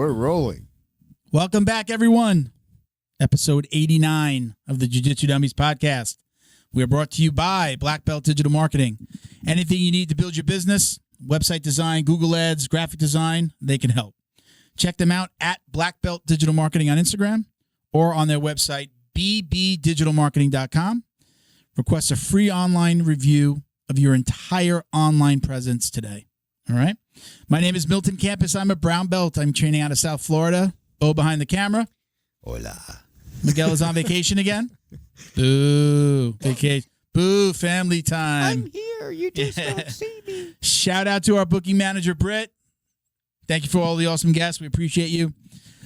We're rolling. Welcome back, everyone. Episode 89 of the Jiu-Jitsu Dummies podcast. We are brought to you by Black Belt Digital Marketing. Anything you need to build your business, website design, Google Ads, graphic design, they can help. Check them out at Black Belt Digital Marketing on Instagram or on their website, bbdigitalmarketing.com. Request a free online review of your entire online presence today. All right. My name is Milton Campus. I'm a brown belt. I'm training out of South Florida. Bo behind the camera. Hola. Miguel is on vacation again. Boo. Vacation. Boo. Family time. I'm here. You just don't see me. Shout out to our booking manager, Britt. Thank you for all the awesome guests. We appreciate you.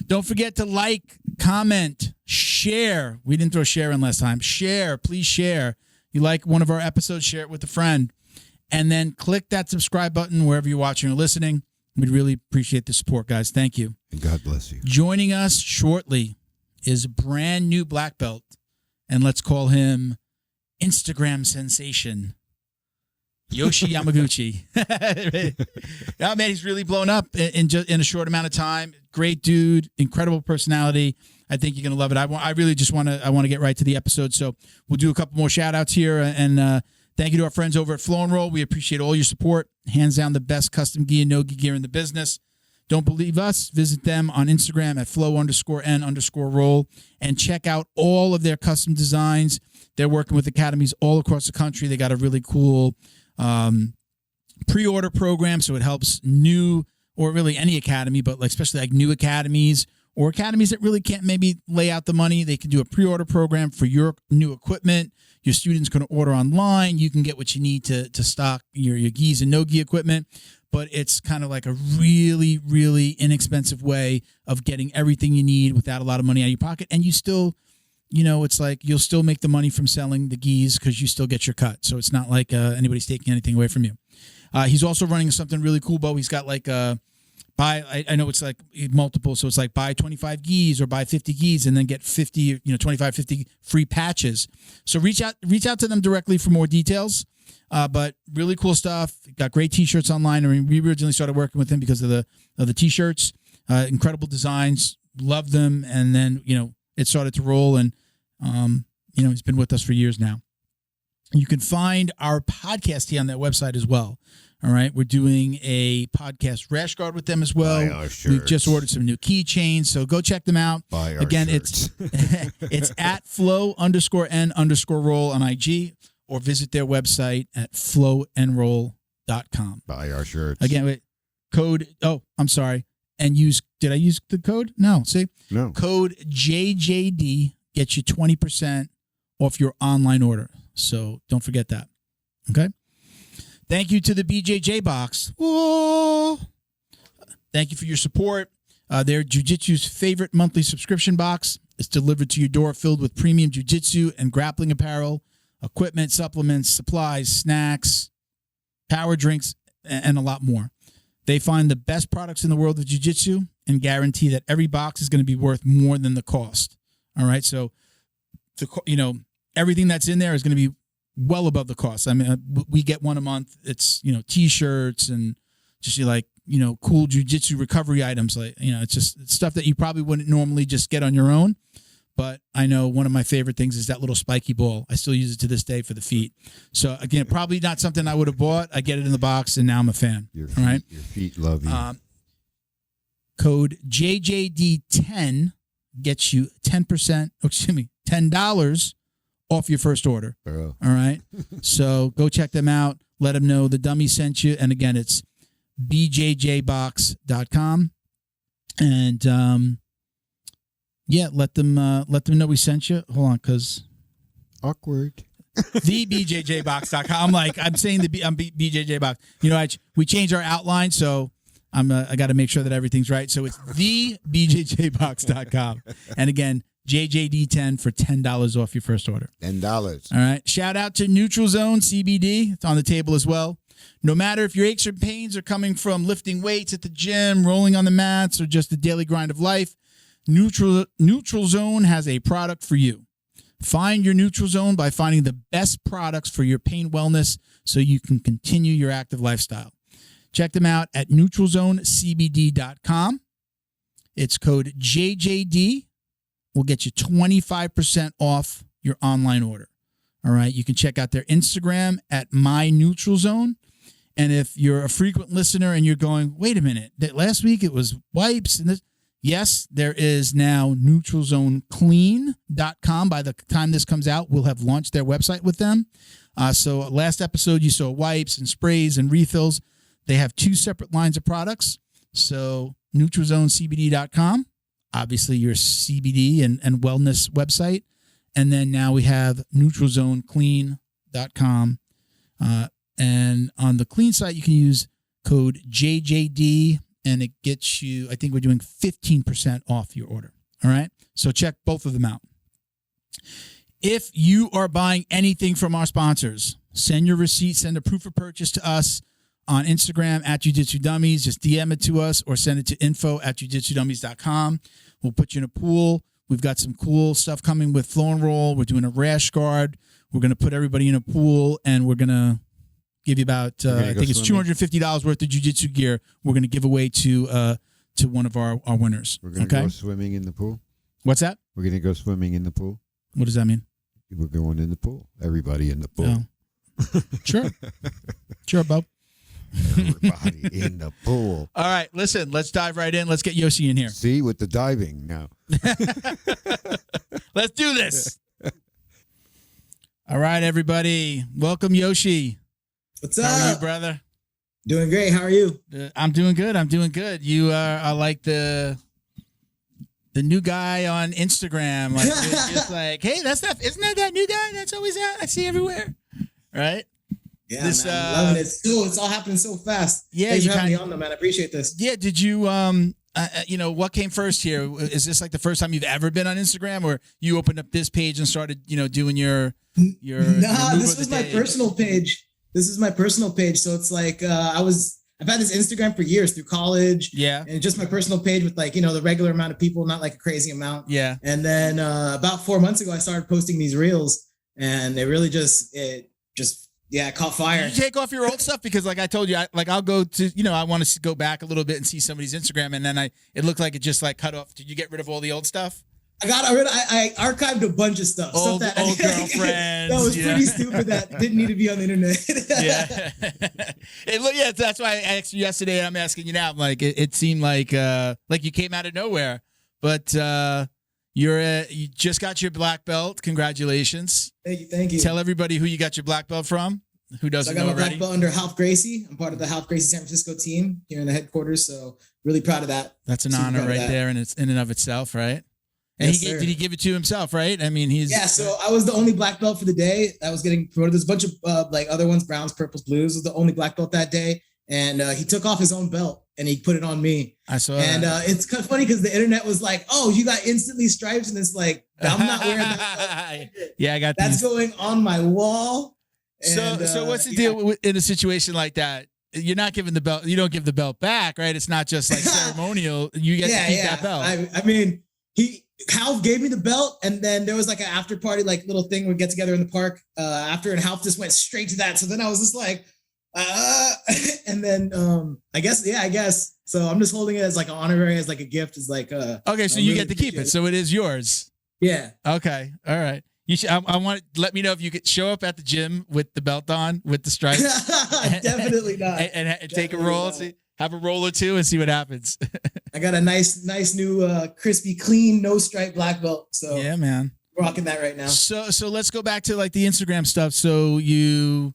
Don't forget to like, comment, share. We didn't throw share in last time. Share. Please share. You like one of our episodes, share it with a friend. And then click that subscribe button wherever you're watching or listening. We'd really appreciate the support, guys. Thank you. And God bless you. Joining us shortly is a brand new black belt, and let's call him Instagram sensation, Yoshi Yamaguchi. Oh, man, he's really blown up in a short amount of time. Great dude, incredible personality. I think you're gonna love it. I really just want to get right to the episode, so we'll do a couple more shout outs here and. Thank you to our friends over at Flow and Roll. We appreciate all your support. Hands down the best custom gi and no-gi gear in the business. Don't believe us? Visit them on Instagram at flow_n_roll and check out all of their custom designs. They're working with academies all across the country. They got a really cool pre-order program, so it helps new or really any academy, but especially like new academies or academies that really can't maybe lay out the money. They can do a pre-order program for your new equipment. Your students can order online. You can get what you need to stock your gis and no-gi equipment. But it's kind of like a really, really inexpensive way of getting everything you need without a lot of money out of your pocket. And you still, it's like you'll still make the money from selling the gis because you still get your cut. So it's not like anybody's taking anything away from you. He's also running something really cool, Bo. He's got like I know it's like multiple, so it's like buy 25 gis or buy 50 gis and then get 50, 25, 50 free patches. So reach out to them directly for more details. But really cool stuff. Got great t-shirts online. I mean, we originally started working with him because of the t-shirts. Incredible designs. Love them. And then, it started to roll and, he's been with us for years now. You can find our podcast here on that website as well. All right, we're doing a podcast rash guard with them as well. We've just ordered some new keychains, so go check them out. Again, shirts. it's at flow_n_roll on IG, or visit their website at flowandroll.com. Buy our shirts. Again, code. Oh, I'm sorry. And did I use the code? No. See, no. Code JJD gets you 20% off your online order. So don't forget that. Okay. Thank you to the BJJ Box. Whoa. Thank you for your support. They're Jiu-Jitsu's favorite monthly subscription box. It's delivered to your door filled with premium Jiu-Jitsu and grappling apparel, equipment, supplements, supplies, snacks, power drinks, and a lot more. They find the best products in the world of Jiu-Jitsu and guarantee that every box is going to be worth more than the cost. All right, so everything that's in there is going to be well above the cost. I mean, we get one a month. It's, t-shirts and just cool jiu-jitsu recovery items. It's stuff that you probably wouldn't normally just get on your own. But I know one of my favorite things is that little spiky ball. I still use it to this day for the feet. So again, probably not something I would have bought. I get it in the box and now I'm a fan. Your feet love you. Code JJD10 gets you $10 off your first order. All right. So go check them out. Let them know the dummy sent you. And again, it's bjjbox.com. And let them know we sent you. Hold on, because awkward. The bjjbox.com. I'm saying I'm BJJ Box. We changed our outline, so I got to make sure that everything's right. So it's the bjjbox.com. And again, JJD10 for $10 off your first order. $10. All right. Shout out to Neutral Zone CBD. It's on the table as well. No matter if your aches or pains are coming from lifting weights at the gym, rolling on the mats, or just the daily grind of life, Neutral Zone has a product for you. Find your Neutral Zone by finding the best products for your pain wellness so you can continue your active lifestyle. Check them out at neutralzonecbd.com. It's code JJD. Will get you 25% off your online order. All right. You can check out their Instagram at MyNeutralZone. And if you're a frequent listener and you're going, wait a minute, that last week it was wipes and this. Yes, there is now NeutralZoneClean.com. By the time this comes out, we'll have launched their website with them. So last episode, you saw wipes and sprays and refills. They have 2 separate lines of products. So NeutralZoneCBD.com, obviously your CBD and wellness website. And then now we have NeutralZoneClean.com. And on the Clean site, you can use code JJD, and it gets you, I think we're doing 15% off your order. All right. So check both of them out. If you are buying anything from our sponsors, send your receipt, send a proof of purchase to us on Instagram at Jiu-Jitsu Dummies. Just DM it to us or send it to info@jujitsudummies.com. We'll put you in a pool. We've got some cool stuff coming with Flow and Roll. We're doing a rash guard. We're going to put everybody in a pool, and we're going to give you about, I think it's $250 worth of jiu-jitsu gear we're going to give away to one of our winners. We're going to go swimming in the pool. What's that? We're going to go swimming in the pool. What does that mean? We're going in the pool. Everybody in the pool. Oh. Sure. Sure, Bob. Everybody in the pool. All right, listen, let's dive right in. Let's get Yoshi in here. See, with the diving now. Let's do this. All right, everybody. Welcome, Yoshi. What's up? How are you, brother? Doing great. How are you? I'm doing good. I'm doing good. You are like the new guy on Instagram. Like, just like, hey, isn't that new guy that's always out? I see everywhere. Right? Yeah, man, I'm loving it. It's all happening so fast. Yeah, thanks for having me on, though, man. I appreciate this. Yeah, did you what came first here? Is this like the first time you've ever been on Instagram, or you opened up this page and started, doing your this was my personal page. This is my personal page. So it's like I've had this Instagram for years through college. Yeah. And just my personal page with the regular amount of people, not like a crazy amount. Yeah. And then about 4 months ago, I started posting these reels, and it really just caught fire. Did you take off your old stuff? Because like I told you, I'll go to, I want to go back a little bit and see somebody's Instagram. And then it looked like it just like cut off. Did you get rid of all the old stuff? I archived a bunch of stuff. Old girlfriends. That was pretty stupid. That didn't need to be on the internet. Yeah. That's why I asked you yesterday. And I'm asking you now. I'm like, it seemed like you came out of nowhere, but you just got your black belt. Congratulations. Thank you. Tell everybody who you got your black belt from. Who doesn't know already? I got my black belt under Half Gracie. I'm part of the Half Gracie San Francisco team here in the headquarters. So really proud of that. That's an honor right there, and it's in and of itself, right? And did he give it to himself, right? I mean, so I was the only black belt for the day that was getting promoted. There's a bunch of other ones, browns, purples, blues. Was the only black belt that day. And he took off his own belt and he put it on me. I saw and that. It's kind of funny because the internet was like, oh, you got instantly stripes. And it's like, I'm not wearing that. Yeah, I got that's going on my wall. And, so what's the deal in a situation like that? You're not giving the belt. You don't give the belt back, right? It's not just like ceremonial. You get to keep that belt. I mean, Half gave me the belt, and then there was like an after party, like little thing we get together in the park after, and Half just went straight to that. So then I was just like, and then I guess. So I'm just holding it as like an honorary, as like a gift, as like okay, so you really get to keep it. So it is yours. Yeah. Okay. All right. You should, I want to let me know if you could show up at the gym with the belt on, with the stripes. Definitely not. And take a roll. See, have a roll or two and see what happens. I got a nice new crispy, clean, no stripe black belt. So yeah, man, rocking that right now. So let's go back to like the Instagram stuff. So you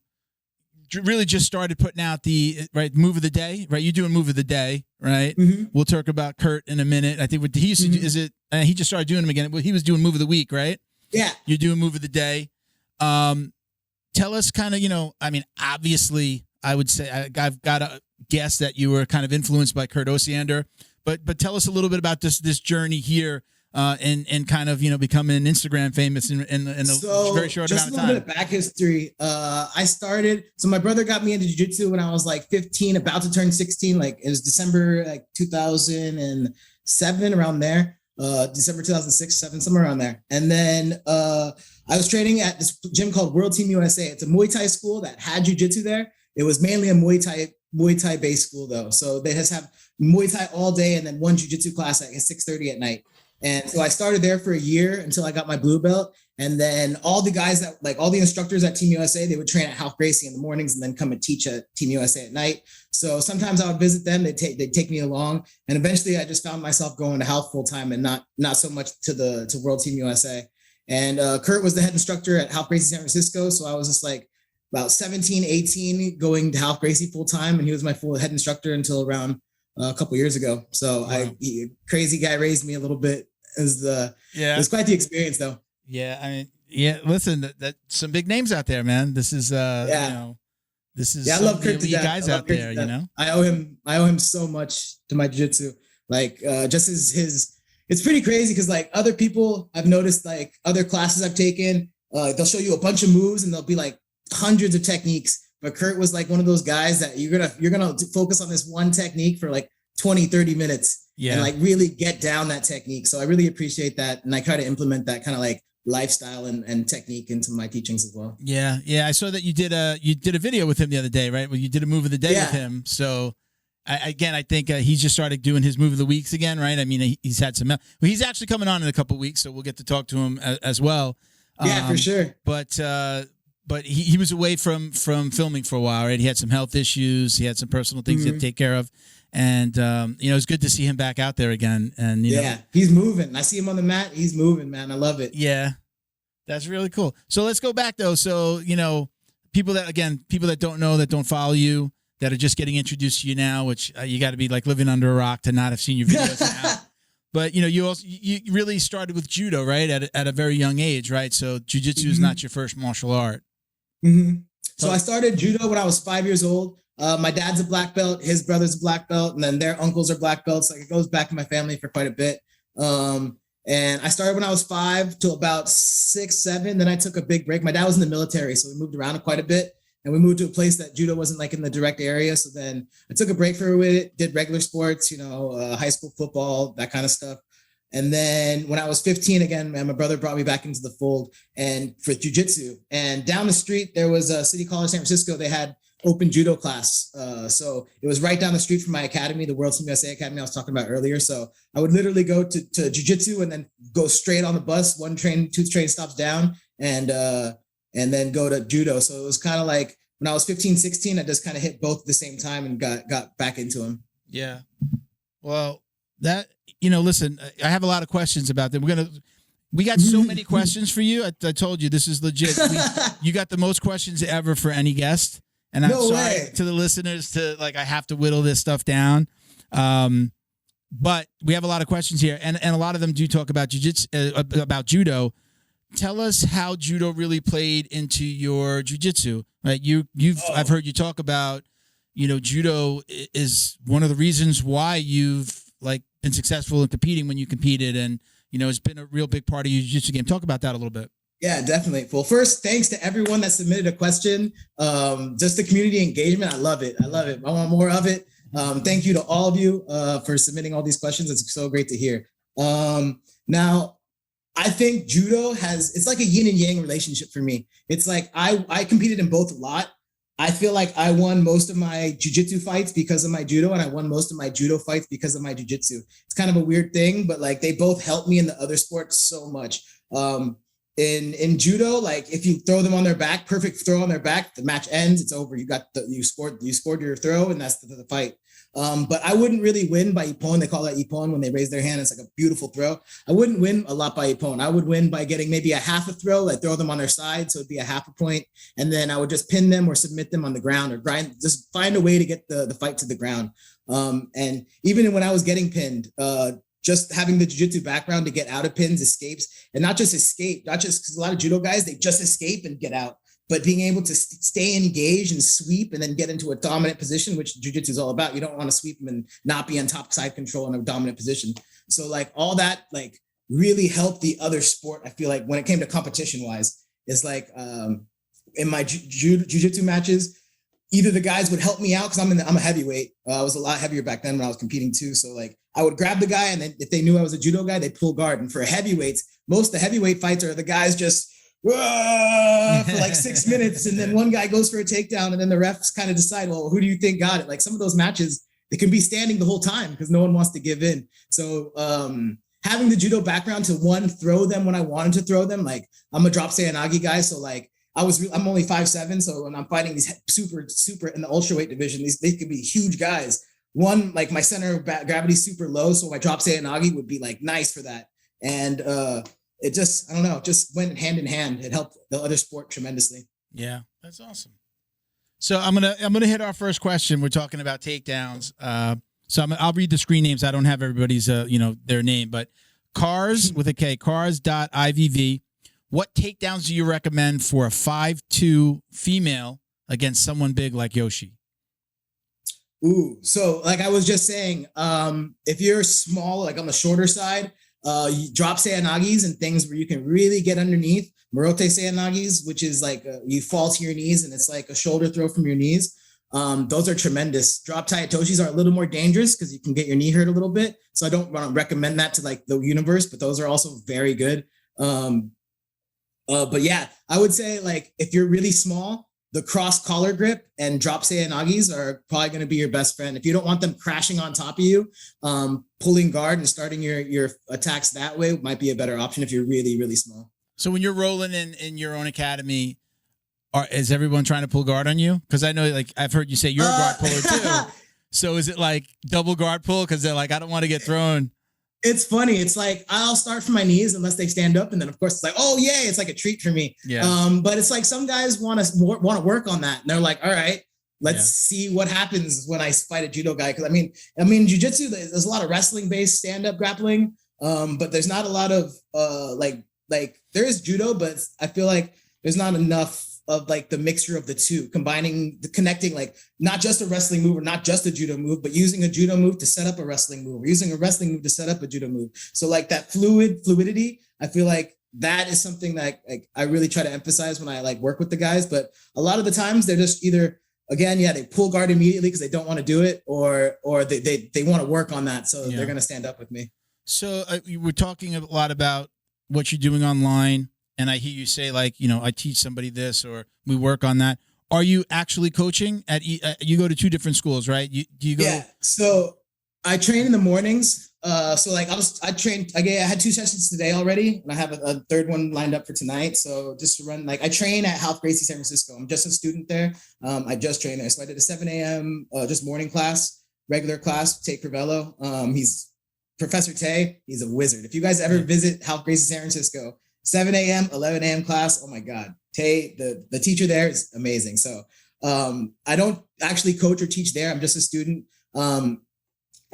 really just started putting out the move of the day, right? You're doing move of the day, right? Mm-hmm. We'll talk about Kurt in a minute. I think what he used to do, is it? He just started doing them again. Well, he was doing move of the week, right? Yeah. You're doing move of the day. Tell us kind of, I mean, obviously, I would say I've got to guess that you were kind of influenced by Kurt Osiander, but tell us a little bit about this journey here and kind of, becoming Instagram famous in a very short amount of time. Just a little bit of back history. So my brother got me into jiu-jitsu when I was like 15, about to turn 16. Like it was December like 2007, around there. December 2006, 7, somewhere around there. And then I was training at this gym called World Team USA. It's a Muay Thai school that had jiu-jitsu there. It was mainly a Muay Thai Muay Thai base school though. So they just have Muay Thai all day and then one jiu-jitsu class at 6:30 at night. And so I started there for a year until I got my blue belt. And then all the guys that like all the instructors at Team USA, they would train at Half Gracie in the mornings and then come and teach at Team USA at night. So sometimes I would visit them. They'd take me along. And eventually I just found myself going to Half full time and not so much to World Team USA. And Kurt was the head instructor at Half Gracie San Francisco. So I was just like about 17, 18 going to Half Gracie full time. And he was my full head instructor until around a couple years ago. So wow. Crazy guy raised me a little bit. It was quite the experience though. Yeah, I mean, yeah. Listen, that's some big names out there, man. This is, you know, this is I love Kurt elite guys out there. You know, I owe him so much to my jiu-jitsu. Like, just his. It's pretty crazy because like other people, I've noticed like other classes I've taken, they'll show you a bunch of moves and they'll be like hundreds of techniques. But Kurt was like one of those guys that you're gonna focus on this one technique for like 20, 30 minutes. Yeah. And like really get down that technique. So I really appreciate that. And I try to implement that kind of like lifestyle and technique into my teachings as well. Yeah. Yeah. I saw that you did a video with him the other day, right? Well, you did a move of the day with him. So I think he's just started doing his move of the weeks again, right? I mean, he's had some, he's actually coming on in a couple of weeks, so we'll get to talk to him as well. Yeah, for sure. But he was away from filming for a while, right? He had some health issues. He had some personal things he had to take care of. And, you know, it's good to see him back out there again. And, you know, he's moving. I see him on the mat. He's moving, man. I love it. Yeah, that's really cool. So let's go back, though. So, you know, people that don't know, that don't follow you, that are just getting introduced to you now, which you got to be like living under a rock to not have seen your videos now. But, you know, you really started with judo, right? At a very young age, right? So jiu-jitsu is not your first martial art. Mm-hmm. So I started judo when I was 5 years old. My dad's a black belt, his brother's a black belt, and then their uncles are black belts. Like it goes back in my family for quite a bit. And I started when I was 5 till about 6, 7. Then I took a big break. My dad was in the military, so we moved around quite a bit. And we moved to a place that judo wasn't like in the direct area. So then I took a break for it, did regular sports, you know, high school football, that kind of stuff. And then when I was 15 again, my brother brought me back into the fold and for jiu-jitsu. And down the street, there was a City College San Francisco. They had open judo class. So it was right down the street from my academy, the World Team USA Academy I was talking about earlier. So I would literally go to jiu-jitsu and then go straight on the bus, 2 train stops down, and then go to judo. So it was kind of like when I was 15, 16, I just kind of hit both at the same time and got back into them. Yeah. Well, that, you know, listen, I have a lot of questions about them. We got so many questions for you. I told you this is legit. You got the most questions ever for any guest. And I'm sorry to the listeners I have to whittle this stuff down. But we have a lot of questions here. And a lot of them do talk about about judo. Tell us how judo really played into your jiu-jitsu, right? I've heard you talk about, you know, judo is one of the reasons why you've been successful in competing when you competed, and, you know, it's been a real big part of your jiu-jitsu game. Talk about that a little bit. Yeah, definitely. Well, first, thanks to everyone that submitted a question. Just the community engagement. I love it. I want more of it. Thank you to all of you for submitting all these questions. It's so great to hear. Now, I think judo it's like a yin and yang relationship for me. It's like I competed in both a lot. I feel like I won most of my jiu-jitsu fights because of my judo, and I won most of my judo fights because of my jiu-jitsu. It's kind of a weird thing, but like they both helped me in the other sports so much. In judo, like if you throw them on their back, perfect throw on their back, the match ends, it's over. You scored your throw, and that's the fight. But I wouldn't really win by ippon. They call that ippon when they raise their hand. It's like a beautiful throw. I wouldn't win a lot by ippon. I would win by getting maybe a half a throw, like throw them on their side, so it'd be a half a point, and then I would just pin them or submit them on the ground or just find a way to get the fight to the ground. And even when I was getting pinned, just having the jiu-jitsu background to get out of pins, escapes, and not just because a lot of judo guys, they just escape and get out, but being able to stay engaged and sweep and then get into a dominant position, which jiu-jitsu is all about. You don't want to sweep them and not be on top side control in a dominant position. So like all that, like really helped the other sport. I feel like when it came to competition wise, it's like in my jiu-jitsu matches, either the guys would help me out because I'm a heavyweight. I was a lot heavier back then when I was competing too. So like I would grab the guy, and then if they knew I was a judo guy, they'd pull guard. And for heavyweights, most of the heavyweight fights are the guys just for like 6 minutes, and then one guy goes for a takedown, and then the refs kind of decide, well, who do you think got it? Like some of those matches, they can be standing the whole time because no one wants to give in. So having the judo background to throw them when I wanted to throw them. Like I'm a drop seoinage guy, so like I'm only 5'7", so when I'm fighting these super in the ultraweight division, they could be huge guys. One, like my center of gravity is super low, so my drop seoinage would be like nice for that. And it just, I don't know, just went hand in hand. It helped the other sport tremendously. Yeah, that's awesome. So I'm gonna hit our first question. We're talking about takedowns. So I'll read the screen names. I don't have everybody's their name, but Cars with a K, Cars.ivv. What takedowns do you recommend for a 5'2" female against someone big like Yoshi? Ooh, so like I was just saying, if you're small, like on the shorter side, you drop seoinages and things where you can really get underneath. Morote seoinages, which is like you fall to your knees and it's like a shoulder throw from your knees. Those are tremendous. Drop taitoshis are a little more dangerous because you can get your knee hurt a little bit. So I don't want to recommend that to like the universe, but those are also very good. But yeah, I would say like if you're really small, the cross collar grip and drop seoinages are probably going to be your best friend. If you don't want them crashing on top of you, pulling guard and starting your attacks that way might be a better option if you're really, really small. So when you're rolling in your own academy, is everyone trying to pull guard on you? Because I know, like, I've heard you say you're a guard puller too. So is it like double guard pull? Because they're like, I don't want to get thrown. It's funny. It's like I'll start from my knees unless they stand up, and then of course it's like, oh yeah, it's like a treat for me. Yeah. But it's like some guys want to work on that, and they're like, all right, let's see what happens when I fight a judo guy. Because I mean, jiu-jitsu, there's a lot of wrestling based stand up grappling, but there's not a lot of like there is judo, but I feel like there's not enough of like the mixture of the two, connecting like not just a wrestling move or not just a judo move, but using a judo move to set up a wrestling move, or using a wrestling move to set up a judo move. So like that fluidity, I feel like that is something that like I really try to emphasize when I like work with the guys. But a lot of the times they're just either, again, they pull guard immediately because they don't want to do it, or they want to work on that, so they're going to stand up with me. So you were talking a lot about what you're doing online. And I hear you say, like, I teach somebody this, or we work on that. Are you actually coaching you go to two different schools, right? Do you go? Yeah. So I train in the mornings. So like I had 2 sessions today already, and I have a third one lined up for tonight. So just to run, like I train at Gracie, San Francisco. I'm just a student there. I just train there. So I did a 7 a.m. Just morning class, regular class, Tay Crivello. He's Professor Tay. He's a wizard. If you guys ever visit Gracie, San Francisco, 7 a.m., 11 a.m. class. Oh my God. Tay, the teacher there is amazing. So I don't actually coach or teach there. I'm just a student.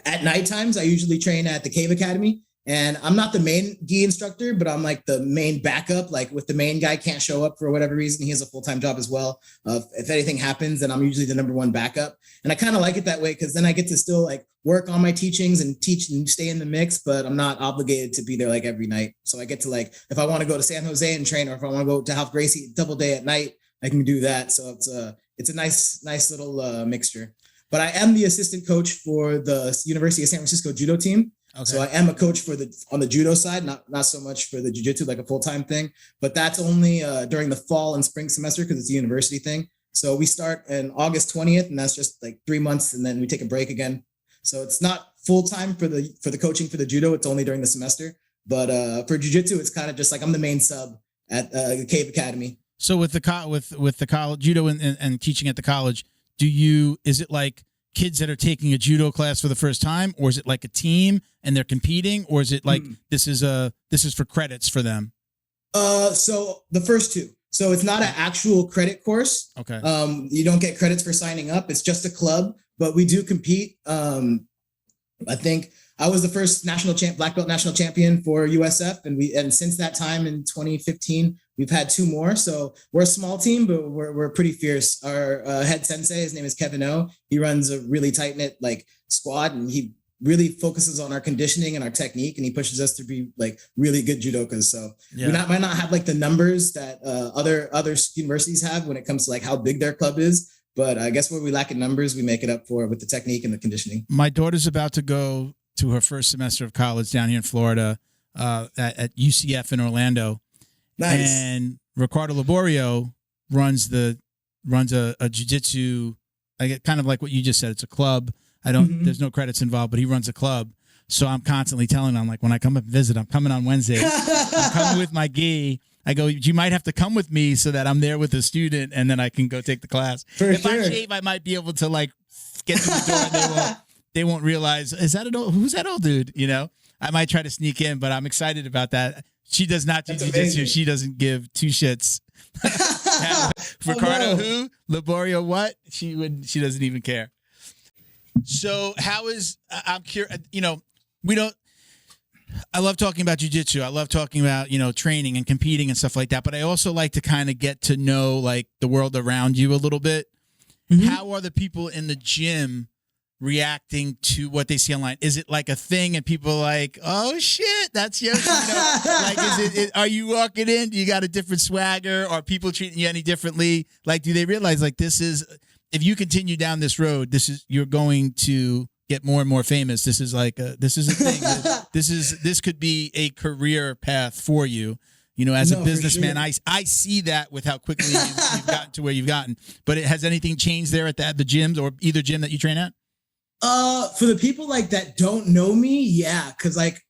At night times, I usually train at the Cave Academy, and I'm not the main gi instructor, but I'm like the main backup. Like if the main guy can't show up for whatever reason, he has a full-time job as well. If anything happens, then I'm usually the number one backup. And I kind of like it that way, because then I get to still like work on my teachings and teach and stay in the mix, but I'm not obligated to be there like every night. So I get to like, if I want to go to San Jose and train, or if I want to go to Gracie double day at night, I can do that. So it's a nice little mixture. But I am the assistant coach for the University of San Francisco judo team. Okay. So I am a coach on the judo side, not so much for the jiu-jitsu, like a full-time thing, but that's only during the fall and spring semester, because it's a university thing. So we start on August 20th, and that's just like 3 months, and then we take a break again. So it's not full-time for the coaching for the judo. It's only during the semester. But for jiu-jitsu, it's kind of just like I'm the main sub at the Cave Academy. So with the college judo and teaching at the college, is it like kids that are taking a judo class for the first time, or is it like a team and they're competing, or is it like this is for credits for them? So the first two. So it's not an actual credit course. Okay. You don't get credits for signing up. It's just a club, but we do compete. I think I was the first black belt national champion for USF, and since that time in 2015, we've had 2 more. So we're a small team, but we're pretty fierce. Our head sensei, his name is Kevin O. He runs a really tight knit like squad, and he really focuses on our conditioning and our technique, and he pushes us to be like really good judokas. So we might not have like the numbers that other universities have when it comes to like how big their club is, but I guess where we lack in numbers, we make it up for with the technique and the conditioning. My daughter's about to go to her first semester of college down here in Florida at UCF in Orlando. Nice. And Ricardo Laborio runs a jiu-jitsu, kind of like what you just said. It's a club. There's no credits involved, but he runs a club. So I'm constantly telling him, I'm like, when I come up and visit, I'm coming on Wednesday. I'm coming with my gi. I go, you might have to come with me so that I'm there with a student and then I can go take the class. If I shave, I might be able to like get to the door and they won't realize, who's that old dude? You know, I might try to sneak in, but I'm excited about that. She does not do jiu-jitsu. She doesn't give two shits. Ricardo who? Laborio what? She doesn't even care. So how is, I'm curious, you know, I love talking about jiu-jitsu. I love talking about, you know, training and competing and stuff like that. But I also like to kind of get to know like the world around you a little bit. Mm-hmm. How are the people in the gym reacting to what they see online? Is it like a thing and people are like, oh shit, that's Yoshi? You know? Like, are you walking in? Do you got a different swagger? Are people treating you any differently? Like, do they realize like if you continue down this road, you're going to get more and more famous. This is a thing. This could be a career path for you. You know, as a businessman, sure. I see that with how quickly you've gotten to where you've gotten. But has anything changed there at the gyms or either gym that you train at? For the people like that don't know me, yeah, because like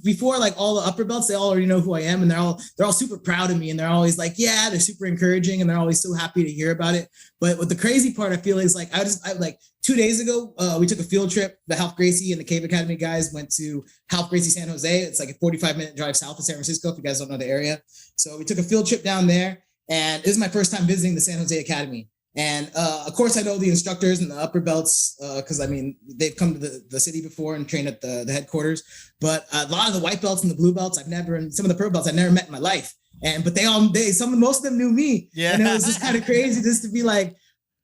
before like all the upper belts, they all already know who I am, and they're all super proud of me, and they're always like, yeah, they're super encouraging, and they're always so happy to hear about it. But what the crazy part I feel is like I like 2 days ago, we took a field trip. The Half Gracie and the Cave Academy guys went to Half Gracie San Jose. It's like a 45-minute drive south of San Francisco, if you guys don't know the area. So we took a field trip down there, and this is my first time visiting the San Jose Academy. And of course, I know the instructors and the upper belts because I mean they've come to the city before and trained at the headquarters. But a lot of the white belts and the blue belts and some of the purple belts I've never met in my life. But most of them knew me. Yeah. And it was just kind of crazy just to be like,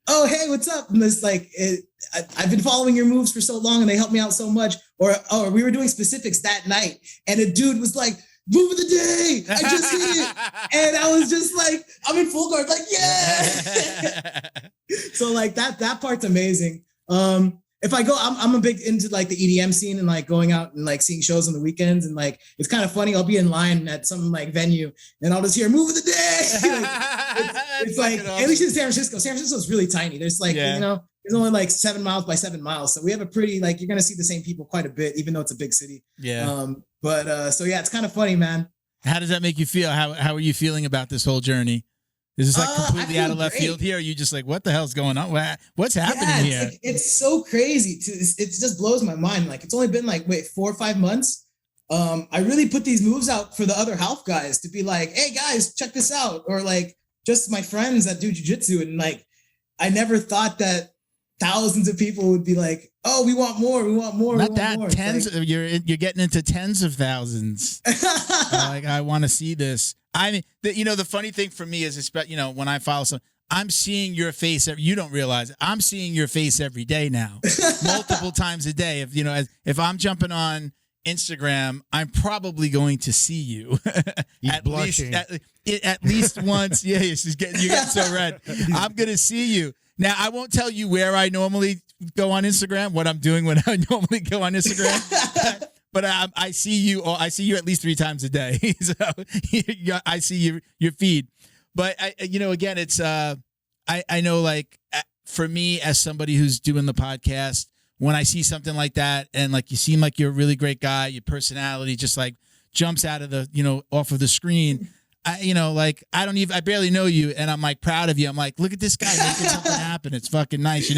oh hey, what's up? And it's like I've been following your moves for so long and they helped me out so much. Or we were doing specifics that night and a dude was like, move of the day, I just hit it. And I was just like, I'm in full guard, like, yeah. So like that part's amazing. If I go, I'm a big into like the EDM scene and like going out and like seeing shows on the weekends. And like, it's kind of funny. I'll be in line at some like venue and I'll just hear move of the day. It's like, awesome. At least in San Francisco is really tiny. There's like, you know, there's only like 7 miles by 7 miles. So we have a pretty, like, you're going to see the same people quite a bit, even though it's a big city. Yeah. So yeah, it's kind of funny, man. How does that make you feel? How are you feeling about this whole journey? Is this like completely out of left field here? Or are you just like, what the hell's going on? What's happening here? It's so crazy. It just blows my mind. Like, it's only been like, 4 or 5 months. I really put these moves out for the other half guys to be like, hey guys, check this out. Or like just my friends that do jiu-jitsu. And like, I never thought that thousands of people would be like, oh, we want more. Not that more. Tens. Like, you're getting into tens of thousands. Like, I want to see this. I mean, the funny thing for me is, when I follow some, I'm seeing your face. You don't realize it. I'm seeing your face every day now, multiple times a day. If I'm jumping on Instagram, I'm probably going to see you at least once. Yeah, you get so red. I'm going to see you. Now, I won't tell you where I normally go on Instagram, what I'm doing when I normally go on Instagram, but I see you. I see you at least 3 times a day. So I see your feed. But again, it's I know, like, for me as somebody who's doing the podcast, when I see something like that and like you seem like you're a really great guy, your personality just like jumps out of the off of the screen. I barely know you and I'm like proud of you. I'm like, look at this guy making something happen. It's fucking nice,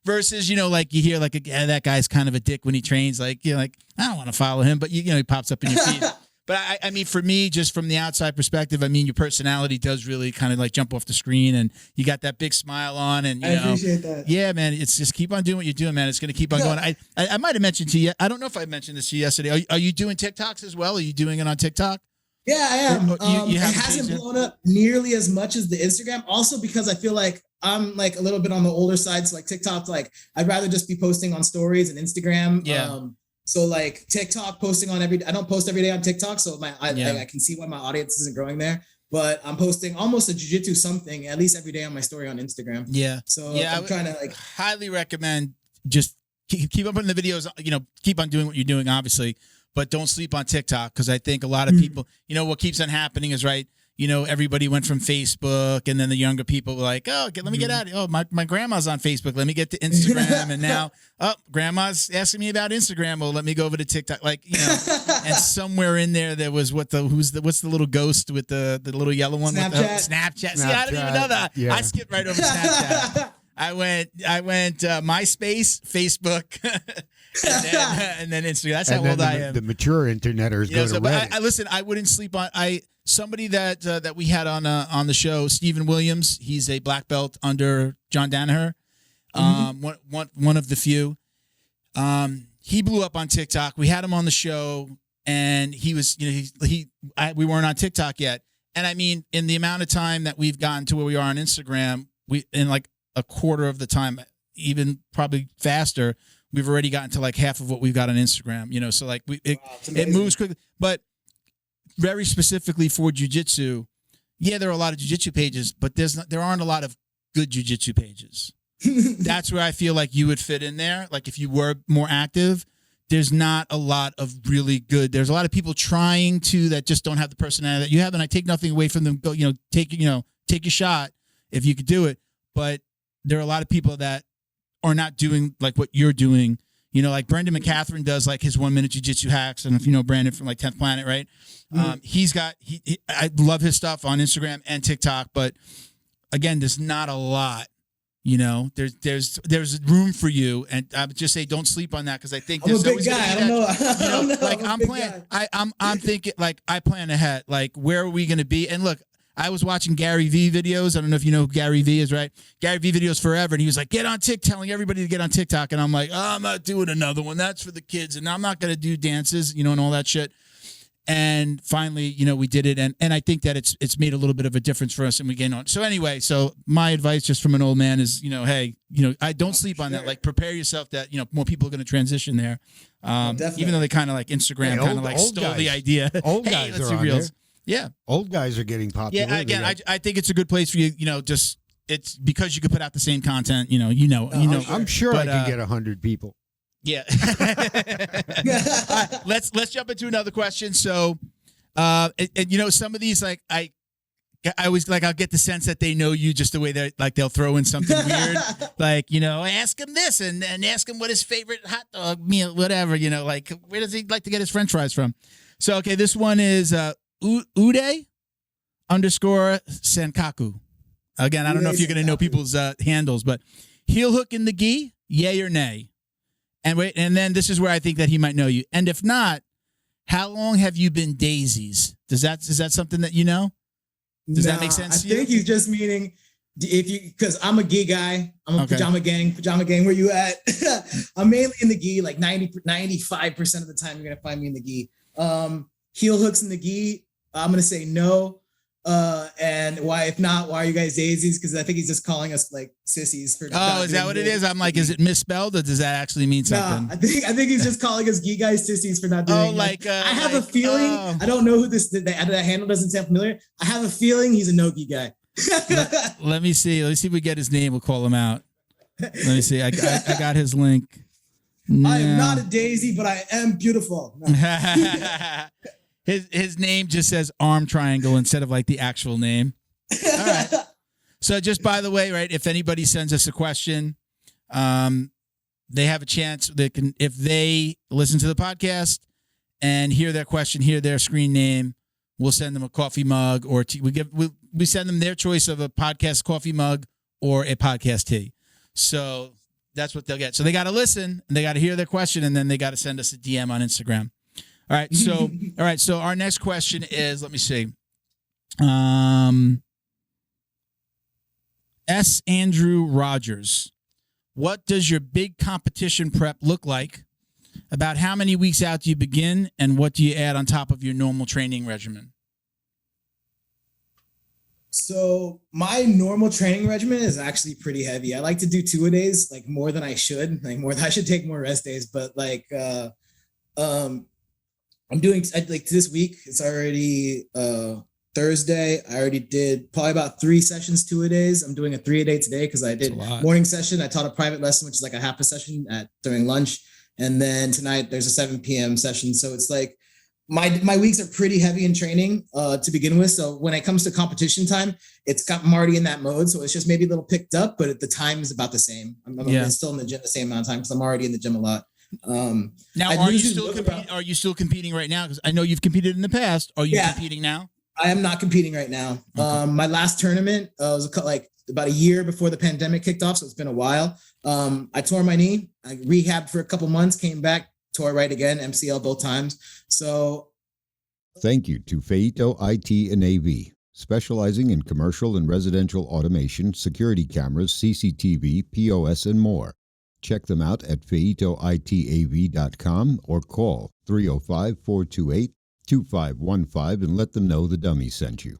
versus, like you hear like, that guy's kind of a dick when he trains. Like, I don't want to follow him, but he pops up in your feed. But I mean, for me, just from the outside perspective, I mean, your personality does really kind of like jump off the screen and you got that big smile on and, I appreciate that. Yeah, man, it's just keep on doing what you're doing, man. It's going to keep on going. I might've mentioned to you, I don't know if I mentioned this to you yesterday. Are you doing TikToks as well? Are you doing it on TikTok? Yeah, I am. It hasn't blown up nearly as much as the Instagram. Also, because I feel like I'm like a little bit on the older side. So like TikTok, like I'd rather just be posting on stories and Instagram. Yeah. So like TikTok posting on I don't post every day on TikTok. So I can see why my audience isn't growing there. But I'm posting almost a jiu-jitsu something at least every day on my story on Instagram. Yeah. So I'm trying to like highly recommend just keep up on the videos. Keep on doing what you're doing, obviously. But don't sleep on TikTok because I think a lot of people, what keeps on happening is, right, everybody went from Facebook, and then the younger people were like, oh, let me get out. Oh, my grandma's on Facebook. Let me get to Instagram. And now, grandma's asking me about Instagram. Well, let me go over to TikTok. And somewhere in there was what's the little ghost with the little yellow one? Snapchat. Snapchat. See, I don't even know that. Yeah. I skipped right over Snapchat. I went MySpace, Facebook, and then Instagram. That's how old I am. The mature interneters go to Reddit. Listen, I wouldn't sleep on somebody that we had on the show, Stephen Williams. He's a black belt under John Danaher. One of the few. He blew up on TikTok. We had him on the show, and he was, we weren't on TikTok yet. And I mean, in the amount of time that we've gotten to where we are on Instagram, in like a quarter of the time, even probably faster, we've already gotten to like half of what we've got on Instagram. So like it moves quickly. But very specifically for jiu-jitsu, there are a lot of jiu-jitsu pages, but there aren't a lot of good jiu-jitsu pages. That's where I feel like you would fit in there. Like if you were more active, there's not a lot of really good. There's a lot of people trying to that just don't have the personality that you have, and I take nothing away from them. Go, take your shot if you could do it. But there are a lot of people that are not doing like what you're doing. Like Brendan McCatherine does like his 1 minute jiu-jitsu hacks. And if you know Brandon from like 10th Planet, right? I love his stuff on Instagram and TikTok, but again, there's not a lot. There's room for you, and I would just say don't sleep on that because I think I'm a big guy. I don't know. Like I'm thinking like I plan ahead. Like where are we going to be? And look, I was watching Gary V videos. I don't know if you know who Gary V is, right? Gary V videos forever, and he was like, "Get on TikTok," telling everybody to get on TikTok, and I'm like, "Oh, I'm not doing another one. That's for the kids, and I'm not going to do dances, and all that shit." And finally, we did it, and I think that it's made a little bit of a difference for us, and we gained on. So anyway, my advice just from an old man is, hey, I don't sleep on that. Like prepare yourself that more people are going to transition there, even though they kind of like Instagram kind of like stole the idea. Old guys let's are do on reels. there. Yeah, old guys are getting popular. Yeah, again, I think it's a good place for you. Just it's because you could put out the same content. I'm sure I can get 100 people. Yeah. Let's jump into another question. So, some of these like I always like I'll get the sense that they know you just the way that like they'll throw in something weird, like ask him this and ask him what his favorite hot dog meal, whatever. Like where does he like to get his French fries from? So okay, this one is Uday _ Senkaku. Again, I don't know if you're going to know people's handles, but heel hook in the gi, yay or nay? And then this is where I think that he might know you. And if not, how long have you been daisies? Is that something that you know? Does that make sense to you? I think he's just meaning because I'm a gi guy. I'm a pajama gang. Where you at? I'm mainly in the gi, like 95% of the time you're going to find me in the gi. Heel hooks in the gi, I'm going to say no. And why, if not, why are you guys daisies? Because I think he's just calling us like sissies for. Oh, is that what it is? I'm like, is it misspelled or does that actually mean something? I think he's just calling us gi guys sissies for not doing. Oh, like I have a feeling. I don't know who that handle doesn't sound familiar. I have a feeling he's a no gi guy. Let me see. Let's see if we get his name. We'll call him out. Let me see. I got his link. No. I am not a daisy, but I am beautiful. No. His name just says arm triangle instead of like the actual name. All right. So just by the way, right, if anybody sends us a question, they have a chance. They can, if they listen to the podcast and hear their question, hear their screen name, we'll send them a coffee mug or tea. We send them their choice of a podcast coffee mug or a podcast tea. So that's what they'll get. So they got to listen and they got to hear their question and then they got to send us a DM on Instagram. All right. So our next question is, let me see. S. Andrew Rogers. What does your big competition prep look like? About how many weeks out do you begin and what do you add on top of your normal training regimen? So my normal training regimen is actually pretty heavy. I like to do 2-a-days, like more than I should, I should take more rest days, but I'm doing like this week. It's already Thursday. I already did probably about 3 sessions, 2-a-days. I'm doing a 3-a-day today because I did morning session. I taught a private lesson, which is like a half a session during lunch. And then tonight there's a 7 p.m. session. So it's like my weeks are pretty heavy in training to begin with. So when it comes to competition time, I'm already in that mode. So it's just maybe a little picked up, but the time is about the same. I'm still in the gym the same amount of time because I'm already in the gym a lot. Now, are you still competing right now? Because I know you've competed in the past. Are you competing now? I am not competing right now. Okay. My last tournament was like about a year before the pandemic kicked off. So it's been a while. I tore my knee. I rehabbed for a couple months, came back, tore right again, MCL both times. So thank you to Feito IT and AV, specializing in commercial and residential automation, security cameras, CCTV, POS, and more. Check them out at feitoitav.com or call 305-428-2515 and let them know the dummy sent you.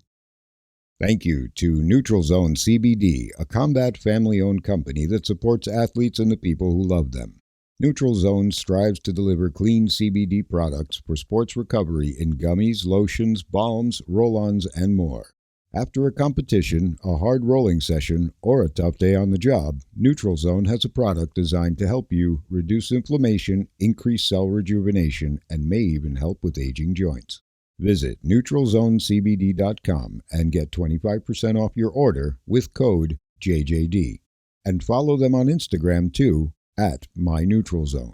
Thank you to Neutral Zone CBD, a combat family-owned company that supports athletes and the people who love them. Neutral Zone strives to deliver clean CBD products for sports recovery in gummies, lotions, balms, roll-ons, and more. After a competition, a hard rolling session, or a tough day on the job, Neutral Zone has a product designed to help you reduce inflammation, increase cell rejuvenation, and may even help with aging joints. Visit NeutralZoneCBD.com and get 25% off your order with code JJD. And follow them on Instagram too, at MyNeutralZone.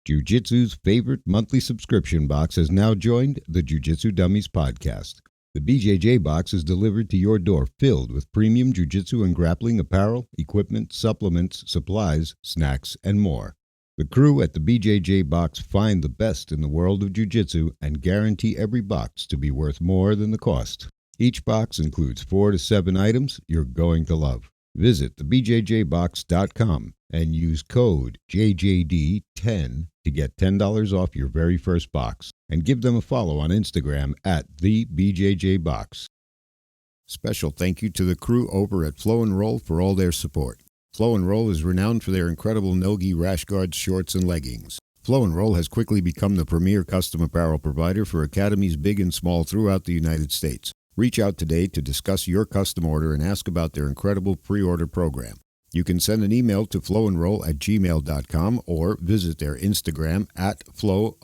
Jiu-Jitsu's favorite monthly subscription box has now joined the Jiu-Jitsu Dummies podcast. The BJJ box is delivered to your door filled with premium jiu-jitsu and grappling apparel, equipment, supplements, supplies, snacks, and more. The crew at the BJJ box find the best in the world of jiu-jitsu and guarantee every box to be worth more than the cost. Each box includes 4 to 7 items you're going to love. Visit thebjjbox.com and use code JJD10 to get $10 off your very first box. And give them a follow on Instagram at TheBJJBox. Special thank you to the crew over at Flow and Roll for all their support. Flow and Roll is renowned for their incredible no-gi rash guards, shorts, and leggings. Flow and Roll has quickly become the premier custom apparel provider for academies big and small throughout the United States. Reach out today to discuss your custom order and ask about their incredible pre-order program. You can send an email to flowandroll@gmail.com or visit their Instagram at flow_n_roll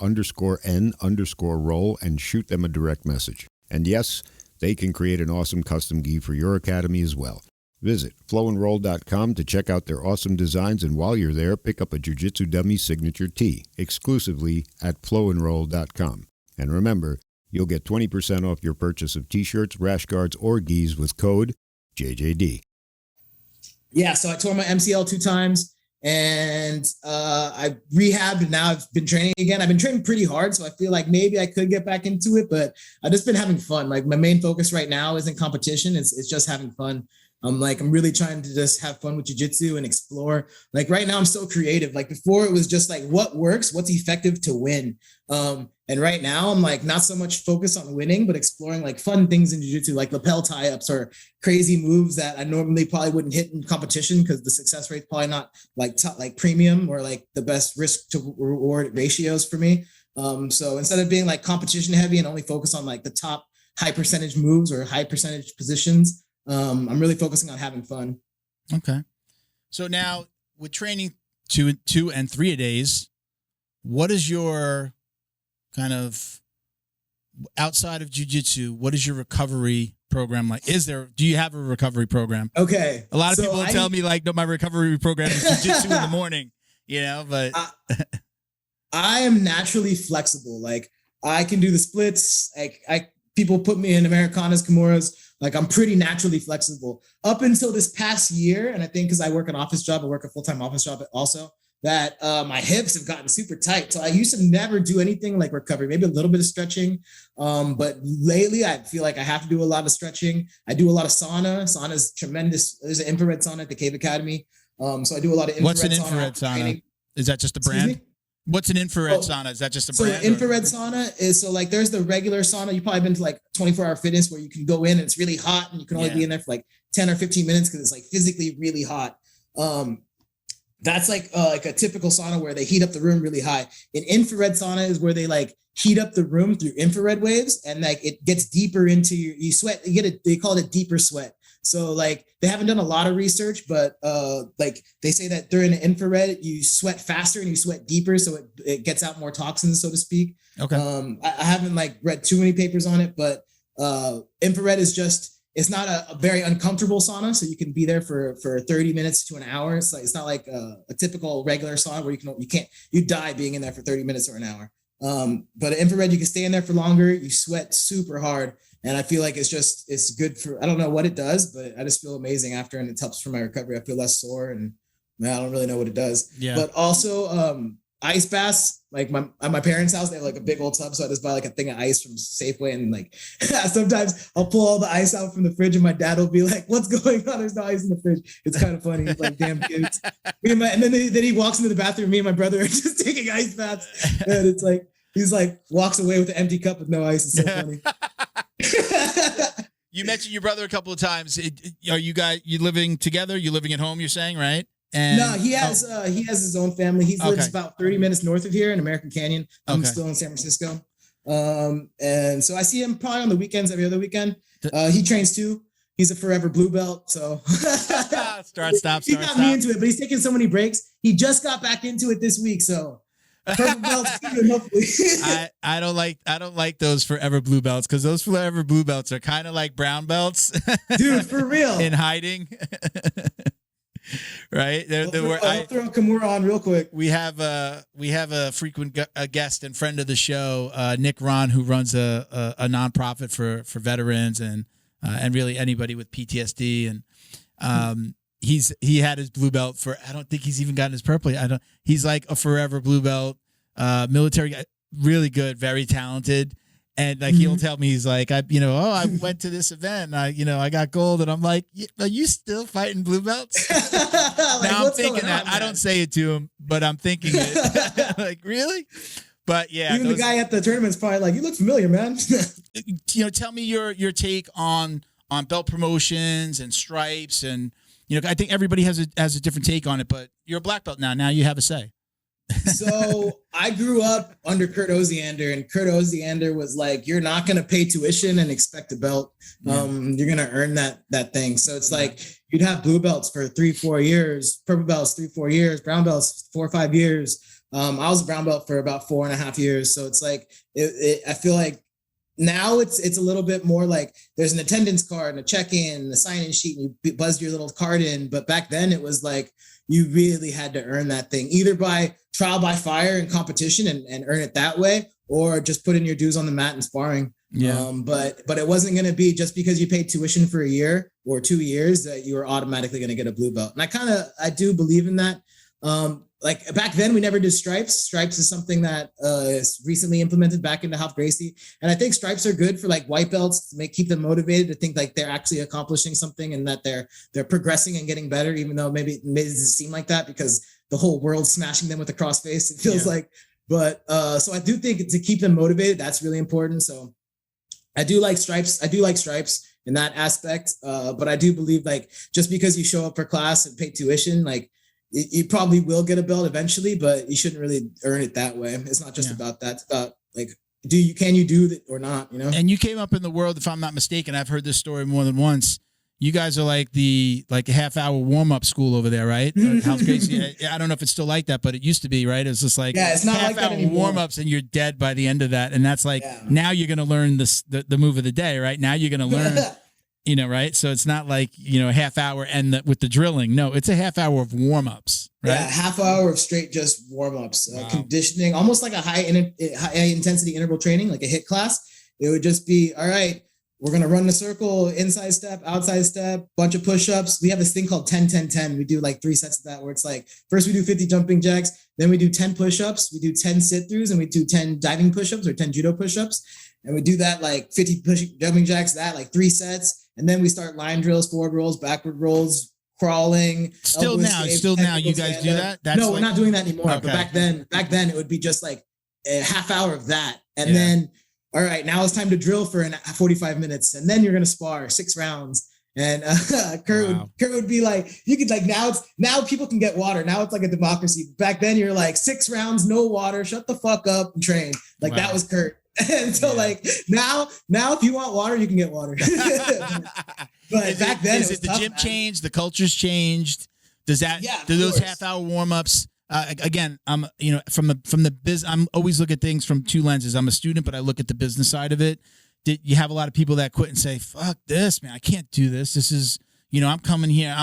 and shoot them a direct message. And yes, they can create an awesome custom gi for your academy as well. Visit flowandroll.com to check out their awesome designs, and while you're there, pick up a Jiu-Jitsu Dummy signature tee exclusively at flowandroll.com. And remember, you'll get 20% off your purchase of t-shirts, rash guards, or gis with code JJD. Yeah, so I tore my MCL 2 times and I rehabbed, and now I've been training again. I've been training pretty hard, so I feel like maybe I could get back into it, but I've just been having fun. Like my main focus right now isn't competition. It's just having fun. I'm really trying to just have fun with jiu-jitsu and explore. Like right now I'm so creative. Like before it was just like what works, what's effective to win. And right now I'm like not so much focused on winning, but exploring like fun things in jiu-jitsu, like lapel tie-ups or crazy moves that I normally probably wouldn't hit in competition because the success rate's probably not like like premium or like the best risk to reward ratios for me. So instead of being like competition heavy and only focus on like the top high percentage moves or high percentage positions, I'm really focusing on having fun. Okay. So now with training 2 and 3 a days, what is your kind of outside of jiu-jitsu, what is your recovery program like? Do you have a recovery program? Okay. A lot of people tell me like, no, my recovery program is jiu-jitsu in the morning, but I am naturally flexible. Like I can do the splits. Like people put me in Americanas, Kimuras. Like I'm pretty naturally flexible up until this past year. And I think because I work an office job, I work a full-time office job also, that my hips have gotten super tight. So I used to never do anything like recovery, maybe a little bit of stretching. But lately I feel like I have to do a lot of stretching. I do a lot of sauna. Sauna is tremendous. There's an infrared sauna at the Cave Academy. So I do a lot of infrared sauna. What's an infrared sauna? Is that just a brand? What's an infrared sauna? Is that just a brand? So infrared sauna is like there's the regular sauna. You've probably been to like 24-hour fitness where you can go in and it's really hot and you can only be in there for like 10 or 15 minutes because it's like physically really hot. That's like a typical sauna where they heat up the room really high. An infrared sauna is where they like heat up the room through infrared waves and like it gets deeper into you sweat. They call it a deeper sweat. So like they haven't done a lot of research, but like they say that during the infrared, you sweat faster and you sweat deeper. So it gets out more toxins, so to speak. Okay. I haven't like read too many papers on it, but infrared is just, it's not a very uncomfortable sauna. So you can be there for 30 minutes to an hour. It's like, it's not like a typical regular sauna where you die being in there for 30 minutes or an hour. But infrared, you can stay in there for longer. You sweat super hard. And I feel like it's good for, I don't know what it does, but I just feel amazing after, and it helps for my recovery. I feel less sore, and man, I don't really know what it does. Yeah. But also, ice baths, like at my parents' house, they have like a big old tub. So I just buy like a thing of ice from Safeway, and like sometimes I'll pull all the ice out from the fridge, and my dad will be like, "What's going on? There's no ice in the fridge." It's kind of funny. He's like, "Damn kids." And then he walks into the bathroom. Me and my brother are just taking ice baths, and it's like he's like walks away with an empty cup with no ice. It's so funny. You mentioned your brother a couple of times. Are you living together? You living at home? You're saying, right? And no, he has his own family. He lives about 30 minutes north of here in American Canyon. I'm still in San Francisco. And so I see him probably on the weekends, every other weekend. He trains too. He's a forever blue belt. So stop. He got me into it, but he's taking so many breaks. He just got back into it this week. So purple belts, hopefully. I don't like those forever blue belts, because those forever blue belts are kind of like brown belts. Dude, for real. In hiding. Right. I'll throw Kimura on real quick. We have a frequent guest and friend of the show, Nick Ron, who runs a nonprofit for veterans and really anybody with PTSD. And he had his blue belt for, I don't think he's even gotten his purple. He's like a forever blue belt, military guy, really good, very talented. And like, he'll tell me, he's like, I went to this event, and I got gold, and I'm like, are you still fighting blue belts? Now I'm thinking that. Man? I don't say it to him, but I'm thinking it. Like, really? But yeah, even the guy at the tournament's probably like, you look familiar, man. Tell me your take on belt promotions and stripes, and I think everybody has a different take on it. But you're a black belt now. Now you have a say. So I grew up under Kurt Osiander, and Kurt Osiander was like, you're not going to pay tuition and expect a belt. You're going to earn that thing. So it's like, you'd have blue belts for 3-4 years, purple belts 3-4 years, brown belts 4 or 5 years. I was a brown belt for about 4.5 years. So it's like, I feel like now it's a little bit more like there's an attendance card and a check-in and a sign-in sheet, and you buzz your little card in. But back then it was like, you really had to earn that thing, either by trial by fire in competition and earn it that way, or just put in your dues on the mat and sparring. Yeah. But it wasn't going to be just because you paid tuition for a year or 2 years that you were automatically going to get a blue belt. And I do believe in that. Like back then we never did stripes. Stripes is something that is recently implemented back into Half Gracie. And I think stripes are good for like white belts to keep them motivated to think like they're actually accomplishing something, and that they're progressing and getting better, even though maybe it doesn't seem like that because the whole world's smashing them with a cross face, it feels like. But so I do think to keep them motivated, that's really important. So I do like stripes. I do like stripes in that aspect. But I do believe like just because you show up for class and pay tuition, like you probably will get a belt eventually, but you shouldn't really earn it that way. It's not just about that. It's about like, can you do it or not, And you came up in the world, if I'm not mistaken, I've heard this story more than once. You guys are like a half-hour warm-up school over there, right? House Gracie. I don't know if it's still like that, but it used to be, right? It was just like it's not half-hour like warm-ups, and you're dead by the end of that. And that's like, now you're going to learn the move of the day, right? Now you're going to learn, right? So it's not like, a half hour and with the drilling. No, it's a half hour of warm-ups, right? Yeah, half hour of straight just warm-ups, conditioning, almost like a high intensity interval training, like a HIIT class. It would just be, all right, we're going to run the circle, inside step, outside step, bunch of push-ups. We have this thing called 10-10-10. We do like 3 sets of that, where it's like, first we do 50 jumping jacks, then we do 10 push-ups, we do 10 sit-throughs, and we do 10 diving push-ups or 10 judo push-ups. And we do that like 50 jumping jacks, that like 3 sets. And then we start line drills, forward rolls, backward rolls, crawling. Still now, you guys do that? No, we're not doing that anymore. Okay. But back then it would be just like a half hour of that. And then, all right, now it's time to drill for 45 minutes. And then you're going to spar 6 rounds. And Kurt would be like, you could like, now people can get water. Now it's like a democracy. Back then you're like 6 rounds, no water, shut the fuck up and train. Like that was Kurt. And so like now if you want water, you can get water. But back then the gym changed, the culture's changed. Do those half-hour warm-ups again, I'm from the biz. I'm always look at things from two lenses. I'm a student, but I look at the business side of it. Did you have a lot of people that quit and say, "Fuck this, man! I can't do this. This is I'm coming here.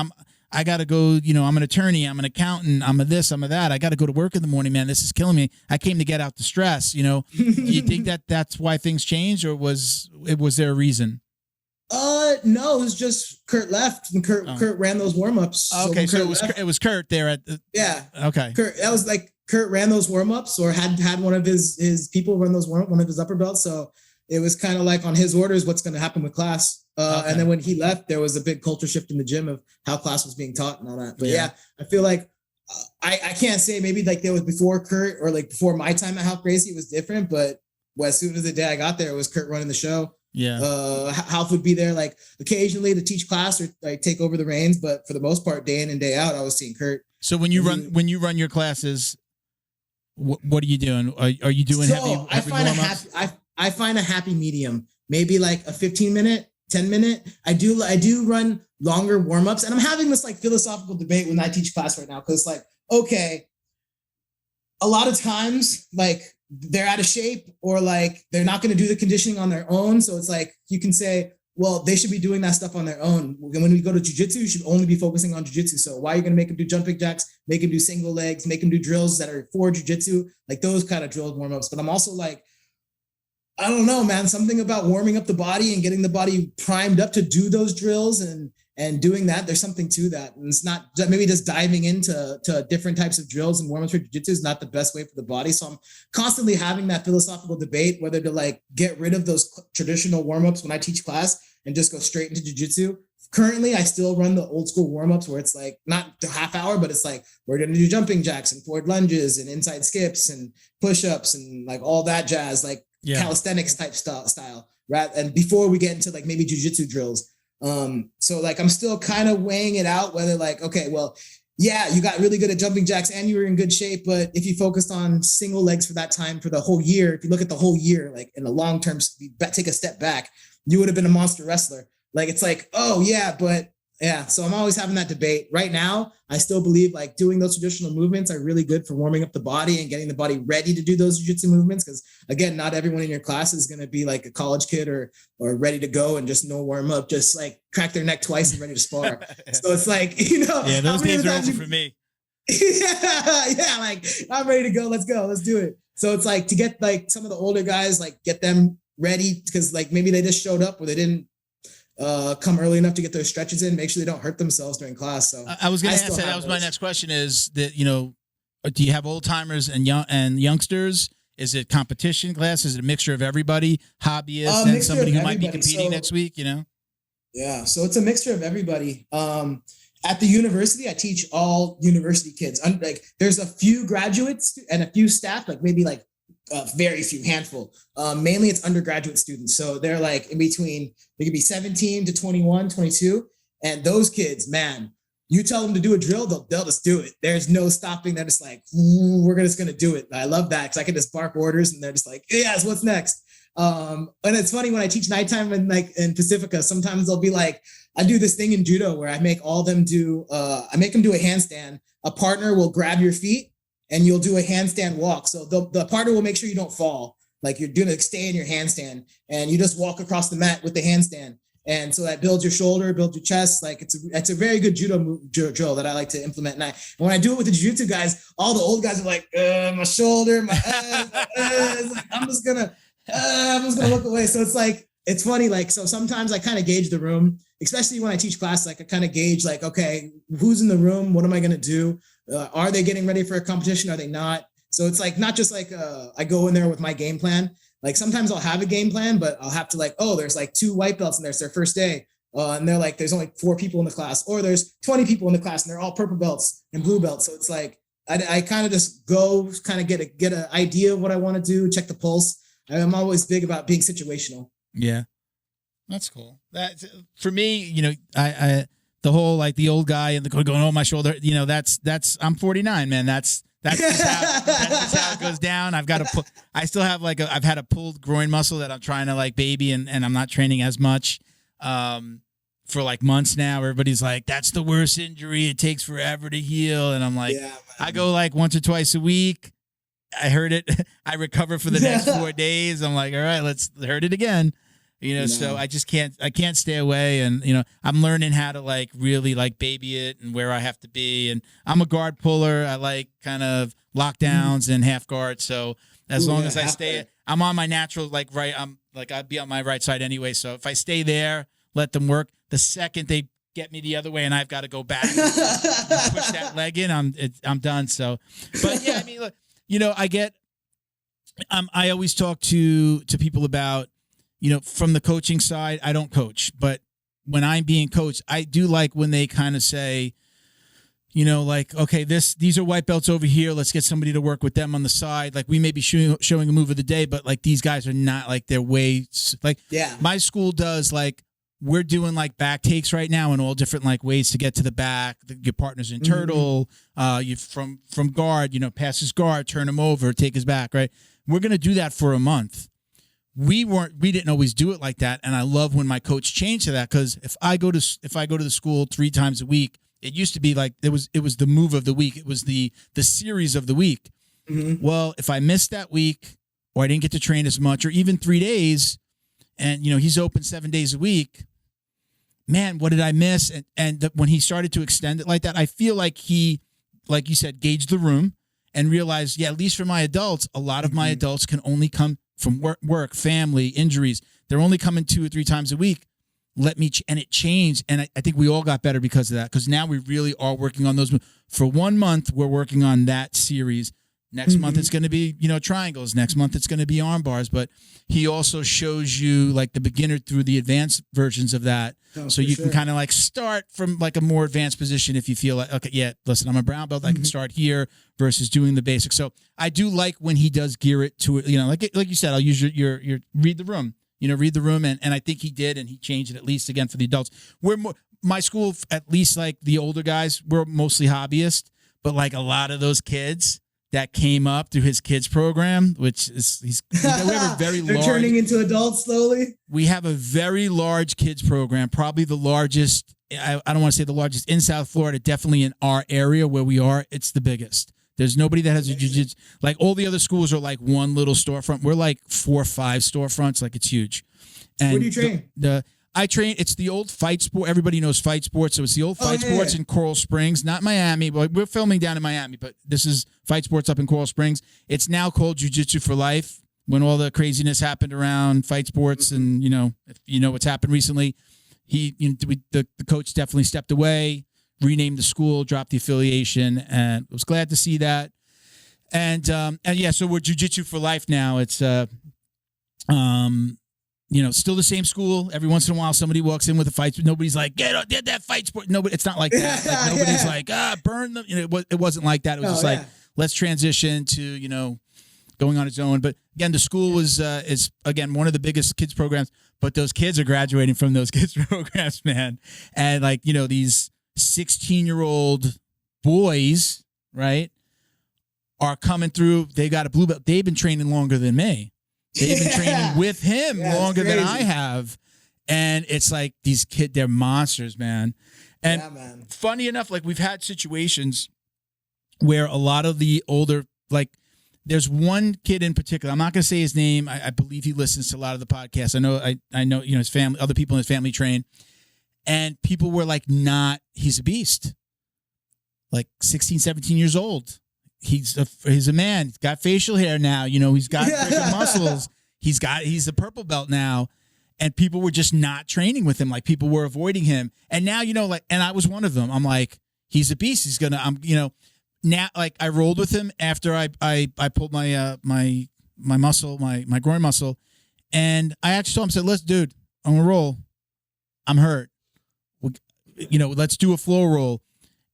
I got to go. I'm an attorney. I'm an accountant. I'm a this. I'm a that. I got to go to work in the morning, man. This is killing me. I came to get out the stress. Do you think that that's why things changed, or was there a reason? No, it was just Kurt left and Kurt ran those warm-ups. Okay, so it was Kurt there at the, yeah. Okay. That was like Kurt ran those warm-ups or had one of his people run those one of his upper belts. So it was kind of like on his orders what's going to happen with class. Okay. And then when he left, there was a big culture shift in the gym of how class was being taught and all that. But yeah I feel like I can't say maybe like there was before Kurt or like before my time at Half Gracie, it was different. But as soon as the day I got there, it was Kurt running the show. Yeah. Half would be there like occasionally to teach class or like take over the reins, but for the most part, day in and day out, I was seeing Kurt. So when you run your classes, what are you doing? Are you doing heavy warm-ups? I find a happy medium, maybe like a 15-minute, 10-minute. I do run longer warm-ups, and I'm having this like philosophical debate when I teach class right now, because it's like, okay, a lot of times like they're out of shape or like they're not going to do the conditioning on their own. So it's like you can say, well, they should be doing that stuff on their own. When we go to jiu-jitsu, you should only be focusing on jiu-jitsu. So why are you going to make them do jumping jacks, make them do single legs, make them do drills that are for jiu-jitsu, like those kind of drills, warm-ups. But I'm also like, I don't know, man, something about warming up the body and getting the body primed up to do those drills and doing that. There's something to that. And it's not maybe just diving into different types of drills and warm-ups for jiu-jitsu is not the best way for the body. So I'm constantly having that philosophical debate, whether to like get rid of those traditional warm-ups when I teach class and just go straight into jiu-jitsu. Currently, I still run the old school warm-ups where it's like not the half hour, but it's like we're going to do jumping jacks and forward lunges and inside skips and push-ups and like all that jazz, like calisthenics type style. Right. And before we get into like maybe jiu-jitsu drills. So like I'm still kind of weighing it out whether like, okay, well, yeah, you got really good at jumping jacks and you were in good shape, but if you focused on single legs for that time for the whole year, if you look at the whole year, like in the long term, take a step back, you would have been a monster wrestler. Like it's like, oh yeah, but yeah. So I'm always having that debate. Right now, I still believe like doing those traditional movements are really good for warming up the body and getting the body ready to do those jiu-jitsu movements. Because again, not everyone in your class is going to be like a college kid or ready to go and just no warm up, just like crack their neck twice and ready to spar. So it's like, yeah, those days are over for me. yeah, like I'm ready to go. Let's go. Let's do it. So it's like to get like some of the older guys, like get them ready because like maybe they just showed up or they didn't come early enough to get their stretches in, make sure they don't hurt themselves during class. So I was going to ask that was my next question is that, do you have old timers and youngsters? Is it competition class? Is it a mixture of everybody, hobbyists and somebody who might be competing next week, Yeah. So it's a mixture of everybody. At the university, I teach all university kids. Like there's a few graduates and a few staff, like maybe like very few handful. Mainly it's undergraduate students. So they're like in between, they could be 17 to 21, 22. And those kids, man, you tell them to do a drill, they'll just do it. There's no stopping. They're just like, we're just going to do it. I love that because I can just bark orders and they're just like, yes, what's next? And it's funny when I teach nighttime in Pacifica, sometimes they'll be like, I do this thing in judo where I make them do a handstand. A partner will grab your feet and you'll do a handstand walk. So the partner will make sure you don't fall. Like you're doing stay in your handstand and you just walk across the mat with the handstand. And so that builds your shoulder, builds your chest. Like it's a very good judo drill that I like to implement. And when I do it with the jiu-jitsu guys, all the old guys are like, my shoulder, my like, I'm just gonna look away. So it's like, it's funny. Like, so sometimes I kind of gauge the room, especially when I teach class, like I kind of gauge like, okay, who's in the room? What am I going to do? Are they getting ready for a competition? Are they not? So it's like, not just like, I go in there with my game plan. Like sometimes I'll have a game plan, but I'll have to like, oh, there's like 2 white belts and there's their first day. And they're like, there's only 4 people in the class, or there's 20 people in the class and they're all purple belts and blue belts. So it's like, I kind of just go kind of get an idea of what I want to do, check the pulse. I'm always big about being situational. Yeah. That's cool. That for me, I the whole like the old guy and the going on my shoulder, that's I'm 49, man. That's just how it goes down. I've got to I still have like I've had a pulled groin muscle that I'm trying to like baby and I'm not training as much. for like months now. Everybody's like, that's the worst injury. It takes forever to heal. And I'm like, I go like once or twice a week. I heard it. I recover for the next 4 days. I'm like, all right, let's hurt it again. So I just can't stay away. And, I'm learning how to like really like baby it and where I have to be. And I'm a guard puller. I like kind of lockdowns and half guard. So as long as I stay, I'm on my natural, like, right. I'm like, I'd be on my right side anyway. So if I stay there, let them work. The second they get me the other way and I've got to go back and push that leg in, I'm done. So, but yeah, I mean, look, I always talk to people about, from the coaching side. I don't coach, but when I'm being coached, I do like when they kind of say, like, okay, these are white belts over here. Let's get somebody to work with them on the side. Like we may be showing a move of the day, but like these guys are not like their way. Like my school does like, we're doing like back takes right now and all different like ways to get to the back. Your partner's in turtle, you from guard, pass his guard, turn him over, take his back, right? We're going to do that for a month. We didn't always do it like that. And I love when my coach changed to that. Cause if I go to the school 3 times a week, it used to be like, it was the move of the week. It was the series of the week. Well, if I missed that week or I didn't get to train as much or even 3 days, and, he's open 7 days a week. Man, what did I miss? And when he started to extend it like that, I feel like he, like you said, gauged the room and realized, at least for my adults, a lot of my adults can only come from work, family, injuries. They're only coming 2 or 3 times a week. And it changed. And I think we all got better because of that. Because now we really are working on those. For 1 month, we're working on that series. Next month, it's going to be, triangles. Next month, it's going to be arm bars. But he also shows you like the beginner through the advanced versions of that. So you can kind of like start from like a more advanced position if you feel like, okay, listen, I'm a brown belt. I can start here versus doing the basics. So I do like when he does gear it to, like you said, I'll use your read the room, read the room. And I think he did. And he changed it at least again for the adults. My school, at least like the older guys, we're mostly hobbyists. But like a lot of those kids that came up through his kids program, which is we have a very They're turning into adults slowly. We have a very large kids program, probably the largest. I don't want to say the largest in South Florida, definitely in our area where we are. It's the biggest. There's nobody that has a jiu-jitsu. Like all the other schools are like one little storefront. We're like 4 or 5 storefronts. Like it's huge. And where do you train? I train. It's the old Fight Sport. Everybody knows Fight Sports. So it's the old Fight Sports in Coral Springs, not Miami. But we're filming down in Miami. But this is Fight Sports up in Coral Springs. It's now called Jiu-Jitsu for Life. When all the craziness happened around Fight Sports, and if you know what's happened recently, the coach definitely stepped away, renamed the school, dropped the affiliation, and was glad to see that. And so we're Jiu-Jitsu for Life now. It's still the same school. Every once in a while, somebody walks in with a fight. Nobody's like, get that Fight Sport. Nobody. It's not like that. Like, nobody's like, burn them. It wasn't like that. It was like, let's transition to, going on its own. But again, the school is again, one of the biggest kids programs, but those kids are graduating from those kids programs, man. And like, these 16-year-old boys, right, are coming through. They got a blue belt. They've been training longer than me. They've been training with him longer than I have. And it's like these kids, they're monsters, man. And funny enough, like we've had situations where a lot of the older, like there's one kid in particular, I'm not going to say his name. I believe he listens to a lot of the podcasts. I know, his family, other people in his family train. And people were like, he's a beast. Like 16, 17 years old. He's a man. He's got facial hair now. He's got freaking muscles. He's a purple belt now. And people were just not training with him. Like people were avoiding him. And now, and I was one of them. I'm like, he's a beast. He's now, like I rolled with him after I pulled my muscle, my groin muscle. And I actually told him, said, listen, dude, I'm going to roll. I'm hurt. Let's do a flow roll.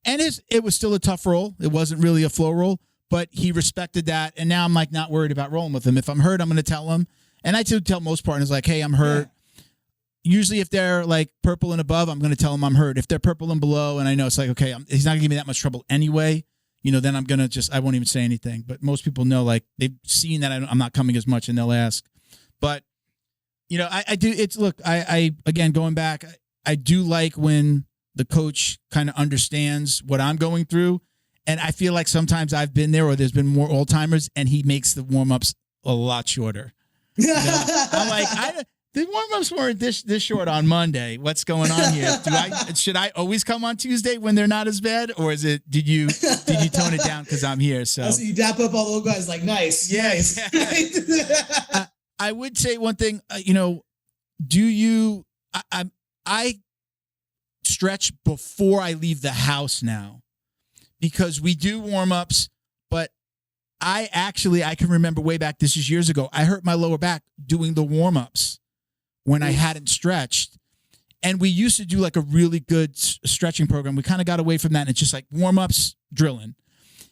And it was still a tough roll. It wasn't really a flow roll, but he respected that. And now I'm like not worried about rolling with him. If I'm hurt, I'm going to tell him. And I do tell most partners like, hey, I'm hurt. Yeah. Usually if they're like purple and above, I'm going to tell them I'm hurt. If they're purple and below, and I know it's like, okay, he's not going to give me that much trouble anyway, then I'm going to I won't even say anything. But most people know, like they've seen that I'm not coming as much and they'll ask. But, I do, look, I again, going back, I do like when the coach kind of understands what I'm going through. And I feel like sometimes I've been there or there's been more old timers and he makes the warm-ups a lot shorter. You know? I'm like, the warm-ups weren't this short on Monday. What's going on here? Should I always come on Tuesday when they're not as bad? Or is it, did you tone it down because I'm here? So you dap up all the old guys like, nice. Yes. Nice. I would say one thing, I stretch before I leave the house now because we do warm-ups, but I can remember way back, this is years ago, I hurt my lower back doing the warm-ups when I hadn't stretched. And we used to do like a really good stretching program. We kind of got away from that. And it's just like warm-ups, drilling.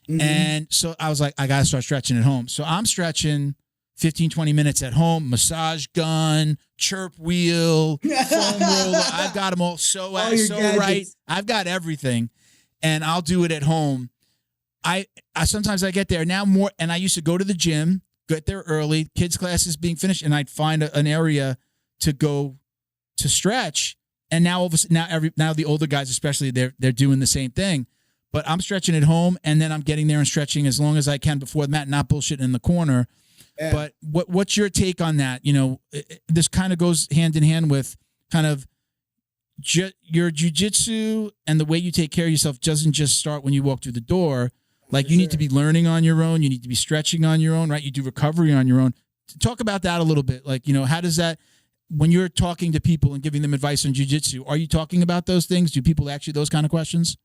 Mm-hmm. And so I was like, I got to start stretching at home. So I'm stretching 15, 20 minutes at home, massage gun, chirp wheel, foam roller. I've got them all so right. I've got everything. And I'll do it at home. I sometimes I get there now more, and I used to go to the gym, get there early, kids' classes being finished, and I'd find an area to go to stretch. And now now the older guys especially, they're doing the same thing. But I'm stretching at home, and then I'm getting there and stretching as long as I can before the mat, not bullshitting in the corner. Yeah. But what's your take on that? This kind of goes hand in hand with kind of your jiu-jitsu, and the way you take care of yourself doesn't just start when you walk through the door. Like you need to be learning on your own. You need to be stretching on your own, right? You do recovery on your own. Talk about that a little bit. Like, how does that, when you're talking to people and giving them advice on jiu-jitsu, are you talking about those things? Do people ask you those kind of questions?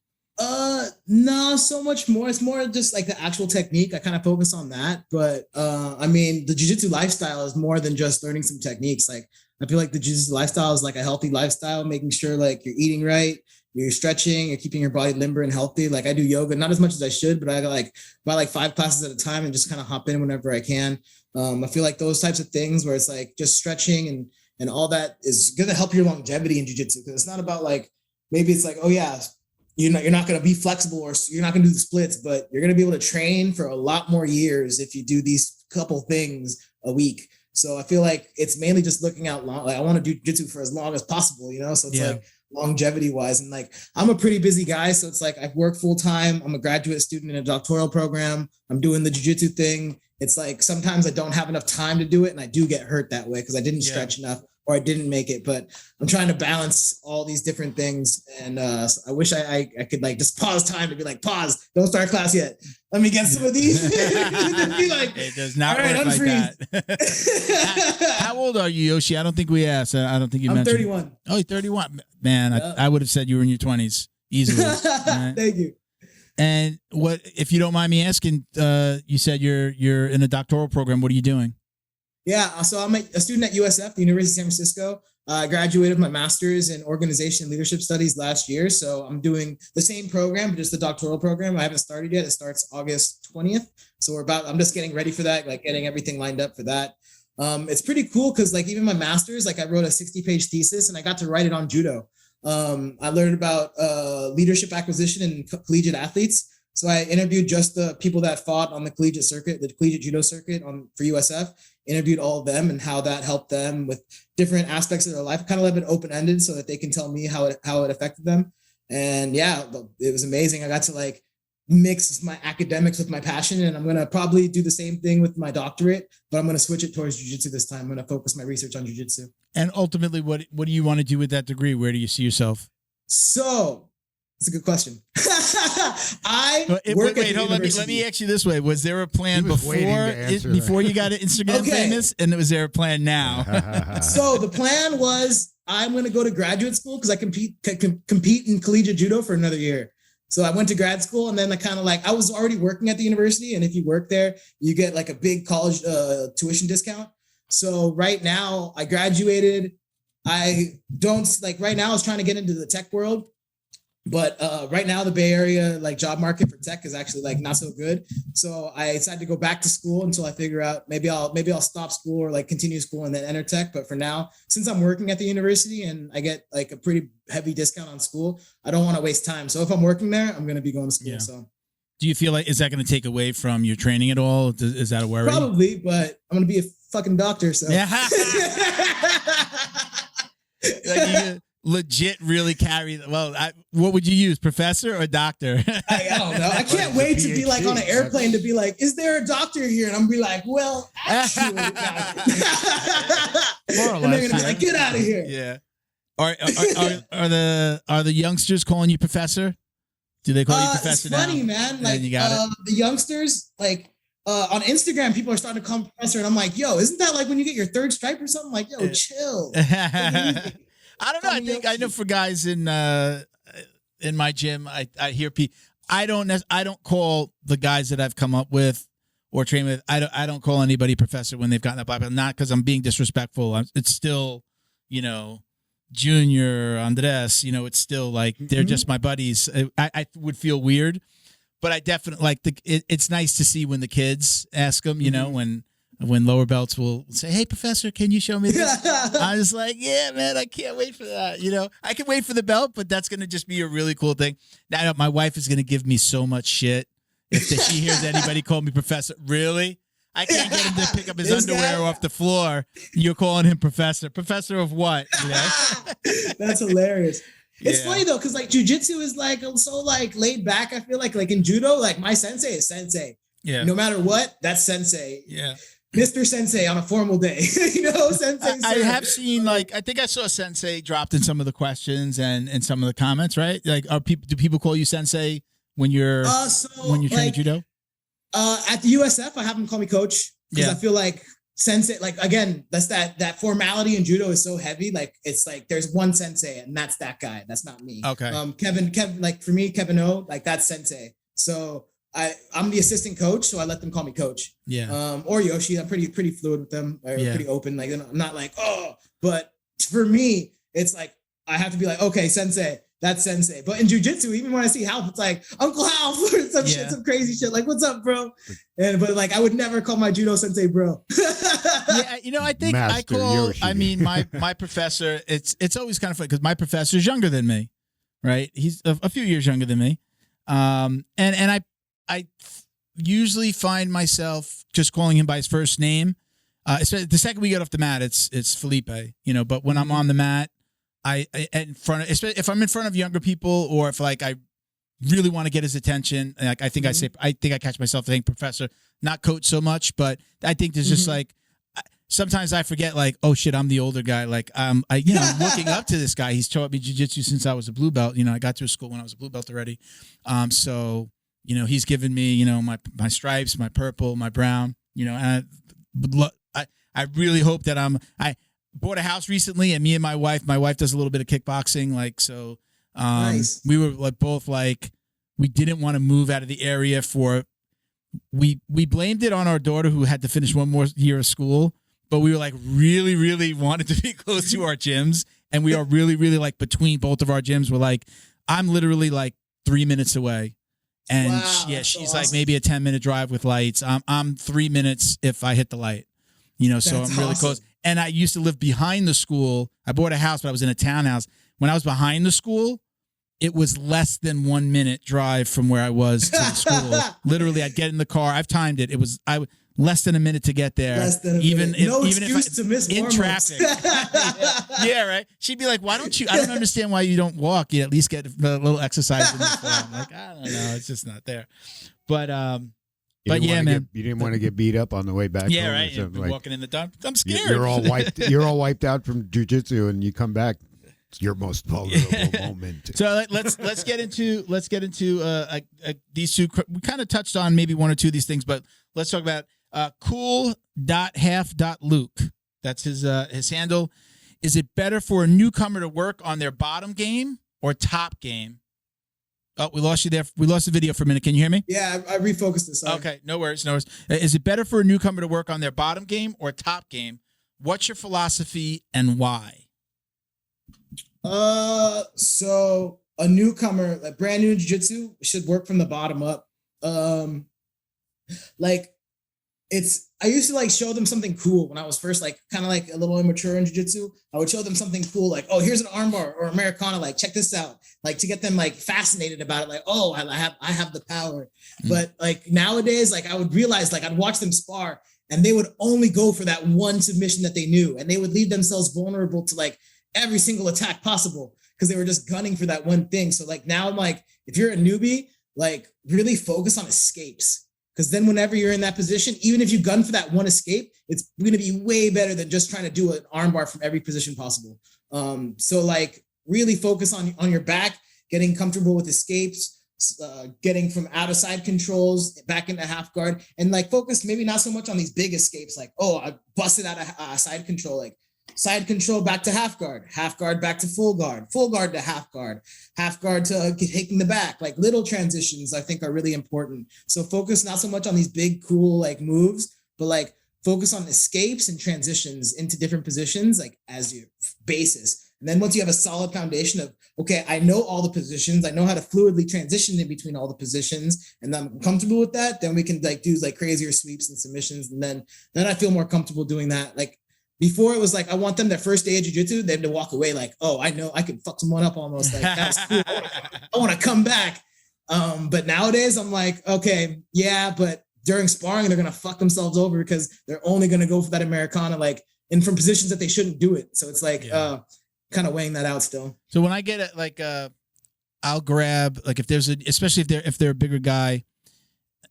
No, so much more. It's more just like the actual technique. I kind of focus on that. But the jiu-jitsu lifestyle is more than just learning some techniques. Like I feel like the jiu-jitsu lifestyle is like a healthy lifestyle, making sure like you're eating right, you're stretching, you're keeping your body limber and healthy. Like I do yoga, not as much as I should, but I got about 5 classes at a time and just kind of hop in whenever I can. I feel like those types of things where it's like just stretching and all that is going to help your longevity in jiu-jitsu. Because it's not about like, maybe it's like, oh yeah, you're not going to be flexible or you're not going to do the splits, but you're going to be able to train for a lot more years if you do these couple things a week. So I feel like it's mainly just looking out long. Like I want to do jiu-jitsu for as long as possible, So it's like longevity wise. And like, I'm a pretty busy guy. So it's like, I work full time. I'm a graduate student in a doctoral program. I'm doing the jiu-jitsu thing. It's like, sometimes I don't have enough time to do it. And I do get hurt that way because I didn't stretch enough or I didn't make it, but I'm trying to balance all these different things. And I wish I could like just pause time to be like, pause, don't start class yet. Let me get some of these. Be like, it does not work like that. How old are you, Yoshi? I don't think we asked. I don't think you mentioned. I'm 31. Oh, you're 31. Man, I would have said you were in your 20s easily. Right? Thank you. And what, if you don't mind me asking, you said you're in a doctoral program. What are you doing? Yeah, so I'm a student at USF, the University of San Francisco. I graduated with my master's in organization and leadership studies last year. So I'm doing the same program, but just the doctoral program. I haven't started yet. It starts August 20th. So I'm just getting ready for that, like getting everything lined up for that. It's pretty cool because like even my master's, like I wrote a 60-page thesis and I got to write it on judo. I learned about leadership acquisition in collegiate athletes. So I interviewed just the people that fought on the collegiate circuit, the collegiate judo circuit for USF, interviewed all of them and how that helped them with different aspects of their life, kind of left it open-ended so that they can tell me how it affected them. And yeah, it was amazing. I got to like mix my academics with my passion, and I'm going to probably do the same thing with my doctorate, but I'm going to switch it towards jiu-jitsu this time. I'm going to focus my research on jiu-jitsu. And ultimately, what do you want to do with that degree? Where do you see yourself? So it's a good question. Let me ask you this way. Was there a plan before you got Instagram famous? And was there a plan now? So the plan was I'm going to go to graduate school because I compete in collegiate judo for another year. So I went to grad school, and then I was already working at the university. And if you work there, you get like a big college tuition discount. So right now I graduated. Right now I was trying to get into the tech world. But right now, the Bay Area job market for tech is actually not so good. So I decided to go back to school until I figure out maybe I'll stop school or continue school and then enter tech. But for now, since I'm working at the university and I get a pretty heavy discount on school, I don't want to waste time. So if I'm working there, I'm going to be going to school. Yeah. So do you feel like, is that going to take away from your training at all? Is that a worry? Probably, but I'm going to be a fucking doctor. So yeah. legit really carry. Well, what would you use, professor or doctor? I don't know. I can't wait to be like on an airplane to be like, is there a doctor here? And I'm gonna be like, well, actually, More or and they're less. gonna be like, get out of here. Yeah. Are the youngsters calling you professor? Do they call you professor It's funny, now? man. Like you got it? the youngsters, like on Instagram, people are starting to call me professor, and I'm like, yo, isn't that like when you get your third stripe or something? Like, yo, chill. I don't know. I know for guys in my gym, I hear people. I don't call the guys that I've come up with or trained with. I don't call anybody professor when they've gotten that black belt. Not because I'm being disrespectful. It's still, Junior, Andres. It's still like they're just my buddies. I would feel weird, but I definitely like it's nice to see when the kids ask them. When lower belts will say, "Hey, professor, can you show me this?" I was like, "Yeah, man, I can't wait for that." I can wait for the belt, but that's going to just be a really cool thing. Now, my wife is going to give me so much shit if she hears anybody call me professor. Really? I can't get him to pick up his underwear off the floor. You're calling him professor. Professor of what? That's hilarious. It's funny though, because like jiu-jitsu is like so like laid back. I feel like in judo, like my sensei is sensei. Yeah. No matter what, that's sensei. Yeah. Mr. Sensei on a formal day. Sensei. I have seen I think I saw sensei dropped in some of the questions and some of the comments, right? Like do people call you sensei when you're training judo? At the USF, I have them call me coach because I feel like sensei, like again, that's that formality in judo is so heavy. Like it's like there's one sensei and that's that guy. That's not me. Okay. Kevin, like for me, Kevin O, like that's sensei. So I'm the assistant coach, so I let them call me coach. Yeah. Or Yoshi. I'm pretty fluid with them. Pretty open. Like I'm not like, oh, but for me, it's like I have to be like, okay, sensei. That's sensei. But in jiu-jitsu, even when I see Half, it's like Uncle Half or some shit, some crazy shit. Like, what's up, bro? But like I would never call my judo sensei bro. Yeah, I think Master I call Yoshi. I mean my professor, it's always kind of funny because my professor is younger than me, right? He's a few years younger than me. And I usually find myself just calling him by his first name. The second we get off the mat, it's Felipe, but when I'm on the mat, if I'm in front of younger people or if like I really want to get his attention, like I think I catch myself saying professor, not coach so much, but I think there's just like sometimes I forget like, oh shit, I'm the older guy. Like I'm looking up to this guy. He's taught me jiu-jitsu since I was a blue belt. I got to school when I was a blue belt already. So he's given me my stripes, my purple, my brown. And I really hope that I bought a house recently, and me and my wife does a little bit of kickboxing. Like, so nice. We were like both like, we didn't want to move out of the area we blamed it on our daughter who had to finish one more year of school, but we were like really, really wanted to be close to our gyms. And we are really, really like between both of our gyms. We're like, I'm literally like 3 minutes away. And she's awesome. Like maybe a 10-minute drive with lights. I'm 3 minutes if I hit the light, so I'm really close. And I used to live behind the school. I bought a house, but I was in a townhouse. When I was behind the school, it was less than 1 minute drive from where I was to the school. Literally, I'd get in the car. I've timed it. It was less than a minute to get there. Less than a minute. No excuse to miss in traffic. Yeah, right. She'd be like, "Why don't you? I don't understand why you don't walk. You at least get a little exercise in the floor." I'm like, I don't know. It's just not there. But man, you didn't want to get beat up on the way back. Yeah, right. You're walking in the dark. I'm scared. You're all wiped. You're all wiped out from jiu-jitsu, and you come back. It's your most vulnerable moment. So let's get into these two. We kind of touched on maybe one or two of these things, but let's talk about cool.half.luke. That's his handle. Is it better for a newcomer to work on their bottom game or top game? Oh, we lost you there. We lost the video for a minute. Can you hear me? Yeah, I refocused this. Okay, no worries. Is it better for a newcomer to work on their bottom game or top game? What's your philosophy and why? So a newcomer, like brand new in jiu-jitsu, should work from the bottom up. I used to like show them something cool when I was first like kind of like a little immature in jiu-jitsu. I would show them something cool like, oh, here's an armbar or Americana, like check this out, like to get them like fascinated about it, like, oh, I have the power. Mm-hmm. But like nowadays, like I would realize like I'd watch them spar and they would only go for that one submission that they knew, and they would leave themselves vulnerable to like every single attack possible because they were just gunning for that one thing. So like now I'm like, if you're a newbie, like really focus on escapes. Because then whenever you're in that position, even if you gun for that one escape, it's going to be way better than just trying to do an armbar from every position possible. So like really focus on your back, getting comfortable with escapes, getting from out of side controls back into half guard, and like focus maybe not so much on these big escapes like, oh, I busted out of side control, like side control back to half guard back to full guard to half guard to taking the back. Like little transitions I think are really important. So focus not so much on these big cool like moves, but like focus on escapes and transitions into different positions like as your basis. And then once you have a solid foundation of, okay, I know all the positions, I know how to fluidly transition in between all the positions, and I'm comfortable with that, then we can like do like crazier sweeps and submissions. And then I feel more comfortable doing that. Like before it was like, I want them their first day of jiu-jitsu, they have to walk away like, oh, I know I can fuck someone up almost. Like that's cool. I want to come back. But nowadays I'm like, okay, yeah, but during sparring, they're going to fuck themselves over because they're only going to go for that Americana, like, and from positions that they shouldn't do it. So it's like, kind of weighing that out still. So when I get it, like, I'll grab, like if there's especially if they're a bigger guy,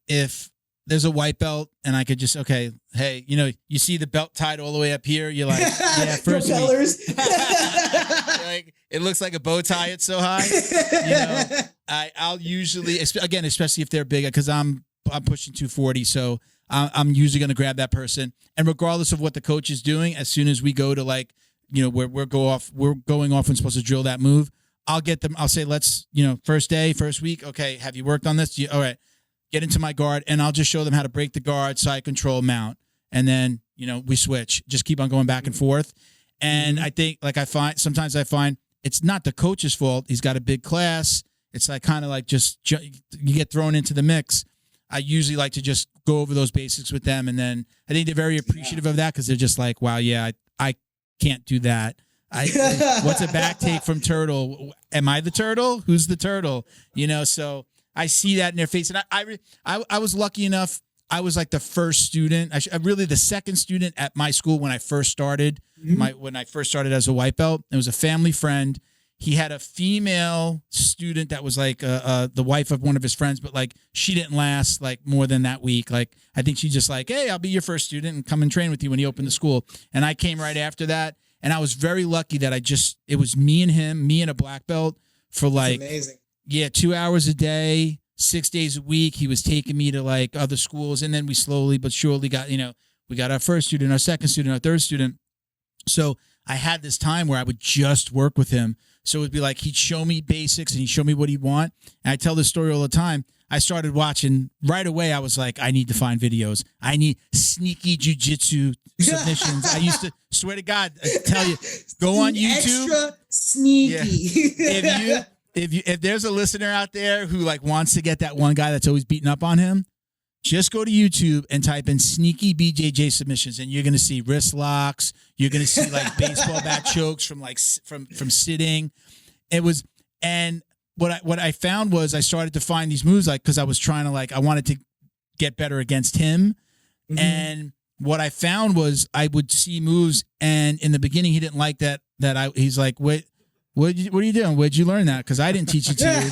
if there's a white belt and I could just, okay, hey, you know, you see the belt tied all the way up here. You're like, yeah, first like it looks like a bow tie. It's so high. You know, I'll usually, again, especially if they're big, because I'm pushing 240. So I'm usually going to grab that person. And regardless of what the coach is doing, as soon as we go to like, you know, we're going off and supposed to drill that move, I'll get them. I'll say, let's, you know, first day, first week. Okay. Have you worked on this? All right. Get into my guard, and I'll just show them how to break the guard, side control, mount. And then, you know, we switch, just keep on going back and forth. And I think like sometimes I find it's not the coach's fault. He's got a big class. It's like kind of like just you get thrown into the mix. I usually like to just go over those basics with them. And then I think they're very appreciative of that because they're just like, wow, yeah, I can't do that. What's a back take from turtle? Am I the turtle? Who's the turtle? You know, so I see that in their face. And I was lucky enough. I was like the first student, really the second student at my school when I first started. When I first started as a white belt, it was a family friend. He had a female student that was like the wife of one of his friends, but like she didn't last like more than that week. Like I think she just like, hey, I'll be your first student and come and train with you when he opened the school. And I came right after that. And I was very lucky that it was me and him, me and a black belt for like, amazing. Yeah, 2 hours a day, 6 days a week. He was taking me to like other schools. And then we slowly but surely got, you know, we got our first student, our second student, our third student. So I had this time where I would just work with him. So it would be like he'd show me basics and he'd show me what he'd want. And I tell this story all the time. I started watching right away. I was like, I need to find videos. I need sneaky jiu-jitsu submissions. I used to swear to God, I tell you, go on YouTube. Extra sneaky. Yeah. If there's a listener out there who like wants to get that one guy that's always beating up on him, just go to YouTube and type in sneaky BJJ submissions, and you're gonna see wrist locks. You're gonna see like baseball bat chokes from like from sitting. And what I found was I started to find these moves like because I was trying to like I wanted to get better against him, and what I found was I would see moves, and in the beginning he didn't like that. He's like, what are you doing? Where'd you learn that? Because I didn't teach it to you.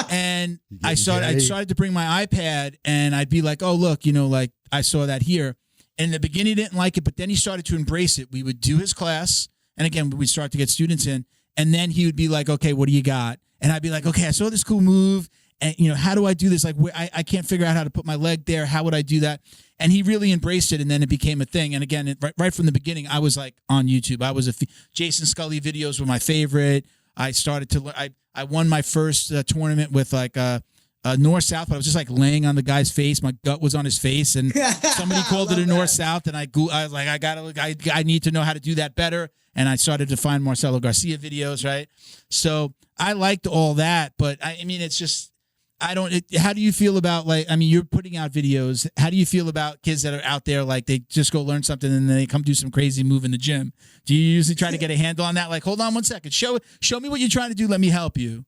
And I started to bring my iPad, and I'd be like, oh, look, you know, like I saw that here. And in the beginning, he didn't like it, but then he started to embrace it. We would do his class. And again, we'd start to get students in. And then he would be like, okay, what do you got? And I'd be like, okay, I saw this cool move. And, you know, how do I do this? Like, I can't figure out how to put my leg there. How would I do that? And he really embraced it. And then it became a thing. And again, right from the beginning, I was like on YouTube. I was Jason Scully videos were my favorite. I started to, I won my first tournament with like north-south, but I was just like laying on the guy's face. My gut was on his face. And somebody called it a north-south. And I was like, I need to know how to do that better. And I started to find Marcelo Garcia videos, right? So I liked all that. But I mean, it's just, how do you feel about like, I mean, you're putting out videos. How do you feel about kids that are out there, like they just go learn something and then they come do some crazy move in the gym? Do you usually try to get a handle on that? Like, hold on one second. Show me what you're trying to do. Let me help you.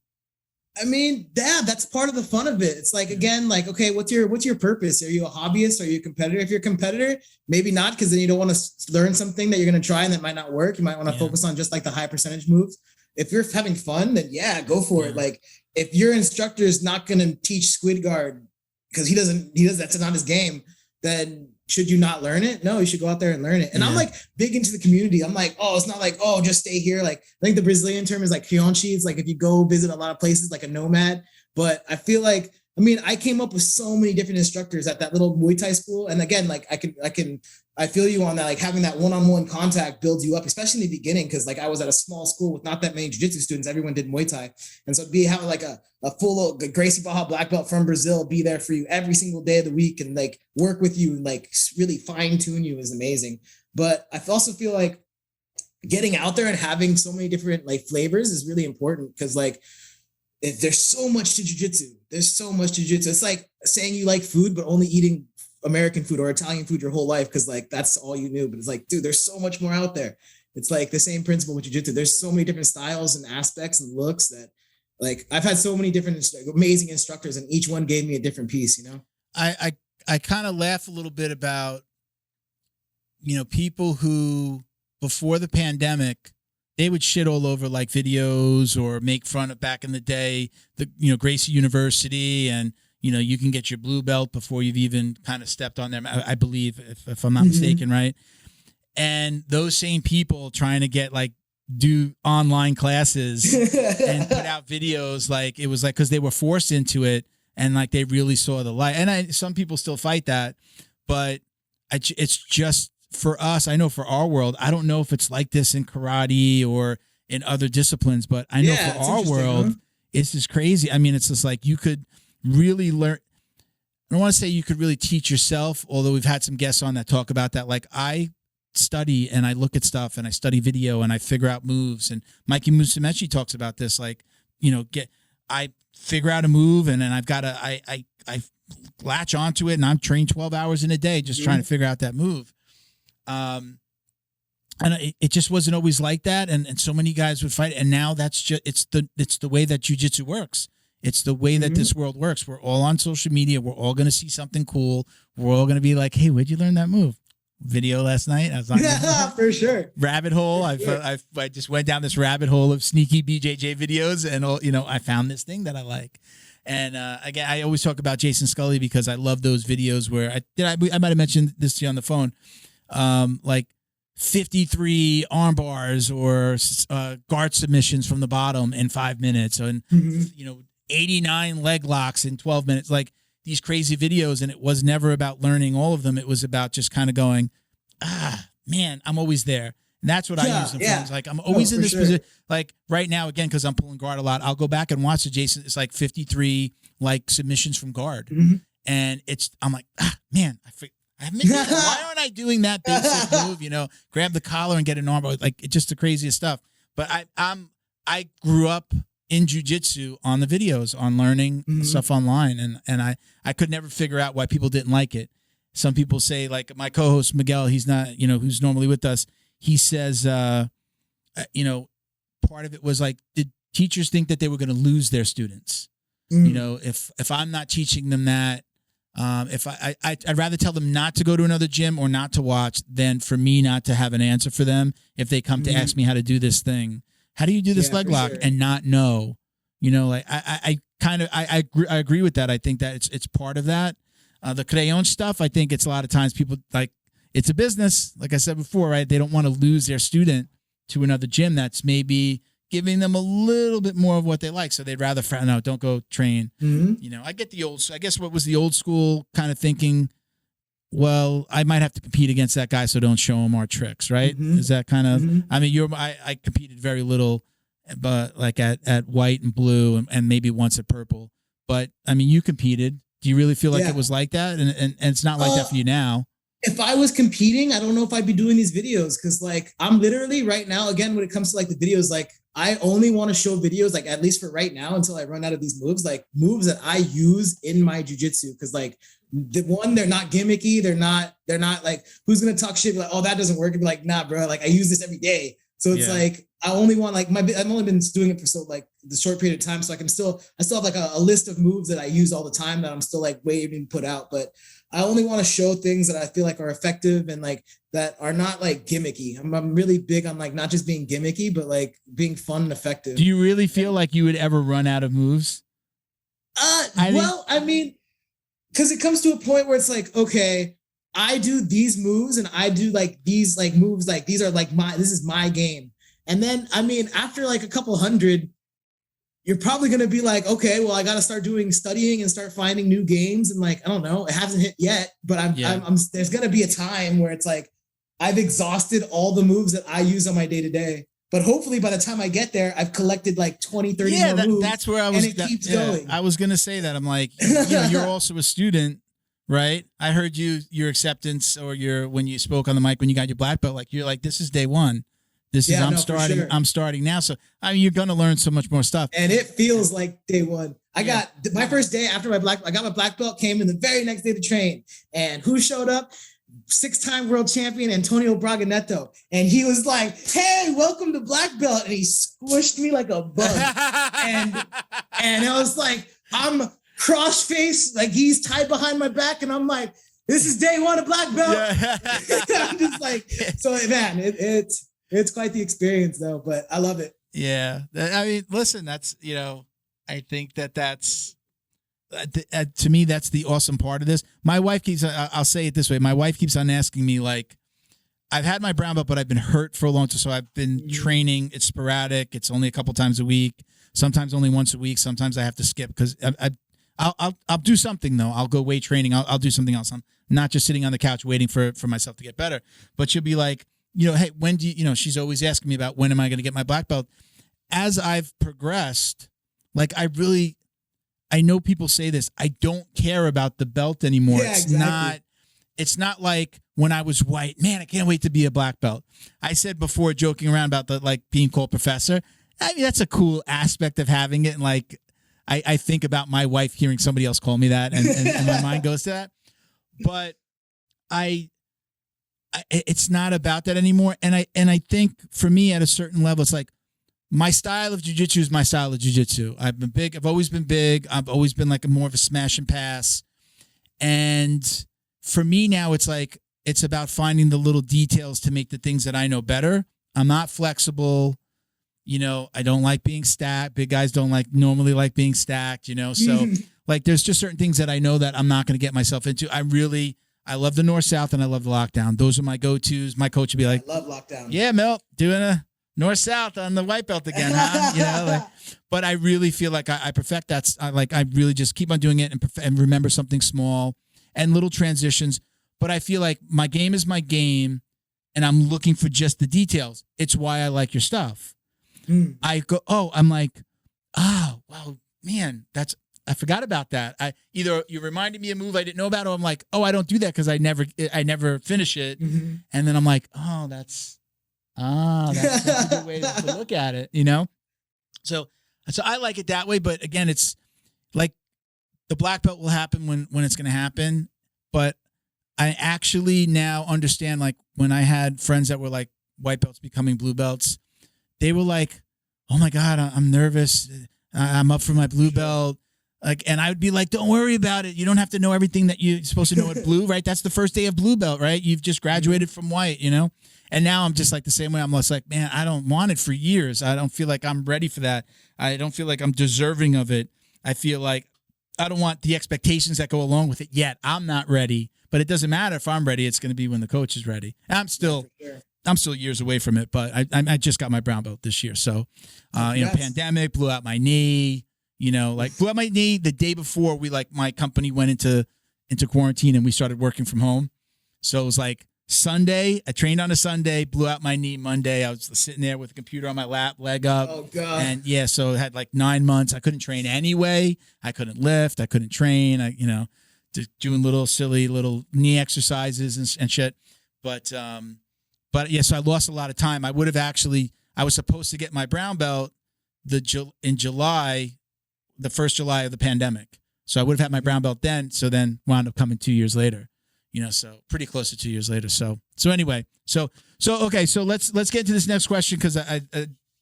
I mean, yeah, that's part of the fun of it. It's like, again, like, okay, what's your purpose? Are you a hobbyist? Are you a competitor? If you're a competitor, maybe not, because then you don't want to learn something that you're going to try and that might not work. You might want to focus on just like the high percentage moves. If you're having fun, then yeah, go for it. Like if your instructor is not going to teach squid guard because he doesn't, that's not his game, then should you not learn it? No, you should go out there and learn it. And I'm like big into the community. I'm like, oh, it's not like, oh, just stay here. Like I think the Brazilian term is like kyonchi. It's like if you go visit a lot of places, like a nomad. But I feel like, I mean, I came up with so many different instructors at that little Muay Thai school. And again, like I feel you on that. Like having that one-on-one contact builds you up, especially in the beginning. Cause like I was at a small school with not that many jiu-jitsu students. Everyone did Muay Thai. And so having like a full Gracie black belt from Brazil be there for you every single day of the week and like work with you and like really fine tune you is amazing. But I also feel like getting out there and having so many different like flavors is really important. Cause like, if there's so much to jiu-jitsu, It's like saying you like food, but only eating American food or Italian food your whole life because like that's all you knew. But it's like, dude, there's so much more out there. It's like the same principle with jiu-jitsu. There's so many different styles and aspects and looks that like I've had so many different amazing instructors and each one gave me a different piece, you know? I kind of laugh a little bit about, people who before the pandemic, they would shit all over like videos or make fun of back in the day, Gracie University and, you can get your blue belt before you've even kind of stepped on them. I believe if I'm not mistaken. Right. And those same people trying to get like do online classes and put out videos. Like it was like, cause they were forced into it and like, they really saw the light. And some people still fight that, but it's just, for us, I know for our world, I don't know if it's like this in karate or in other disciplines, but I know for our world, it's just crazy. I mean, it's just like you could really learn. I don't want to say you could really teach yourself, although we've had some guests on that talk about that. Like I study and I look at stuff and I study video and I figure out moves. And Mikey Musumeci talks about this, like, I figure out a move and then I've got to, I latch onto it and I'm trained 12 hours in a day just trying to figure out that move. And it just wasn't always like that. And so many guys would fight. And now that's just, it's the way that jiu-jitsu works. It's the way that this world works. We're all on social media. We're all going to see something cool. We're all going to be like, hey, where'd you learn that move? Video last night. I was on for sure. Rabbit hole. I just went down this rabbit hole of sneaky BJJ videos and I found this thing that I like. And again, I always talk about Jason Scully because I love those videos where I might have mentioned this to you on the phone. Like 53 arm bars or guard submissions from the bottom in 5 minutes and 89 leg locks in 12 minutes, like these crazy videos. And it was never about learning all of them. It was about just kind of going, man, I'm always there. And that's what I use them for. It's like I'm always in this position. Like right now, again, because I'm pulling guard a lot, I'll go back and watch the Jason. It's like 53 like submissions from guard. And I'm like, man, why aren't I doing that basic move? Grab the collar and get an arm. Like it's just the craziest stuff. But I grew up in jiu-jitsu on the videos, on learning stuff online, and I could never figure out why people didn't like it. Some people say, like my co-host Miguel, he's not, who's normally with us. He says, part of it was like, did teachers think that they were going to lose their students? If I'm not teaching them that. I'd rather tell them not to go to another gym or not to watch than for me not to have an answer for them if they come to ask me how to do this thing. How do you do this leg lock and not know? Like I agree with that. I think that it's part of that. The crayon stuff, I think it's a lot of times people like it's a business. Like I said before, right? They don't want to lose their student to another gym that's maybe giving them a little bit more of what they like. So they'd rather, no, don't go train. I get I guess what was the old school kind of thinking, well, I might have to compete against that guy, so don't show him our tricks, right? Is that kind of, I mean, I competed very little, but like at white and blue and maybe once at purple. But I mean, you competed. Do you really feel like it was like that? And it's not like that for you now. If I was competing, I don't know if I'd be doing these videos because like I'm literally right now, again, when it comes to like the videos, like I only want to show videos, like at least for right now, until I run out of these moves, like moves that I use in my jiu-jitsu. Cause like they're not gimmicky. They're not like, who's going to talk shit? Like, oh, that doesn't work. And be like, nah, bro, like I use this every day. So it's like, I only want like I've only been doing it for so like the short period of time. So I still have like a list of moves that I use all the time that I'm still like waiting to put out. But I only want to show things that I feel like are effective and like that are not like gimmicky. I'm really big on like not just being gimmicky, but like being fun and effective. Do you really feel like you would ever run out of moves? I mean, because it comes to a point where it's like, okay, I do these moves and I do like these like moves, like these are like this is my game. And then, I mean, after like a couple hundred, you're probably going to be like, okay, well, I got to start studying and start finding new games. And like, I don't know, it hasn't hit yet, but I'm there's going to be a time where it's like, I've exhausted all the moves that I use on my day to day. But hopefully by the time I get there, I've collected like 20, 30 more moves. That's where I was. And it keeps going. I was going to say that. I'm like, you're also a student, right? I heard your acceptance or when you spoke on the mic, when you got your black belt, like you're like, this is day one. I'm starting now. So I mean, you're going to learn so much more stuff. And it feels like day one. I got my first day after I got my black belt, came in the very next day to train. And who showed up? 6-time world champion Antonio Braganeto. And he was like, hey, welcome to black belt. And he squished me like a bug. and I was like, I'm cross-faced, like he's tied behind my back. And I'm like, this is day one of black belt. I'm just like, so man, it's quite the experience though, but I love it. Yeah. I mean, listen, that's, I think that's, to me, that's the awesome part of this. My wife I'll say it this way. My wife keeps on asking me, like, I've had my brown belt, but I've been hurt for a long time. So I've been training. It's sporadic. It's only a couple times a week. Sometimes only once a week. Sometimes I have to skip because I'll do something though. I'll go weight training. I'll do something else. I'm not just sitting on the couch waiting for myself to get better, but she'll be like, hey, when do you, she's always asking me about when am I going to get my black belt? As I've progressed, like I know people say this, I don't care about the belt anymore. Yeah, exactly. It's not like when I was white, man, I can't wait to be a black belt. I said before, joking around about the like being called professor. I mean, that's a cool aspect of having it. And like, I think about my wife hearing somebody else call me that and my mind goes to that. But it's not about that anymore. And I think for me at a certain level, it's like my style of jiu-jitsu is my style of jiu-jitsu. I've been big. I've always been big. I've always been like more of a smash and pass. And for me now, it's like, it's about finding the little details to make the things that I know better. I'm not flexible. I don't like being stacked. Big guys don't normally like being stacked, so like, there's just certain things that I know that I'm not going to get myself into. I love the north-south and I love the lockdown. Those are my go-tos. My coach would be like, I love lockdown. Yeah, Mel, doing a north-south on the white belt again, huh? But I really feel like I perfect that. I really just keep on doing it and remember something small and little transitions. But I feel like my game is my game and I'm looking for just the details. It's why I like your stuff. I go, I'm like, oh, wow, man, I forgot about that. Either you reminded me of a move I didn't know about, or I'm like, oh, I don't do that because I never finish it. Mm-hmm. And then I'm like, oh, that's a good way to look at it, So I like it that way. But again, it's like the black belt will happen when it's going to happen. But I actually now understand, like when I had friends that were like white belts becoming blue belts, they were like, oh my God, I'm nervous. I'm up for my blue belt. Like, and I would be like, don't worry about it. You don't have to know everything that you're supposed to know at blue, right? That's the first day of blue belt, right? You've just graduated from white, And now I'm just like the same way. I'm just like, man, I don't want it for years. I don't feel like I'm ready for that. I don't feel like I'm deserving of it. I feel like I don't want the expectations that go along with it yet. I'm not ready, but it doesn't matter if I'm ready. It's going to be when the coach is ready. And I'm still years away from it, but I just got my brown belt this year. So, pandemic blew out my knee. Blew out my knee the day before my company went into quarantine and we started working from home. So it was like Sunday, I trained on a Sunday, blew out my knee Monday. I was sitting there with a computer on my lap, leg up. Oh God. And so it had like 9 months. I couldn't train anyway. I couldn't lift. I couldn't train. Just doing little silly little knee exercises and shit. But yeah, so I lost a lot of time. I was supposed to get my brown belt in July, the first July of the pandemic. So I would have had my brown belt then. So then wound up coming 2 years later, So pretty close to 2 years later. So anyway, so okay, so let's get into this next question because I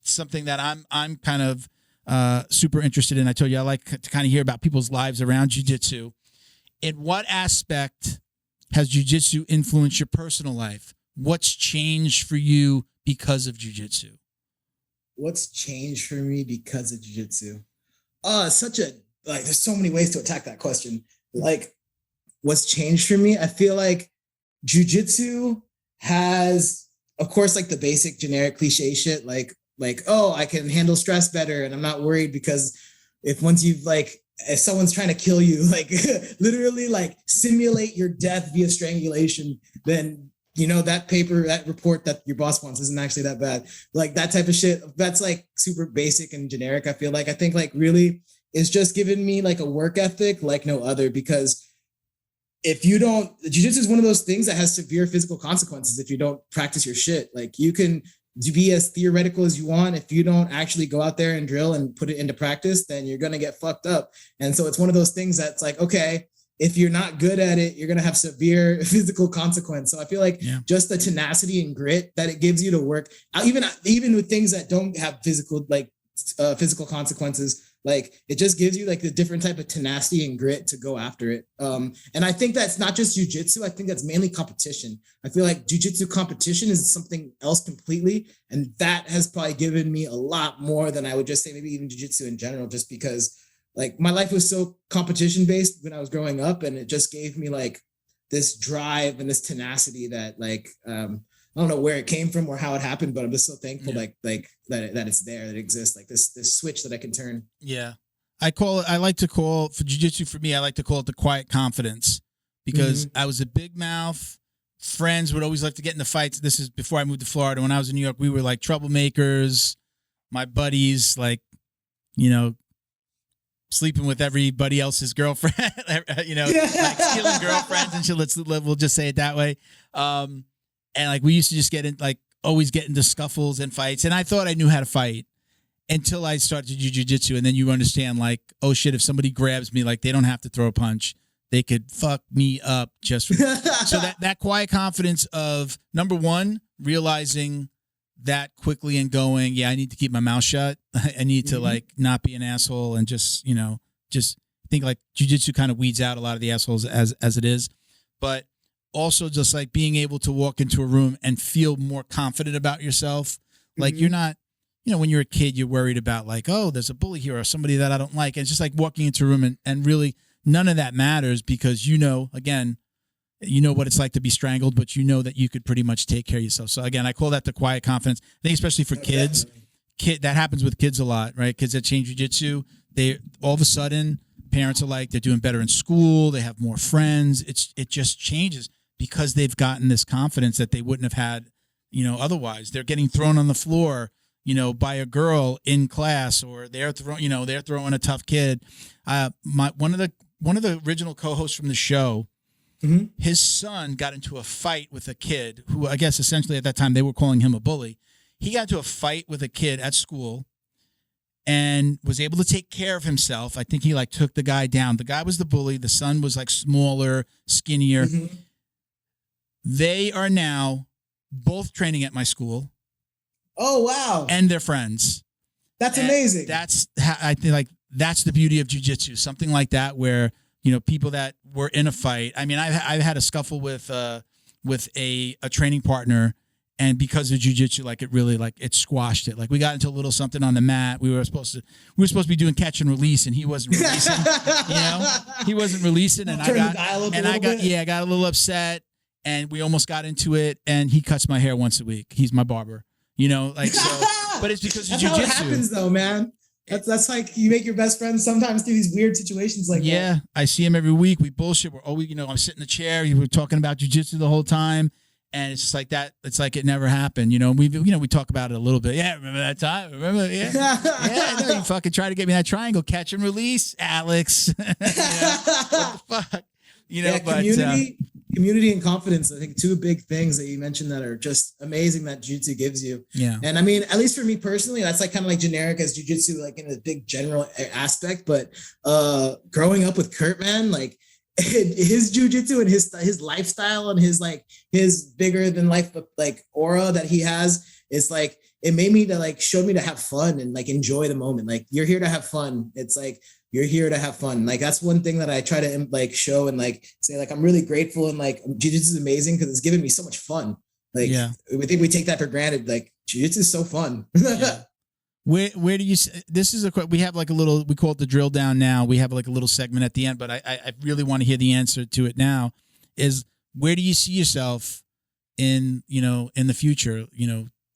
something that I'm kind of super interested in. I told you I like to kind of hear about people's lives around jiu-jitsu. In what aspect has jiu-jitsu influenced your personal life? What's changed for you because of jiu-jitsu? What's changed for me because of jiu-jitsu? There's so many ways to attack that question. Like, what's changed for me? I feel like jiu-jitsu has, of course, like the basic generic cliche shit, like, oh, I can handle stress better and I'm not worried because if someone's trying to kill you, like literally like simulate your death via strangulation, then that report that your boss wants isn't actually that bad. Like that type of shit, that's like super basic and generic. I think like really it's just given me like a work ethic like no other, because jiu-jitsu is one of those things that has severe physical consequences if you don't practice your shit. Like you can be as theoretical as you want. If you don't actually go out there and drill and put it into practice, then you're going to get fucked up. And so it's one of those things that's like, okay, if you're not good at it, you're going to have severe physical consequence. So I feel like just the tenacity and grit that it gives you to work, even with things that don't have physical consequences, like it just gives you like the different type of tenacity and grit to go after it. And I think that's not just jiu-jitsu. I think that's mainly competition. I feel like jiu-jitsu competition is something else completely. And that has probably given me a lot more than I would just say maybe even jiu-jitsu in general, just because like my life was so competition based when I was growing up, and it just gave me like this drive and this tenacity that like, I don't know where it came from or how it happened, but I'm just so thankful that it's there, that it exists, like this switch that I can turn. Yeah. I like to call for jiu-jitsu for me, I like to call it the quiet confidence, because I was a big mouth. Friends would always like to get into fights. This is before I moved to Florida. When I was in New York, we were like troublemakers. My buddies, like, sleeping with everybody else's girlfriend, like stealing girlfriends and shit. We'll just say it that way. And like we used to just always get into scuffles and fights. And I thought I knew how to fight until I started to do jiu-jitsu. And then you understand like, oh shit, if somebody grabs me, like they don't have to throw a punch. They could fuck me up just for so that quiet confidence of, number one, realizing that quickly and going, I need to keep my mouth shut. I need to like not be an asshole and just think like jiu-jitsu kind of weeds out a lot of the assholes as it is. But also just like being able to walk into a room and feel more confident about yourself. Like you're not, when you're a kid, you're worried about like, oh, there's a bully here or somebody that I don't like. And it's just like walking into a room and really none of that matters, because again, what it's like to be strangled, but that you could pretty much take care of yourself. So again, I call that the quiet confidence. I think especially for kids, that happens with kids a lot, right? Kids that change jiu-jitsu, they all of a sudden, parents are like, they're doing better in school. They have more friends. It just changes because they've gotten this confidence that they wouldn't have had, otherwise. They're getting thrown on the floor, by a girl in class, or they're throwing a tough kid. One of the original co-hosts from the show, his son got into a fight with a kid who, I guess essentially at that time they were calling him a bully. He got into a fight with a kid at school and was able to take care of himself. I think he like took the guy down. The guy was the bully. The son was like smaller, skinnier. They are now both training at my school. Oh, wow. And they're friends. That's amazing. I think like that's the beauty of jiu-jitsu. Something like that where, people that were in a fight. I mean, I've had a scuffle with a training partner, and because of jiu-jitsu, like it really it squashed it. Like we got into a little something on the mat. We were supposed to be doing catch and release, and he wasn't releasing. He wasn't releasing, and I got a little upset, and we almost got into it. And he cuts my hair once a week. He's my barber. But it's because of jiu-jitsu. That's how it happens, though, man. That's like you make your best friends sometimes through these weird situations like that. Yeah, I see him every week. We bullshit. We're always, I'm sitting in the chair. We were talking about jiu-jitsu the whole time, and it's just like that. It's like it never happened. We talk about it a little bit. Yeah, remember that time? Remember? Yeah, I know you fucking tried to get me that triangle catch and release, Alex. What the fuck? Community and confidence, I think, two big things that you mentioned that are just amazing that jiu-jitsu gives you. Yeah. And I mean, at least for me personally, that's like kind of like generic as jiu-jitsu, like in a big general aspect. But growing up with Kurt, man, like his jujitsu and his lifestyle and his bigger than life like aura that he has, it's like it made me to like showed me to have fun and like enjoy the moment. Like you're here to have fun. It's like you're here to have fun. Like that's one thing that I try to like show and like say like I'm really grateful and like jiu-jitsu is amazing because it's given me so much fun. Like we think we take that for granted. Like jiu-jitsu is so fun. Yeah. Where do you? This is we have like a little. We call it the drill down. Now we have like a little segment at the end, but I really want to hear the answer to it now. Is where do you see yourself in the future?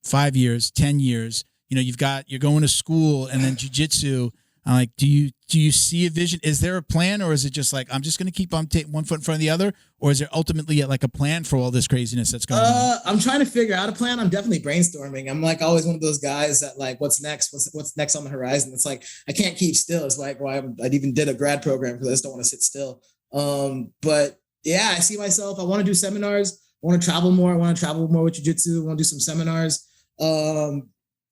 5 years, 10 years. You're going to school and then jiu-jitsu. Like, do you see a vision? Is there a plan, or is it just like I'm just going to keep on taking one foot in front of the other, or is there ultimately like a plan for all this craziness that's going on? I'm trying to figure out a plan. I'm definitely brainstorming. I'm like always one of those guys that like, what's next? What's next on the horizon? It's like I can't keep still. It's like why I even did a grad program because I just don't want to sit still. But yeah, I see myself. I want to do seminars. I want to travel more. I want to travel more with jiu-jitsu. I want to do some seminars.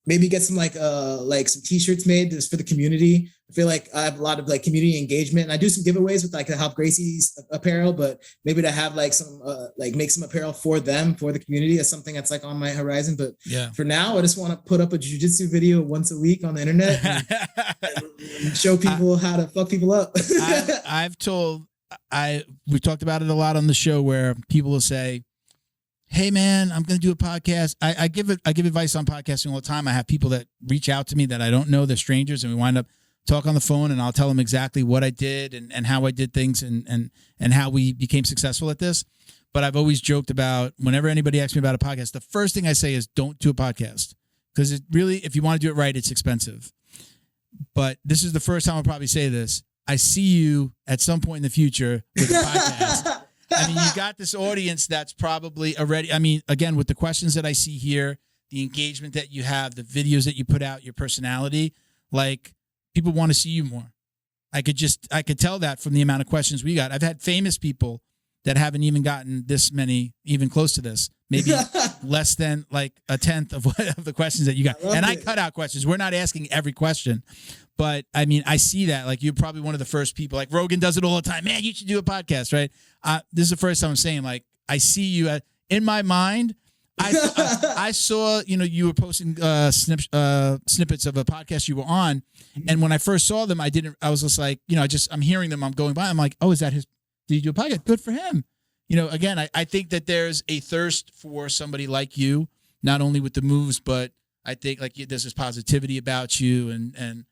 Maybe get some like some t-shirts made just for the community. I feel like I have a lot of like community engagement, and I do some giveaways with like to help Gracie's apparel, but maybe to have like some like make some apparel for them, for the community. That's something that's like on my horizon. But for now, I just want to put up a jiu-jitsu video once a week on the internet and show people how to fuck people up. We talked about it a lot on the show where people will say, hey man, I'm going to do a podcast. I give advice on podcasting all the time. I have people that reach out to me that I don't know, they're strangers, and we wind up talk on the phone, and I'll tell them exactly what I did and how I did things and how we became successful at this. But I've always joked about whenever anybody asks me about a podcast, the first thing I say is don't do a podcast, because it really, if you want to do it right, it's expensive. But this is the first time I'll probably say this. I see you at some point in the future with a podcast. I mean, you got this audience that's probably already, I mean, again, with the questions that I see here, the engagement that you have, the videos that you put out, your personality, like people want to see you more. I could tell that from the amount of questions we got. I've had famous people that haven't even gotten this many, even close to this, maybe less than like a tenth of the questions that you got. And I cut out questions. We're not asking every question. But I mean, I see that like you're probably one of the first people. Like Rogan does it all the time. Man, you should do a podcast, right? This is the first time I'm saying like I see you in my mind. I saw you were posting snippets of a podcast you were on, and when I first saw them, I was just like I'm hearing them. I'm going by. I'm like, oh, is that his? Did he do a podcast? Good for him. Again, I think that there's a thirst for somebody like you, not only with the moves, but I think like there's this positivity about you and.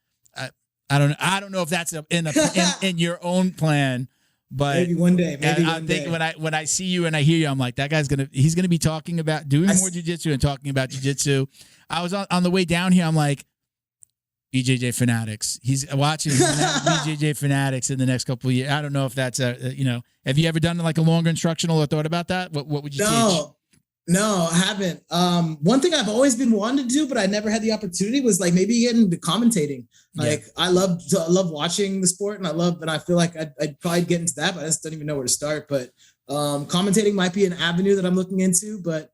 I don't know if that's in your own plan, but maybe one day. I think when I see you and I hear you, I'm like, that guy's he's gonna be talking about doing more jiu-jitsu and talking about jiu-jitsu. I was on the way down here. I'm like, BJJ Fanatics. He's watching BJJ Fanatics in the next couple of years. I don't know if that's have you ever done like a longer instructional or thought about that? What would you teach? No, I haven't. One thing I've always been wanting to do, but I never had the opportunity was like maybe getting into commentating. Like I love watching the sport and I feel like I'd probably get into that, but I just don't even know where to start. But commentating might be an avenue that I'm looking into, but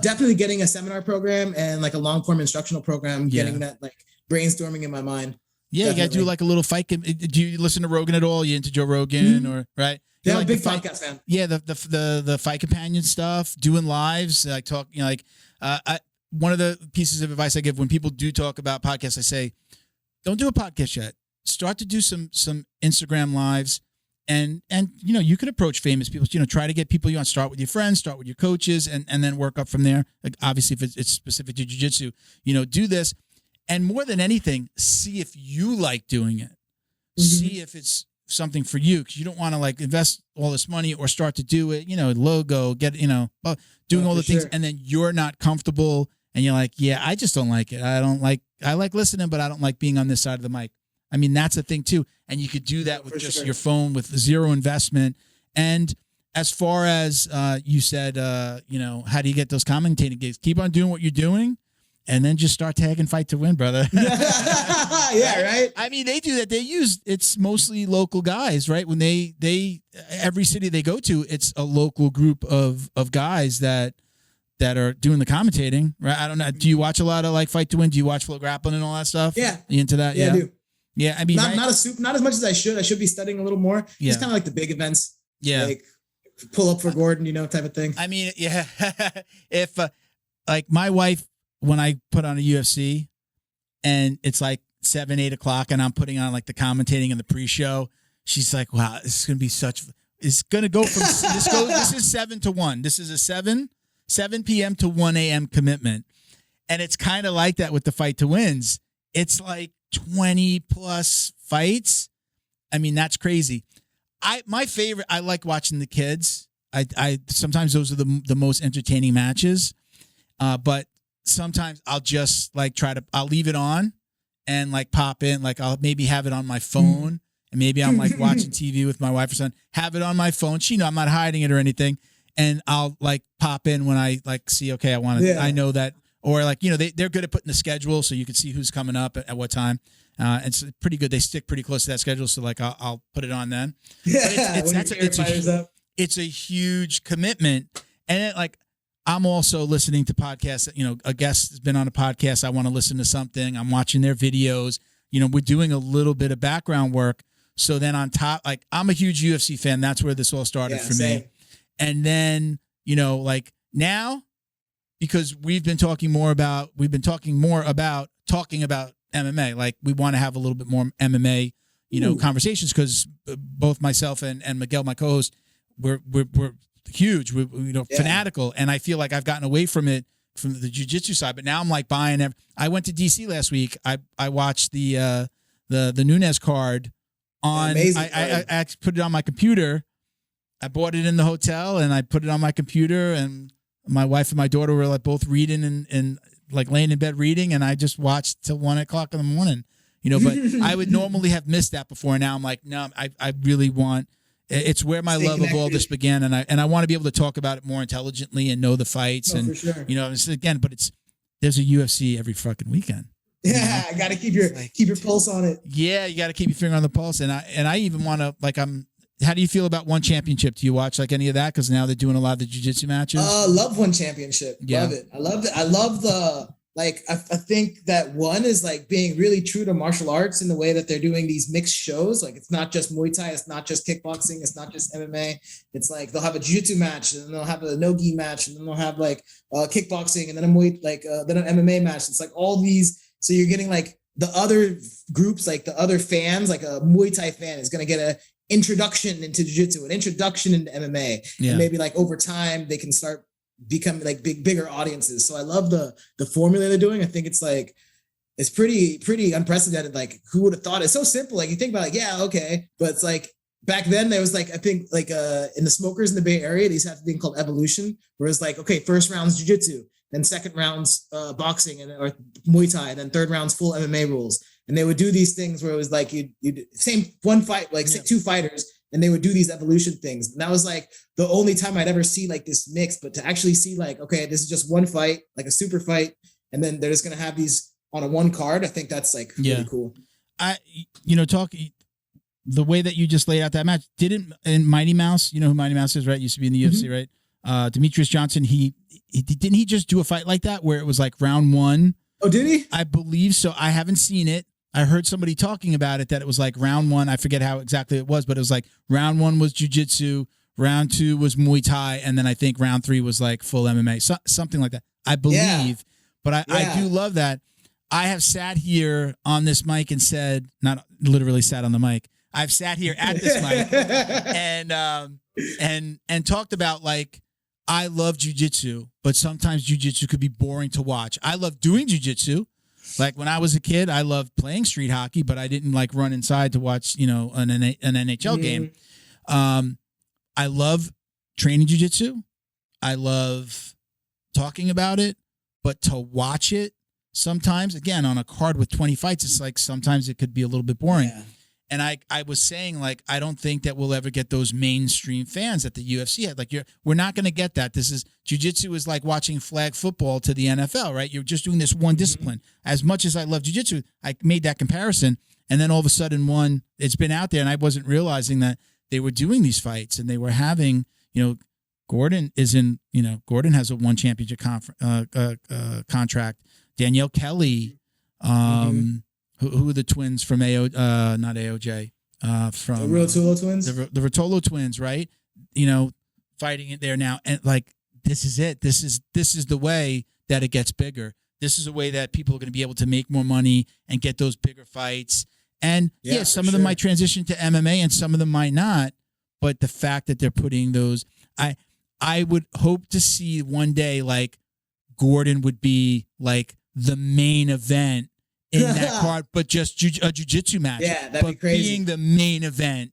definitely getting a seminar program and like a long form instructional program, getting that like brainstorming in my mind. Yeah, definitely. You got to do like a little fight. Do you listen to Rogan at all? You into Joe Rogan or right? Yeah, I'm a big podcast fan. Yeah, the Fight Companion stuff, doing lives, like talk. One of the pieces of advice I give when people do talk about podcasts, I say, don't do a podcast yet. Start to do some Instagram lives, and you could approach famous people. Try to get people you want. Start with your friends, start with your coaches, and then work up from there. Like obviously, if it's specific to jiu-jitsu, do this, and more than anything, see if you like doing it. Mm-hmm. See if it's something for you, because you don't want to like invest all this money or start to do it, logo, get, doing all the things. And then you're not comfortable and you're like, yeah, I just don't like it. I like listening, but I don't like being on this side of the mic. I mean, that's a thing too. And you could do that with just your phone with zero investment. And as far as you said, how do you get those commentating gigs? Keep on doing what you're doing. And then just start tagging Fight to Win, brother. Yeah, right. I mean, they do that. It's mostly local guys, right? When they every city they go to, it's a local group of guys that are doing the commentating, right? I don't know. Do you watch a lot of like Fight to Win? Do you watch Flow Grappling and all that stuff? Yeah. You into that? Yeah, I do. Yeah, I mean, not as much as I should. I should be studying a little more. Just kind of like the big events. Yeah. Like pull up for Gordon, type of thing. I mean, yeah. If like my wife, when I put on a UFC and it's like 7, 8 o'clock and I'm putting on like the commentating and the pre-show, she's like, wow, this is going to be it's going to go from, this is 7 to 1. This is a 7 p.m. to 1 a.m. commitment. And it's kind of like that with the Fight to Wins. It's like 20 plus fights. I mean, that's crazy. My favorite, I like watching the kids. I sometimes those are the most entertaining matches. But sometimes I'll just like I'll leave it on and like pop in, like I'll maybe have it on my phone and maybe I'm like watching TV with my wife or something, have it on my phone. She I'm not hiding it or anything. And I'll like pop in when I like see, okay, I know that, or like, they're good at putting the schedule so you can see who's coming up at what time. It's pretty good. They stick pretty close to that schedule. So like, I'll put it on then. Yeah. It's a huge commitment. And I'm also listening to podcasts. A guest has been on a podcast. I want to listen to something. I'm watching their videos. We're doing a little bit of background work. So then on top, like I'm a huge UFC fan. That's where this all started for me. And then, now, because we've been talking more about talking about MMA. Like we want to have a little bit more MMA, conversations because both myself and Miguel, my co-host, we're huge, fanatical. And I feel like I've gotten away from it from the jiu-jitsu side, but now I'm like buying I went to DC last week. I watched the Nunes card on, I put it on my computer. I bought it in the hotel and I put it on my computer and my wife and my daughter were like both reading and like laying in bed reading. And I just watched till 1 o'clock in the morning, but I would normally have missed that before. Now I'm like, no, I really want, it's where my love of all this began. And I want to be able to talk about it more intelligently and know the fights and, for sure. There's a UFC every fucking weekend. Yeah. I got to keep your pulse on it. Yeah. You got to keep your finger on the pulse. And I even want to how do you feel about One Championship? Do you watch like any of that? Cause now they're doing a lot of the jiu-jitsu matches. Love One Championship. Yeah. Love it. I love it. I love the, I think that One is like being really true to martial arts in the way that they're doing these mixed shows. Like it's not just Muay Thai, it's not just kickboxing, it's not just MMA. It's like they'll have a jiu-jitsu match, and then they'll have a no-gi match, and then they'll have like kickboxing, and then then an MMA match. It's like all these. So you're getting like the other groups, like the other fans, like a Muay Thai fan is going to get a introduction into jiu-jitsu, an introduction into MMA, and maybe like over time they can start becoming like bigger audiences. So I love the formula they're doing. I think it's like it's pretty unprecedented. Like who would have thought? It's so simple. Like you think about okay, but it's like back then there was like I think like in the smokers in the Bay Area these have a thing called evolution, where it's like okay, first round's jiu-jitsu, then second round's boxing or Muay Thai, and then third round's full MMA rules. And they would do these things where it was like you same one fight, like two fighters, and they would do these evolution things. And that was like the only time I'd ever see like this mix, but to actually see like, okay, this is just one fight, like a super fight. And then they're just going to have these on a one card. I think that's like really cool. The way that you just laid out that match, in Mighty Mouse, who Mighty Mouse is, right? Used to be in the UFC, right? Demetrius Johnson, didn't he just do a fight like that where it was like round one? Oh, did he? I believe so. I haven't seen it. I heard somebody talking about it, that it was like round one. I forget how exactly it was, but it was like round one was jiu-jitsu, round two was Muay Thai, and then I think round three was like full MMA, something like that. I believe, but I do love that. I have sat here on this mic and said, not literally sat on the mic. I've sat here at this mic and talked about like, I love jiu-jitsu, but sometimes jiu-jitsu could be boring to watch. I love doing jiu-jitsu. Like when I was a kid, I loved playing street hockey, but I didn't like run inside to watch, an NHL game. I love training jiu-jitsu. I love talking about it, but to watch it sometimes, again, on a card with 20 fights, it's like sometimes it could be a little bit boring. Yeah. And I was saying, like, I don't think that we'll ever get those mainstream fans that the UFC had. Like, we're not going to get that. Jiu-jitsu is like watching flag football to the NFL, right? You're just doing this one discipline. As much as I love jiu-jitsu, I made that comparison. And then all of a sudden it's been out there and I wasn't realizing that they were doing these fights and they were having, Gordon has a one championship contract. Danielle Kelly, who are the twins from not AOJ? From the Rotolo twins? The Rotolo twins, right? fighting it there now. And like, this is it. This is the way that it gets bigger. This is a way that people are going to be able to make more money and get those bigger fights. And some of them might transition to MMA and some of them might not. But the fact that they're putting those, I would hope to see one day, like, Gordon would be like the main event in that card, but just a jiu-jitsu match. Yeah, that'd be crazy. Being the main event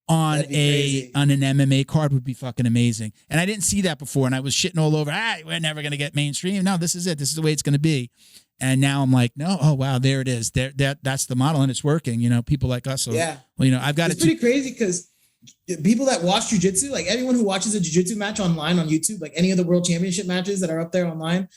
on an MMA card would be fucking amazing. And I didn't see that before, and I was shitting all over. We're never gonna get mainstream. No, this is it. This is the way it's gonna be. And now I'm like, no, oh wow, there it is. That's the model, and it's working. People like us. So, I've got it's pretty crazy because people that watch jiu-jitsu, like anyone who watches a jiu-jitsu match online on YouTube, like any of the world championship matches that are up there online,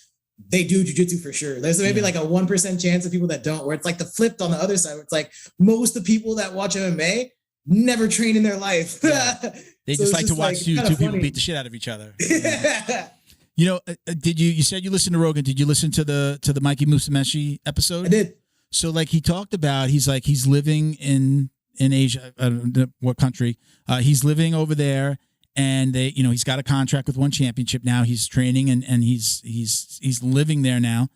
they do jiu-jitsu for sure. There's maybe like a 1% chance of people that don't, where it's like the flipped on the other side, where it's like most of the people that watch MMA never train in their life. Yeah. They just like to watch two people beat the shit out of each other. Did you said you listened to Rogan? Did you listen to the Mikey Musumeci episode? I did. So like he talked about, he's living in Asia, I don't know what country. He's living over there, and he's got a contract with one championship now. He's training and he's living there now.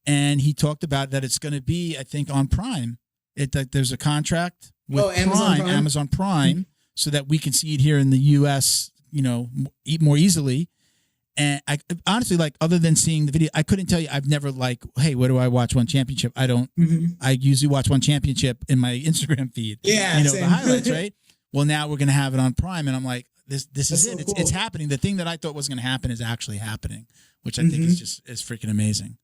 And he talked about that it's going to be, I think, on Prime. There's a contract with Amazon Prime, so that we can see it here in the U.S. More easily. And I honestly, like, other than seeing the video, I couldn't tell you. I've never hey, where do I watch One Championship? I don't. I usually watch One Championship in my Instagram feed. Yeah, the highlights, right? Well, now we're gonna have it on Prime, and I'm like, this is it. So It's happening. The thing that I thought wasn't gonna happen is actually happening, which I think is freaking amazing.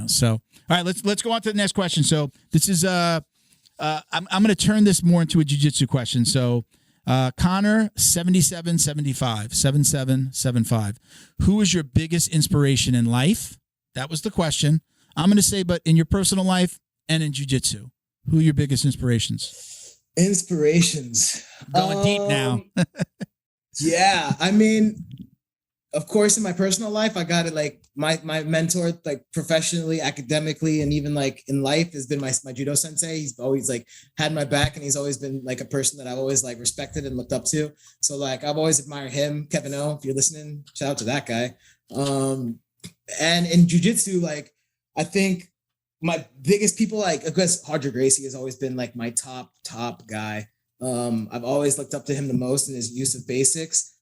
So, all right, let's go on to the next question. So this is I'm gonna turn this more into a jiu-jitsu question. So. Connor 7775. Who is your biggest inspiration in life? That was the question. I'm going to say, but in your personal life and in jiu-jitsu, who are your biggest inspirations? Inspirations. Going deep now. Yeah, I mean, of course, in my personal life, I got it. Like my mentor, like professionally, academically, and even like in life, has been my judo sensei. He's always like had my back, and he's always been like a person that I've always like respected and looked up to. So like I've always admired him. Kevin O, if you're listening, shout out to that guy. And in jiu-jitsu, like I think my biggest people, like I guess Gracie has always been like my top guy. I've always looked up to him the most in his use of basics.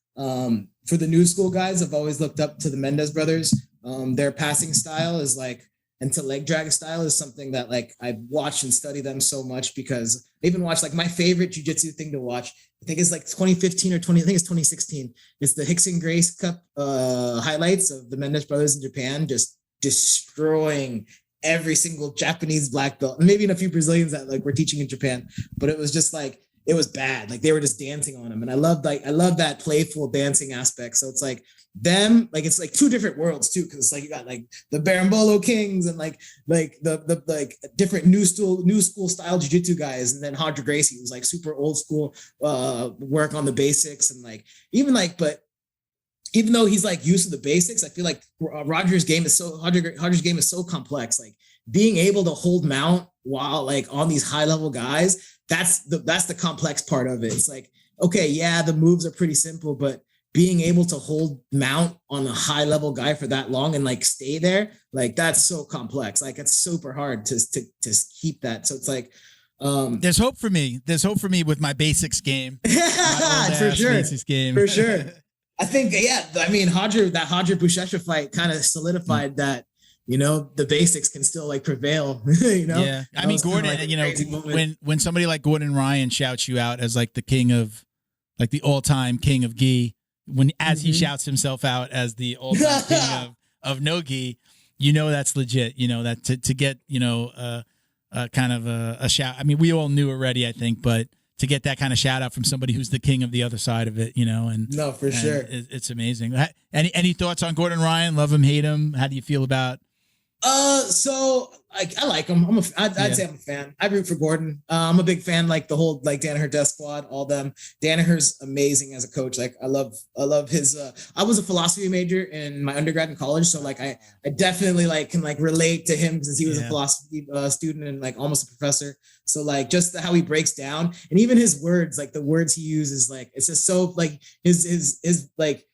For the new school guys, I've always looked up to the Mendez brothers. Their passing style is like, and to leg drag style is something that like I watch and study them so much, because I even watch like my favorite jiu-jitsu thing to watch. I think it's like 2015 or 2016. It's the Hickson Grace Cup highlights of the Mendez brothers in Japan, just destroying every single Japanese black belt, and maybe in a few Brazilians that like were teaching in Japan. But it was just like, it was bad. Like they were just dancing on him. And I love that playful dancing aspect. So it's like them, like, it's like two different worlds too. Cause it's like, you got like the Berimbolo Kings and like the like different new school style jiu-jitsu guys. And then Hodger Gracie was like super old school, work on the basics. And like, but even though he's like used to the basics, I feel like Hodger's game is so complex. Like being able to hold mount while like on these high level guys, that's the complex part of it. It's like, okay, yeah, the moves are pretty simple, but being able to hold mount on a high level guy for that long and like stay there, like that's so complex. Like it's super hard to keep that. So it's like, there's hope for me. There's hope for me with my basics game. For sure. Basics game. For sure. I think, yeah, I mean, Hodger Buchecha fight kind of solidified that, the basics can still like prevail, Yeah. I mean, Gordon, like when somebody like Gordon Ryan shouts you out as like the king of, like the all-time king of gi, as he shouts himself out as the all-time king of no gi, that's legit, that to get, kind of a shout. I mean, we all knew already, I think, but to get that kind of shout out from somebody who's the king of the other side of it, and no, for sure. It's amazing. Any thoughts on Gordon Ryan? Love him, hate him? How do you feel about So I like him. I'd say I'm a fan. I root for Gordon. I'm a big fan, like the whole like Danaher Death Squad, all them. Danaher's amazing as a coach. Like I love his. I was a philosophy major in my undergrad in college, so like I definitely like can like relate to him since he was a philosophy student and like almost a professor. So like just how he breaks down and even his words, like the words he uses, like it's just so like his like.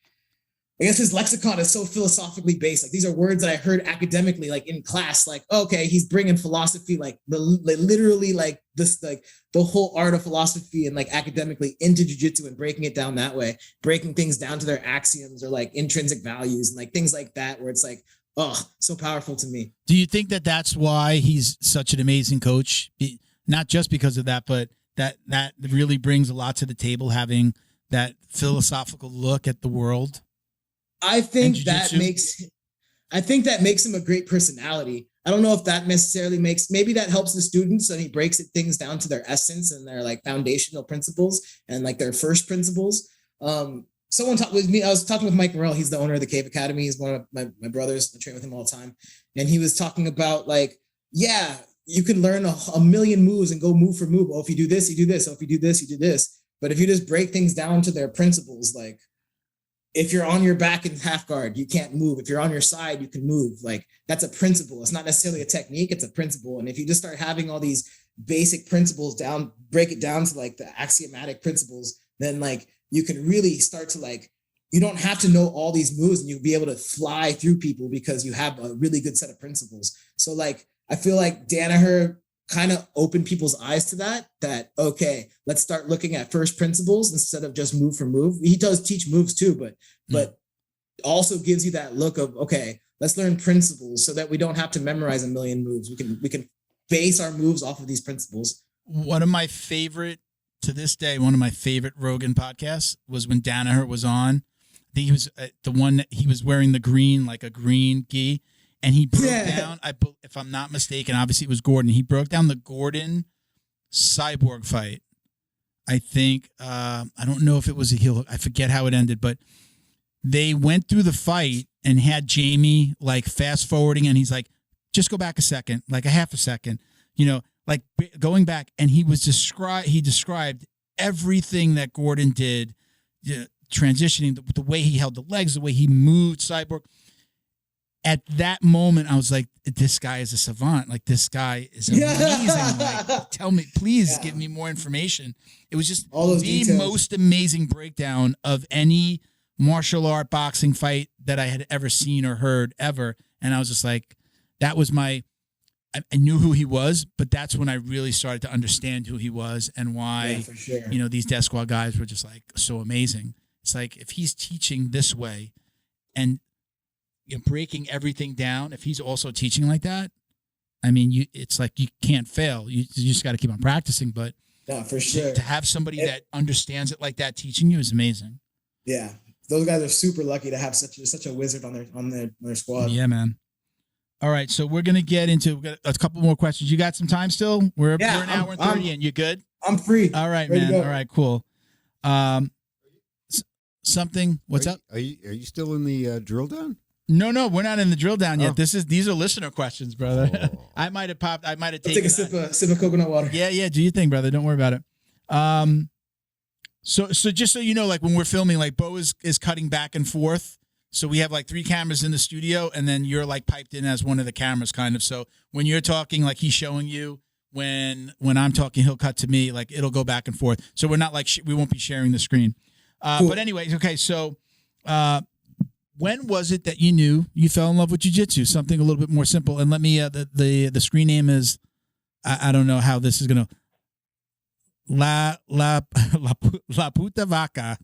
I guess his lexicon is so philosophically based. Like these are words that I heard academically, like in class. Like, okay, he's bringing philosophy, like literally, like this, like the whole art of philosophy and like academically into jiu-jitsu and breaking it down that way, breaking things down to their axioms or like intrinsic values and like things like that, where it's like, oh, so powerful to me. Do you think that that's why he's such an amazing coach? Not just because of that, but that really brings a lot to the table, having that philosophical look at the world. I think that makes him a great personality. I don't know if that necessarily maybe that helps the students and he breaks things down to their essence and their like foundational principles and like their first principles. Someone talked with me. I was talking with Mike Morrell. He's the owner of the Cave Academy. He's one of my brothers. I train with him all the time. And he was talking about like, yeah, you can learn a million moves and go move for move. Oh, if you do this, you do this. Oh, if you do this, you do this. But if you just break things down to their principles, like, if you're on your back in half guard, you can't move. If you're on your side, you can move. Like that's a principle. It's not necessarily a technique. It's a principle. And if you just start having all these basic principles down, break it down to like the axiomatic principles, then like you can really start to like, you don't have to know all these moves and you'll be able to fly through people because you have a really good set of principles. So like, I feel like Danaher kind of open people's eyes to that, okay, let's start looking at first principles instead of just move for move. He does teach moves too, but also gives you that look of, okay, let's learn principles so that we don't have to memorize a million moves. We can base our moves off of these principles. One of my favorite, to this day, one of my favorite Rogan podcasts was when Danaher was on. I think he was the one that he was wearing the green, like a green gi. And he broke down, if I'm not mistaken, obviously it was Gordon. He broke down the Gordon Cyborg fight. I think, I don't know if it was a heel hook. I forget how it ended, but they went through the fight and had Jamie like fast forwarding. And he's like, just go back a second, like a half a second, like going back. And he described everything that Gordon did, transitioning, the way he held the legs, the way he moved Cyborg. At that moment, I was like, this guy is a savant. Like, this guy is amazing. Like, tell me, please give me more information. It was just all those the details. Most amazing breakdown of any martial art boxing fight that I had ever seen or heard ever. And I was just like, that was I knew who he was, but that's when I really started to understand who he was and why, for sure. These Death Squad guys were just like so amazing. It's like, if he's teaching this way and breaking everything down, if he's also teaching like that, I mean, it's like you can't fail. You just got to keep on practicing. But for sure, to have somebody that understands it like that teaching you is amazing. Yeah, those guys are super lucky to have such a wizard on their squad. Yeah, man. All right, so we're gonna get into a couple more questions. You got some time still? We're an hour and 30 in. You good? I'm free. All right, man. All right, cool. Something. What's up? Are you still in the drill down? No, we're not in the drill down yet. These are listener questions, brother. Oh. I might have taken. Take a sip of coconut water. Yeah. Do your thing, brother. Don't worry about it. So just so you know, like when we're filming, like Bo is cutting back and forth. So we have like 3 cameras in the studio, and then you're like piped in as one of the cameras, kind of. So when you're talking, like he's showing you. When I'm talking, he'll cut to me. Like it'll go back and forth. So we're not like we won't be sharing the screen. Cool. But anyways, okay. So. When was it that you knew you fell in love with jiu-jitsu? Something a little bit more simple. And let me, the screen name is, I don't know how this is going to, La Puta Vaca.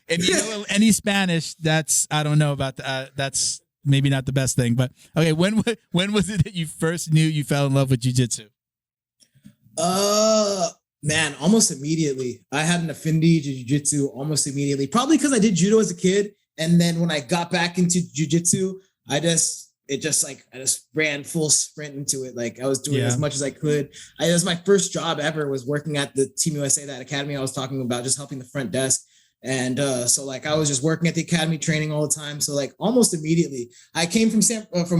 If you know any Spanish, I don't know about that's maybe not the best thing. But okay, when was it that you first knew you fell in love with jiu-jitsu? Man, almost immediately. I had an affinity to jiu-jitsu almost immediately. Probably because I did judo as a kid. And then when I got back into jiu-jitsu, I just ran full sprint into it. Like I was doing as much as I could. It was my first job ever was working at the Team USA, that academy I was talking about, just helping the front desk. And so like I was just working at the academy, training all the time. So like almost immediately, I came from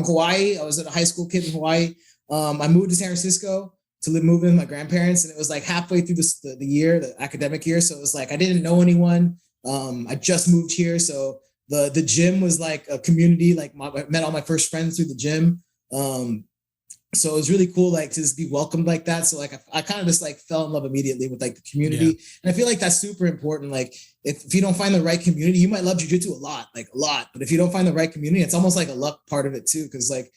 Hawaii. I was a high school kid in Hawaii. I moved to San Francisco to move in with my grandparents, and it was like halfway through the year, the academic year. So it was like I didn't know anyone. I just moved here, so the gym was like a community. Like I met all my first friends through the gym. So it was really cool, like to just be welcomed like that. So like I kind of just like fell in love immediately with like the community, and I feel like that's super important. Like if you don't find the right community, you might love jiu-jitsu a lot, but if you don't find the right community, it's almost like a luck part of it too, because like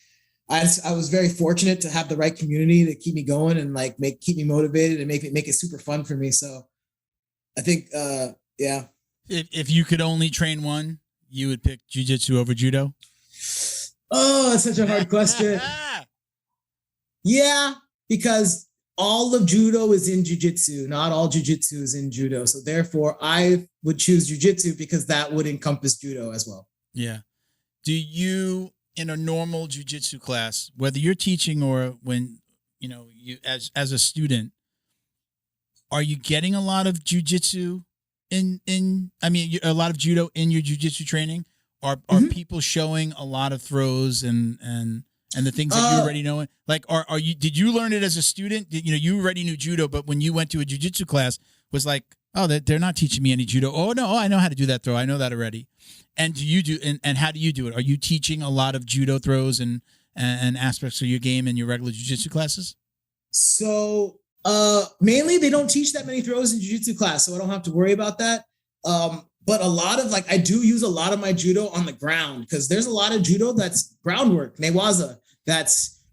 I was very fortunate to have the right community to keep me going and like keep me motivated and make it super fun for me. So I think yeah. If you could only train one, you would pick jiu-jitsu over judo? Oh, that's such a hard question. Yeah, because all of judo is in jiu-jitsu. Not all jiu-jitsu is in judo. So therefore, I would choose jiu-jitsu because that would encompass judo as well. Yeah. Do you, in a normal jiu-jitsu class, whether you're teaching or when, you as a student, are you getting a lot of jiu-jitsu a lot of judo in your jiu-jitsu training? Are people showing a lot of throws and the things that you already know? Like, did you learn it as a student? You already knew judo, but when you went to a jiu-jitsu class, was like, oh, they're not teaching me any judo. Oh no, I know how to do that throw. I know that already. And and how do you do it? Are you teaching a lot of judo throws and aspects of your game in your regular jiu-jitsu classes? So mainly they don't teach that many throws in jiu-jitsu class, so I don't have to worry about that. But a lot of I do use a lot of my judo on the ground, because there's a lot of judo that's groundwork, newaza, that's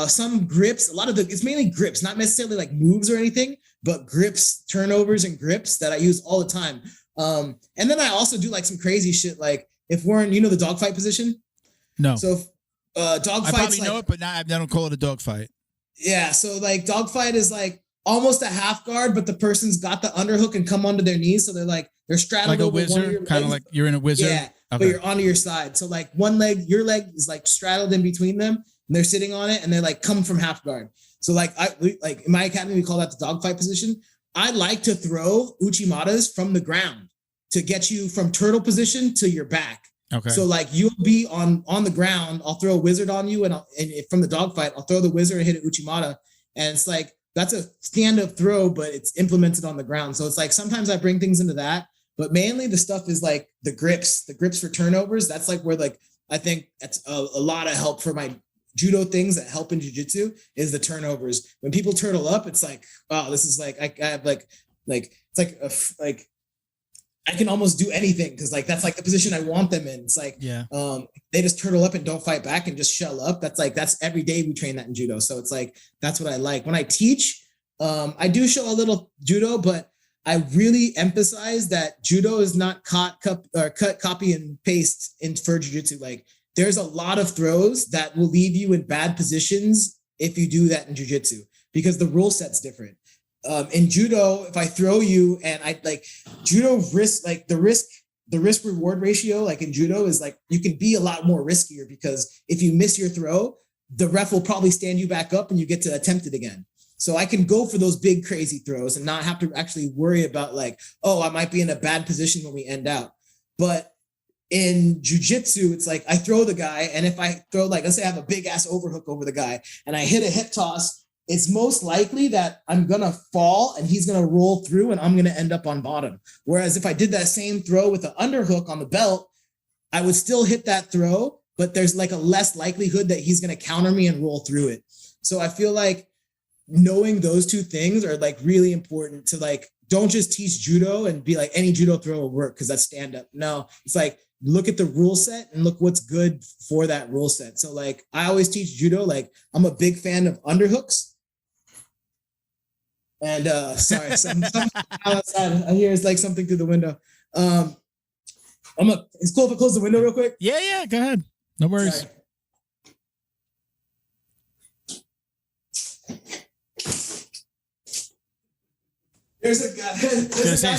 some grips, it's mainly grips, not necessarily like moves or anything, but grips, turnovers and grips that I use all the time. And then I also do like some crazy shit, like if we're in, the dogfight position. No. So dogfight. I probably know it, but I don't call it a dogfight. Yeah, so like dogfight is like almost a half guard, but the person's got the underhook and come onto their knees, so they're straddled like a over whizzer, one of your kind of like you're in a whizzer. Yeah, okay. But you're onto your side. So like your leg is like straddled in between them, and they're sitting on it, and they're like come from half guard. So like in my academy we call that the dogfight position. I like to throw uchimatas from the ground to get you from turtle position to your back. Okay. So like you'll be on the ground. I'll throw a wizard on you, and from the dogfight, I'll throw the wizard and hit an uchimata, and it's like that's a stand-up throw, but it's implemented on the ground. So it's like sometimes I bring things into that, but mainly the stuff is like the grips for turnovers. That's like where like I think that's a lot of help for my judo things that help in jiu-jitsu is the turnovers. When people turtle up, it's like, wow, this is like I have like it's like I can almost do anything, because like that's like the position I want them in. It's like they just turtle up and don't fight back and just shell up. That's every day we train that in judo. So it's like that's what I like. When I teach, I do show a little judo, but I really emphasize that judo is not cut, copy, and paste for jiu-jitsu. Like there's a lot of throws that will leave you in bad positions if you do that in jiu-jitsu, because the rule set's different. In judo, if I throw you and I like judo risk, like the risk reward ratio, like in judo is like you can be a lot more riskier, because if you miss your throw, the ref will probably stand you back up and you get to attempt it again. So I can go for those big crazy throws and not have to actually worry about like, oh, I might be in a bad position when we end out. But in jiu-jitsu, it's like I throw the guy, and if I throw, like, let's say I have a big ass overhook over the guy and I hit a hip toss, it's most likely that I'm going to fall and he's going to roll through and I'm going to end up on bottom. Whereas if I did that same throw with an underhook on the belt, I would still hit that throw, but there's like a less likelihood that he's going to counter me and roll through it. So I feel like knowing those two things are like really important to like, don't just teach judo and be like any judo throw will work because that's stand up. No, it's like, look at the rule set and look what's good for that rule set. So like, I always teach judo. Like I'm a big fan of underhooks. And sorry, something outside. I hear it's like something through the window. It's cool if I close the window real quick. Yeah, go ahead. No worries. Sorry. There's a guy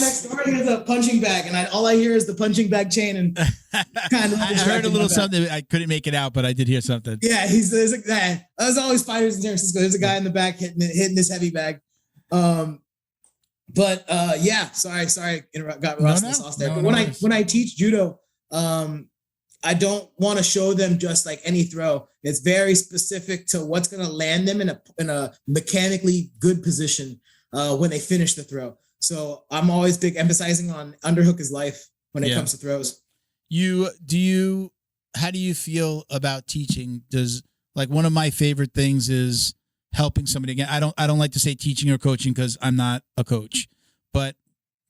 next door. He has a punching bag, and all I hear is the punching bag chain. And kind of I heard a little something. I couldn't make it out, but I did hear something. Yeah, there's a guy. There's always fighters in San Francisco. There's a guy in the back hitting this heavy bag. But yeah, sorry, got lost in the sauce there. But when I teach judo, I don't want to show them just like any throw. It's very specific to what's going to land them in a mechanically good position when they finish the throw. So I'm always big emphasizing on underhook is life when it comes to throws. How do you feel about teaching? Does, like, one of my favorite things is helping somebody. Again, I don't like to say teaching or coaching because I'm not a coach, but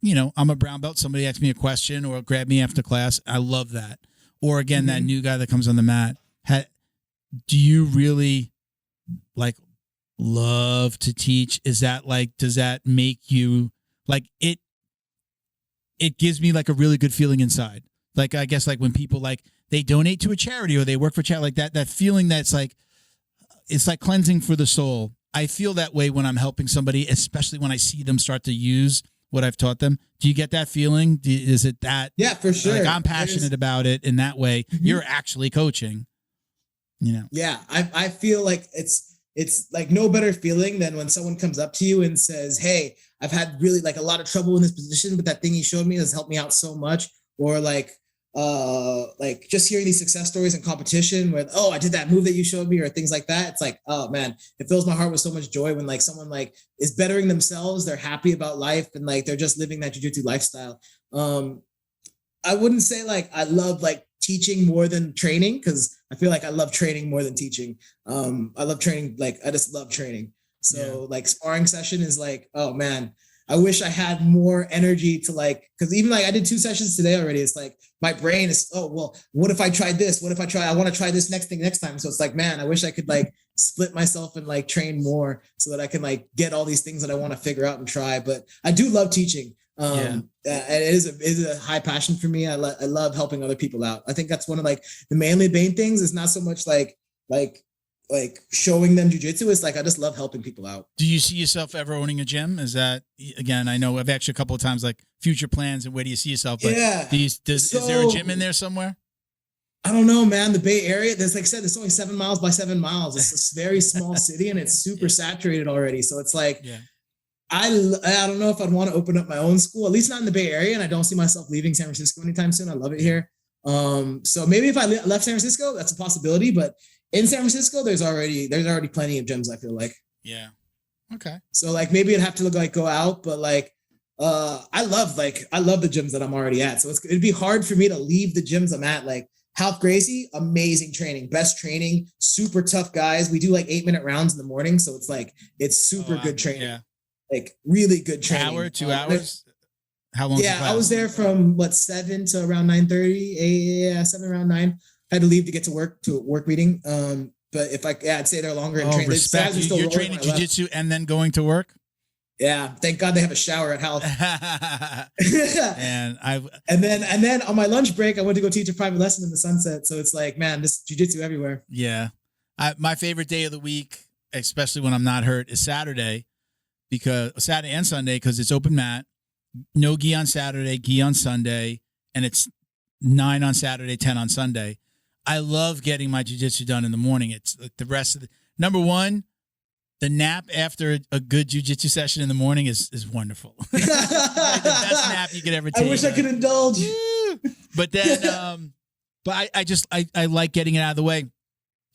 you know, I'm a brown belt. Somebody asks me a question or grab me after class. I love that. Or again, that new guy that comes on the mat. Do you really like love to teach? Is that like, does that make you like it? It gives me like a really good feeling inside. Like, I guess like when people like they donate to a charity or they work for charity, like that feeling that's like, it's like cleansing for the soul. I feel that way when I'm helping somebody, especially when I see them start to use what I've taught them. Do you get that feeling? Is it that? Yeah, for sure. Like, I'm passionate about it in that way. You're actually coaching, you know? Yeah. I feel like it's like no better feeling than when someone comes up to you and says, hey, I've had really like a lot of trouble in this position, but that thing you showed me has helped me out so much. Or like just hearing these success stories in competition where, oh, I did that move that you showed me, or things like that. It's like, oh man, it fills my heart with so much joy when like someone like is bettering themselves. They're happy about life and like they're just living that jiu-jitsu lifestyle. I wouldn't say like I love like teaching more than training, because I feel like I love training more than teaching. I love training, like I just love training. So like sparring session is like, oh man, I wish I had more energy to like, because even like I did 2 sessions today already. It's like my brain is, oh, well, what if I tried this? What if I want to try this next time. So it's like, man, I wish I could like split myself and like train more so that I can like get all these things that I want to figure out and try. But I do love teaching. It is a high passion for me. I love helping other people out. I think that's one of like the main things. Is not so much like showing them jiu-jitsu. It's like I just love helping people out. Do you see yourself ever owning a gym? Is that, again, I know I've asked you a couple of times like future plans and where do you see yourself? But is there a gym in there somewhere? I don't know, man. The Bay Area, there's like I said, it's only 7 miles by 7 miles. It's a very small city and it's super saturated already. So it's like, I don't know if I'd want to open up my own school, at least not in the Bay Area. And I don't see myself leaving San Francisco anytime soon. I love it here. So maybe if I left San Francisco, that's a possibility. But in San Francisco, there's already plenty of gyms, I feel like. Yeah. Okay. So like maybe it'd have to look like go out, but like I love the gyms that I'm already at. So it'd be hard for me to leave the gyms I'm at. Like Half Gracie, amazing training, best training, super tough guys. We do like 8-minute rounds in the morning, so it's like it's super good training. Yeah. Like really good training. Hour, 2 hours? How long? Yeah, I was there from 7 to around 9:30. 7 around 9. I had to leave to get to work meeting. But if I'd stay there longer and train. Respect. You're training jiu-jitsu and then going to work? Yeah, thank God they have a shower at Health. and then on my lunch break, I went to go teach a private lesson in the Sunset. So it's like, man, this jiu-jitsu everywhere. Yeah, my favorite day of the week, especially when I'm not hurt, is Saturday, because Saturday and Sunday, because it's open mat, no gi on Saturday, gi on Sunday, and it's 9 on Saturday, 10 on Sunday. I love getting my jiu-jitsu done in the morning. It's like the rest of number one, the nap after a good jiu-jitsu session in the morning is wonderful. Like the best nap you could ever take. I wish I could indulge. But then, I like getting it out of the way.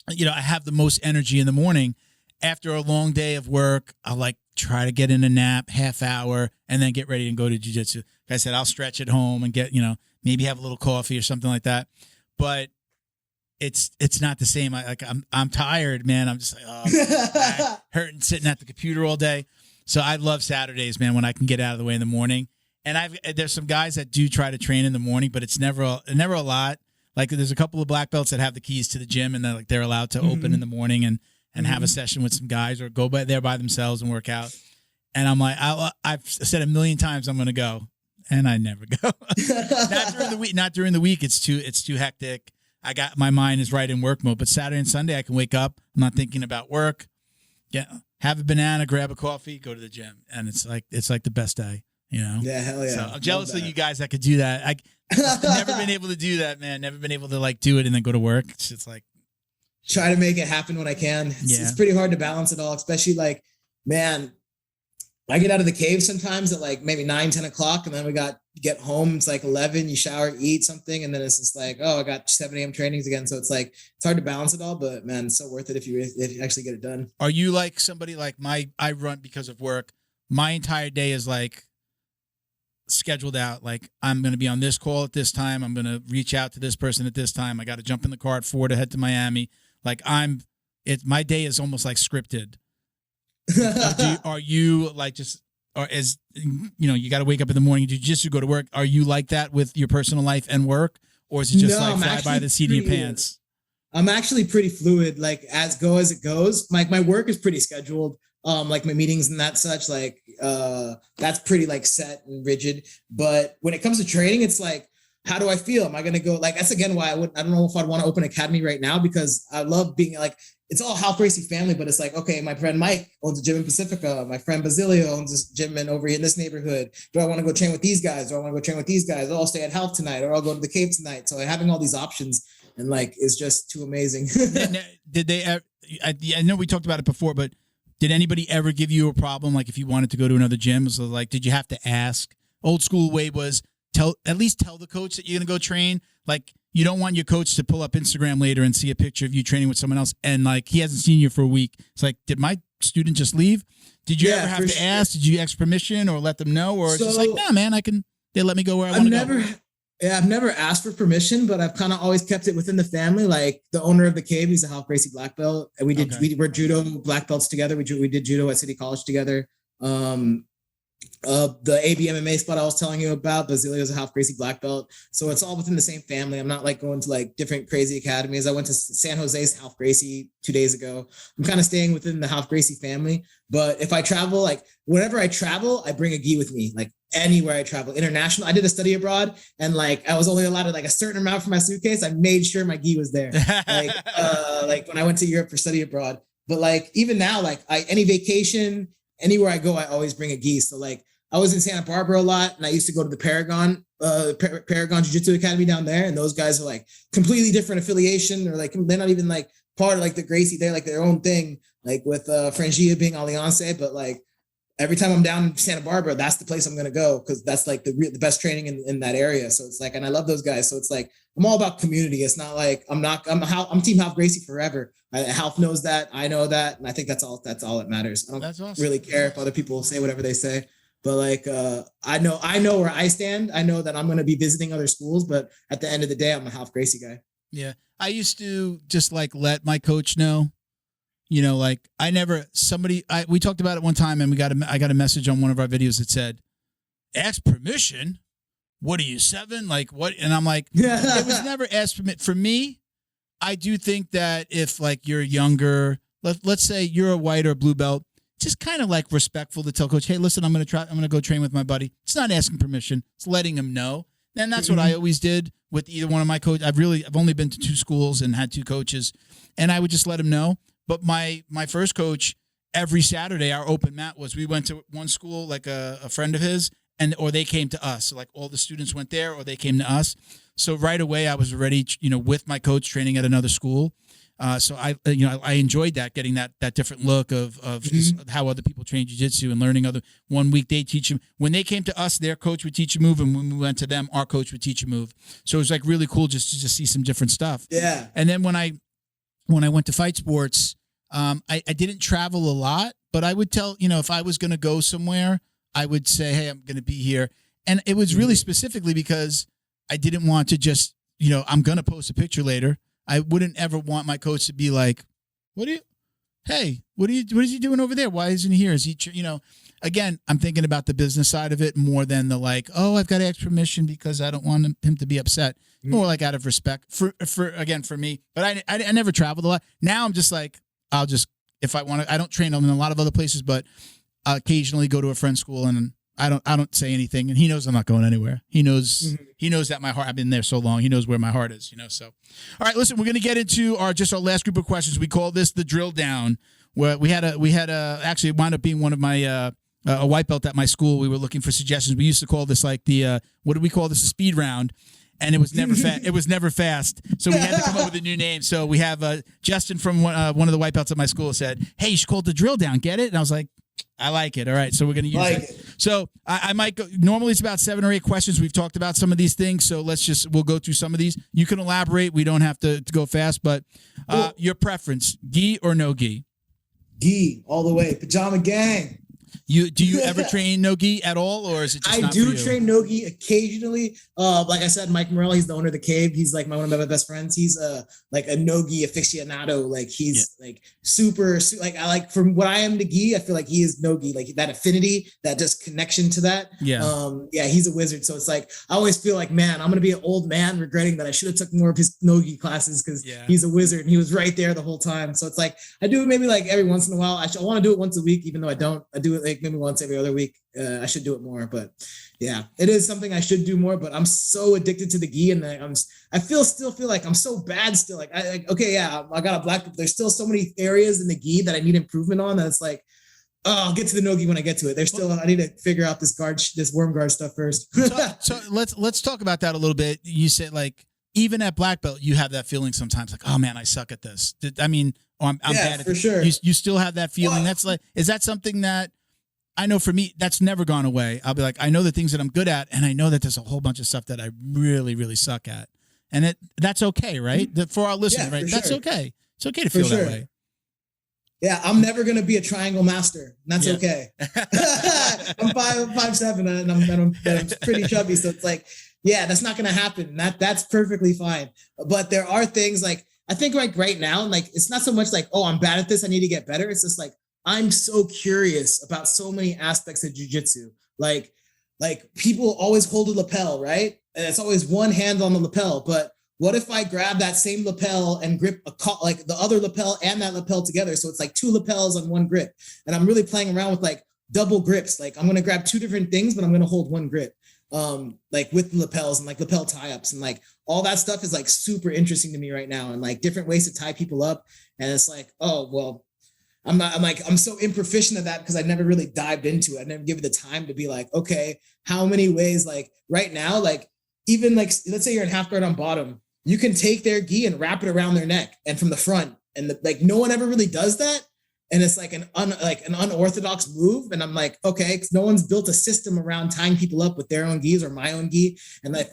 You know, I have the most energy in the morning. After a long day of work, I like try to get in a nap, half hour, and then get ready and go to jiu-jitsu. Like I said, I'll stretch at home and get, maybe have a little coffee or something like that. But it's not the same. I'm tired, man. I'm just like, hurting sitting at the computer all day. So I love Saturdays, man, when I can get out of the way in the morning. And there's some guys that do try to train in the morning, but it's never a lot. Like there's a couple of black belts that have the keys to the gym and they're allowed to open in the morning and have a session with some guys or go there by themselves and work out. And I'm like, I've said a million times I'm going to go, and I never go. Not during the week. It's too hectic. My mind is right in work mode. But Saturday and Sunday, I can wake up. I'm not thinking about work. Have a banana, grab a coffee, go to the gym, and it's like the best day. Yeah, hell yeah. So I'm jealous of you guys that could do that. I've never been able to do that, man. Never been able to like do it and then go to work. It's just like try to make it happen when I can. It's pretty hard to balance it all, especially like, man, I get out of the cave sometimes at like maybe 9, 10 o'clock. And then get home. It's like 11, you shower, eat something. And then it's just like, oh, I got 7 a.m. trainings again. So it's like, it's hard to balance it all, but man, it's so worth it if you actually get it done. Are you like somebody like I run because of work. My entire day is like scheduled out. Like I'm going to be on this call at this time. I'm going to reach out to this person at this time. I got to jump in the car at 4 to head to Miami. Like my day is almost like scripted. Are you like just, or as you got to wake up in the morning, jiu-jitsu, go to work. Are you like that with your personal life and work? Or is it just fly by the seat of your pants? I'm actually pretty fluid, like as it goes. Like my work is pretty scheduled. Like my meetings and that such, like that's pretty like set and rigid. But when it comes to training, it's like, how do I feel? Am I going to go? Like, that's again why I don't know if I'd want to open an academy right now, because I love being like, it's all Half Gracie family, but it's like, okay, my friend Mike owns a gym in Pacifica. My friend Basilio owns this gym over here in this neighborhood. Do I want to go train with these guys? Do I want to go train with these guys? I'll stay at Health tonight, or I'll go to the cave tonight. So having all these options and like is just too amazing. Did they? I know we talked about it before, but did anybody ever give you a problem? Like if you wanted to go to another gym, so like, did you have to ask? Old school way was at least tell the coach that you're going to go train. Like you don't want your coach to pull up Instagram later and see a picture of you training with someone else. And like, he hasn't seen you for a week. It's like, did my student just leave? Did you ever have to ask? Did you ask permission or let them know? Or it's just like, nah, man, they let me go where I want to go. Yeah, I've never asked for permission, but I've kind of always kept it within the family. Like the owner of the cave, he's a Half Gracie black belt, and we were judo black belts together. We did judo at City College together. The AB MMA spot I was telling you about, Basilio's a Half Gracie black belt, so it's all within the same family. I'm not like going to like different crazy academies. I went to San Jose's Half Gracie 2 days ago. I'm kind of staying within the Half Gracie family. But if I travel, like whenever I travel, I bring a gi with me. Like anywhere I travel, international. I did a study abroad, and like I was only allowed like a certain amount for my suitcase. I made sure my gi was there. Like when I went to Europe for study abroad. But like even now, like any vacation, anywhere I go, I always bring a gi. So like I was in Santa Barbara a lot, and I used to go to the Paragon Jiu-Jitsu Academy down there. And those guys are like completely different affiliation, or like they're not even like part of like the Gracie. They're like their own thing, like with Frangia being Alianza. But like every time I'm down in Santa Barbara, that's the place I'm going to go, because that's like the best training in that area. So it's like, and I love those guys. So it's like, I'm all about community. It's not like I'm Team Half Gracie forever. Half knows that. I know that. And I think that's all that matters. I don't really care if other people say whatever they say. But like, I know where I stand. I know that I'm going to be visiting other schools, but at the end of the day, I'm a Half Gracie guy. Yeah. I used to just like let my coach know, like we talked about it one time, and I got a message on one of our videos that said, ask permission. What are you, 7? Like what? And I'm like, it was never asked permission. For me, I do think that if like you're younger, let's say you're a white or a blue belt, just kind of like respectful to tell coach, hey, listen, I'm going to go train with my buddy. It's not asking permission. It's letting him know. And that's what I always did with either one of my coaches. I've only been to 2 schools and had 2 coaches, and I would just let him know. But my first coach, every Saturday, our open mat was, we went to one school, like a friend of his, or they came to us. So like all the students went there, or they came to us. So right away, I was already, with my coach training at another school. So I enjoyed that, getting that different look of just how other people train jiu-jitsu and learning one week they teach them. When they came to us, their coach would teach a move, and when we went to them, our coach would teach a move. So it was like really cool just to see some different stuff. Yeah. And then when I went to fight sports, I didn't travel a lot, but I would tell, if I was going to go somewhere, I would say, hey, I'm going to be here. And it was really specifically because I didn't want to just, I'm going to post a picture later. I wouldn't ever want my coach to be like, what is he doing over there? Why isn't he here? Is he, again, I'm thinking about the business side of it more than the like, oh, I've got to ask permission because I don't want him to be upset. More like out of respect for me. But I never traveled a lot. Now I'm just like, if I want to, I don't train in a lot of other places, but I'll occasionally go to a friend's school, and I don't say anything, and he knows I'm not going anywhere. He knows that my heart, I've been there so long. He knows where my heart is, so. All right, listen, we're going to get into our last group of questions. We call this the drill down, where we had actually it wound up being one of my, a white belt at my school. We were looking for suggestions. We used to call this like the, what do we call this? A speed round. And it was never it was never fast. So we had to come up with a new name. So we have Justin from one of the white belts at my school said, hey, you should call it the drill down. Get it? And I was like, I like it. All right, so we're going to use Like it. it. So I might go. Normally, it's about 7 or 8 questions. We've talked about some of these things, so we'll go through some of these. You can elaborate. We don't have to go fast, but Cool. your preference: gi or no gi? Gi all the way. Pajama gang. Do you ever train no gi at all, or is it just I not do for you? train no-gi occasionally. Like I said, Mike Morrell, he's the owner of the Cave. He's like one of my best friends. He's like a no-gi aficionado. Like he's like super like I like from what I am to gi, I feel like he is no-gi, like that affinity, that just connection to that. Yeah, he's a wizard. So it's like I always feel like, man, I'm gonna be an old man regretting that I should have took more of his no-gi classes because he's a wizard and he was right there the whole time. So it's like I do it maybe like every once in a while. I want to do it once a week, even though I don't. I do it like maybe once every other week. I should do it more, but yeah, it is something I should do more. But I'm so addicted to the gi, and I still feel like I'm so bad still. Like I got a black belt. There's still so many areas in the gi that I need improvement on. That it's like, oh, I'll get to the no-gi when I get to it. I need to figure out this worm guard stuff first. so let's talk about that a little bit. You said like even at black belt, you have that feeling sometimes like, oh man, I suck at this. I mean, I'm bad at for this. sure. You still have that feeling. That's like, is that something that I know for me, that's never gone away. I'll be like, I know the things that I'm good at, and I know that there's a whole bunch of stuff that I really, really suck at. And that's okay, right? For our listeners, right? That's okay. It's okay to feel that way. Yeah, I'm never gonna be a triangle master. And that's okay. I'm 5'7", and I'm pretty chubby, so it's like, yeah, that's not gonna happen. That's perfectly fine. But there are things like I think like right now, like it's not so much like, oh, I'm bad at this, I need to get better. It's just like I'm so curious about so many aspects of jiu-jitsu. Like people always hold a lapel, right? And it's always one hand on the lapel. But what if I grab that same lapel and grip like the other lapel and that lapel together? So it's like 2 lapels on one grip. And I'm really playing around with like double grips. Like I'm going to grab 2 different things, but I'm going to hold one grip. Like with the lapels and like lapel tie-ups and like all that stuff is like super interesting to me right now. And like different ways to tie people up. And it's like, oh, well, I'm so improficient at that because I never really dived into it. I never give it the time to be like, okay, how many ways, like right now, like even like, let's say you're in half guard on bottom, you can take their gi and wrap it around their neck and from the front. And like, no one ever really does that. And it's like an unorthodox move. And I'm like, okay, because no one's built a system around tying people up with their own gis or my own gi. And if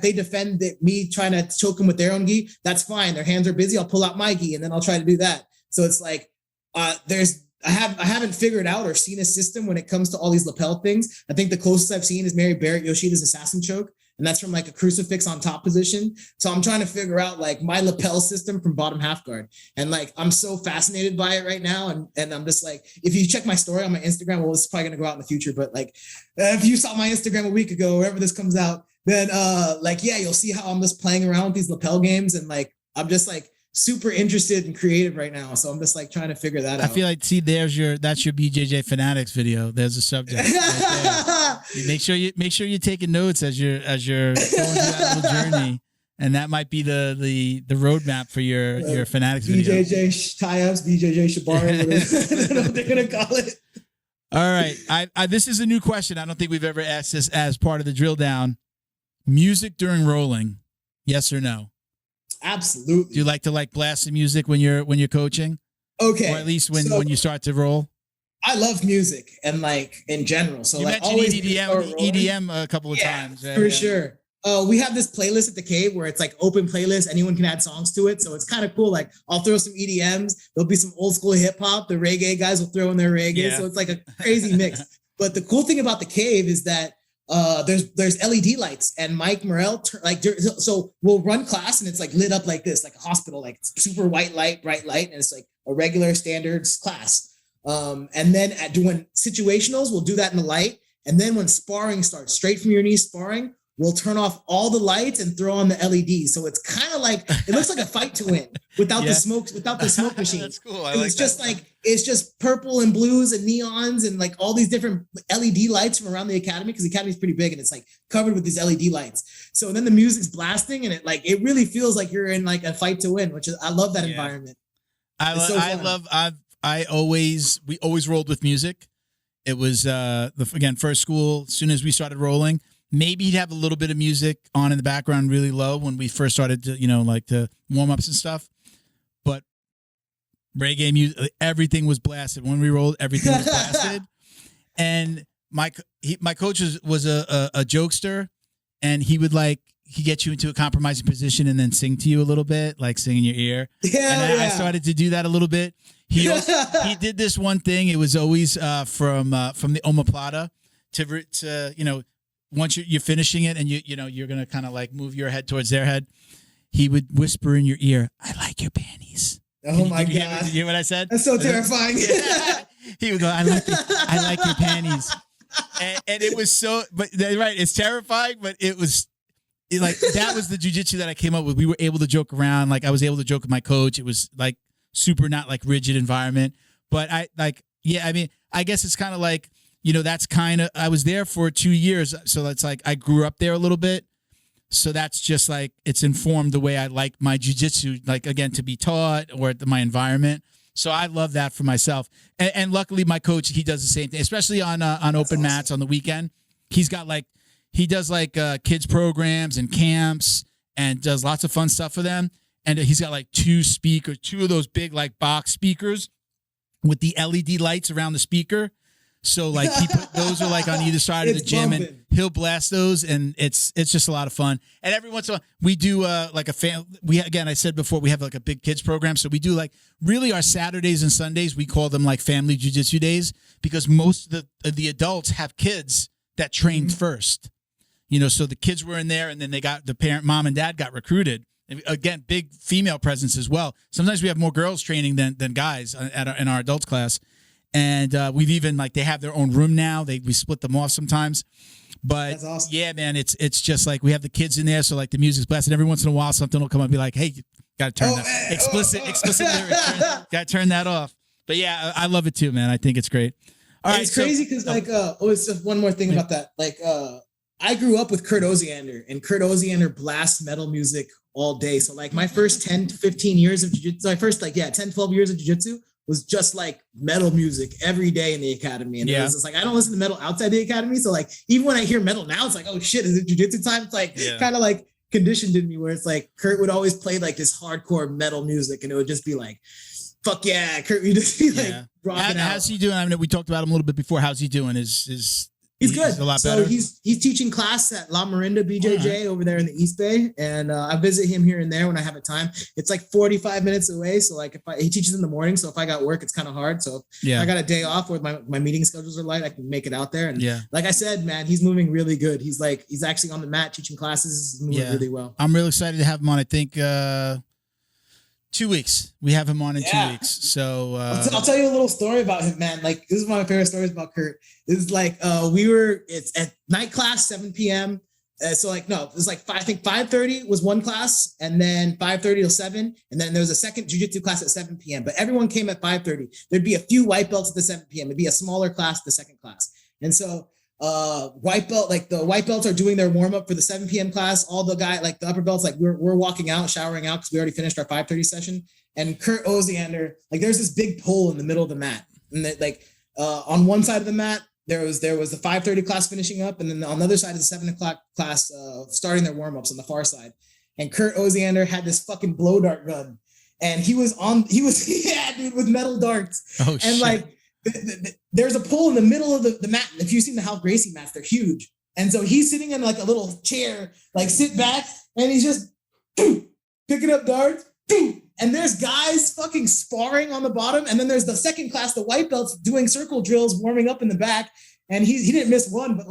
they defend me trying to choke them with their own gi, that's fine. Their hands are busy. I'll pull out my gi and then I'll try to do that. So it's like, I haven't figured out or seen a system when it comes to all these lapel things. I think the closest I've seen is Mary Barrett Yoshida's assassin choke. And that's from like a crucifix on top position. So I'm trying to figure out like my lapel system from bottom half guard. And like, I'm so fascinated by it right now. And I'm just like, if you check my story on my Instagram, well, it's probably going to go out in the future, but like, if you saw my Instagram a week ago, wherever this comes out, then like, yeah, you'll see how I'm just playing around with these lapel games. And like, I'm just like, super interested and creative right now. So I'm just like trying to figure that out. I feel like, see, that's your BJJ Fanatics video. There's a subject. Right there. Make sure you're taking notes as you're going through that little journey. And that might be the roadmap for your Fanatics video. BJJ tie-ups, BJJ Shibari, whatever they're going to call it. All right. This is a new question. I don't think we've ever asked this as part of the drill down. Music during rolling, yes or no? Absolutely. Do you like to blast the music when you're coaching? Okay. Or at least when you start to roll? I love music and like in general. So you like mentioned always EDM a couple of times. For sure. We have this playlist at the Cave where it's like open playlist. Anyone can add songs to it. So it's kind of cool. Like I'll throw some EDMs. There'll be some old school hip hop. The reggae guys will throw in their reggae. Yeah. So it's like a crazy mix. But the cool thing about the Cave is that there's LED lights and Mike Morrell so we'll run class and it's like lit up like this, like a hospital, like super white light, bright light. And it's like a regular standards class. And then doing situationals, we'll do that in the light. And then when sparring starts, straight from your knees sparring, we'll turn off all the lights and throw on the LEDs. So it's kind of like, it looks like a fight to win without the smoke machine. That's cool. It's just purple and blues and neons and like all these different LED lights from around the academy. Cause the academy is pretty big and it's like covered with these LED lights. So then the music's blasting and it really feels like you're in like a fight to win, which is, I love that environment. We always rolled with music. It was, first school, as soon as we started rolling, maybe he'd have a little bit of music on in the background really low when we first started to, to warm ups and stuff. But Reggae music, everything was blasted. When we rolled, everything was blasted. And my coach was a jokester, and he would he get you into a compromising position and then sing to you a little bit, like sing in your ear. I started to do that a little bit. He did this one thing. It was always from the omoplata to once you're finishing it and you're gonna kind of like move your head towards their head. He would whisper in your ear, "I like your panties." Oh my God! God! Did you hear what I said? That's so terrifying. He would go, "I like your panties," and it was so. But right, it's terrifying, but it was. That was the jiu-jitsu that I came up with. We were able to joke around. Like I was able to joke with my coach. It was like super not like rigid environment. But I mean, I guess it's kind of like, that's kind of, I was there for 2 years. So that's like, I grew up there a little bit. So that's just like, it's informed the way I like my jiu-jitsu, like again, to be taught or my environment. So I love that for myself. And luckily my coach, he does the same thing, especially on open mats on the weekend. He does kids programs and camps and does lots of fun stuff for them. And he's got like two of those big like box speakers with the LED lights around the speaker. So like those are like on either side of the gym, bumping. And he'll blast those, and it's just a lot of fun. And every once in a while we do I said before, we have like a big kids program. So we do like really our Saturdays and Sundays, we call them like family jiu-jitsu days, because most of the adults have kids that trained first. So the kids were in there, and then they got the parent, mom and dad got recruited. And again, big female presence as well. Sometimes we have more girls training than guys in our adults class. And we've even they have their own room now. We split them off sometimes. But that's awesome. Yeah, man, it's just like we have the kids in there. So like the music's blasting. Every once in a while, something will come up and be like, "Hey, you got to turn that explicit lyrics. Got to turn that off." But yeah, I love it too, man. I think it's great. All right, it's crazy because it's just one more thing about that. I grew up with Kurt Osiander, and Kurt Osiander blasts metal music all day. So like my first 10 to 15 years of jiu-jitsu, my first 10, 12 years of jiu-jitsu was just like metal music every day in the academy. And it was just like, I don't listen to metal outside the academy. So like, even when I hear metal now, it's like, oh shit, is it jiu-jitsu time? It's like kind of like conditioned in me where it's like Kurt would always play like this hardcore metal music, and it would just be like, fuck yeah, Kurt would just be like rocking out. How's he doing? I mean, we talked about him a little bit before. How's he doing? He's good. A lot better. So he's teaching class at La Marinda BJJ over there in the East Bay, and I visit him here and there when I have a time. It's like 45 minutes away, so like he teaches in the morning, so if I got work, it's kind of hard. So if I got a day off where my meeting schedules are light, I can make it out there. And like I said, man, he's moving really good. He's actually on the mat teaching classes. He's moving really well. I'm really excited to have him on. I think 2 weeks. We have him on in 2 weeks. So I'll tell you a little story about him, man. Like this is one of my favorite stories about Kurt. It's like it's at night class 7 p.m. It's like 5:30 was one class, and then 5:30 till 7, and then there was a second jiu-jitsu class at 7 p.m. But everyone came at 5:30. There'd be a few white belts at the 7 p.m. It'd be a smaller class, the second class, and so. The white belts are doing their warm up for the 7 p.m. class. All the the upper belts, we're walking out, showering out because we already finished our 5:30 session. And Kurt Osiander, there's this big pole in the middle of the mat, and on one side of the mat there was the 5:30 class finishing up, and then on the other side is the 7 o'clock class starting their warm ups on the far side. And Kurt Osiander had this fucking blow dart gun, and he was with metal darts. Oh, and shit. There's a pole in the middle of the mat. If you've seen the Half Gracie mats, they're huge. And so he's sitting in like a little chair, sit back, and he's just picking up darts. And there's guys fucking sparring on the bottom. And then there's the second class, the white belts, doing circle drills, warming up in the back. And he didn't miss one, but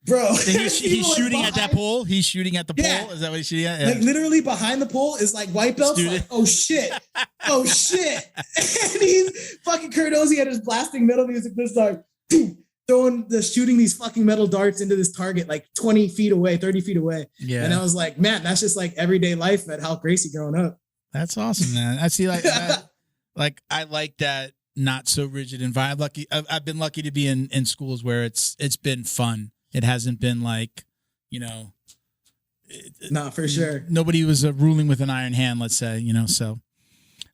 bro. He's shooting at that pole. He's shooting at the pole. Yeah. Is that what he's shooting at? Yeah. Literally behind the pole is white belts. Oh shit. Oh shit. And he's fucking Kurt Osiander is blasting metal music. This shooting these fucking metal darts into this target 20 feet away, 30 feet away. Yeah. And I was like, man, that's just everyday life at Half Gracie growing up. That's awesome, man. I see I like that not so rigid environment. I've been lucky to be in schools where it's been fun. It hasn't been no, for sure. Nobody was ruling with an iron hand, let's say, so.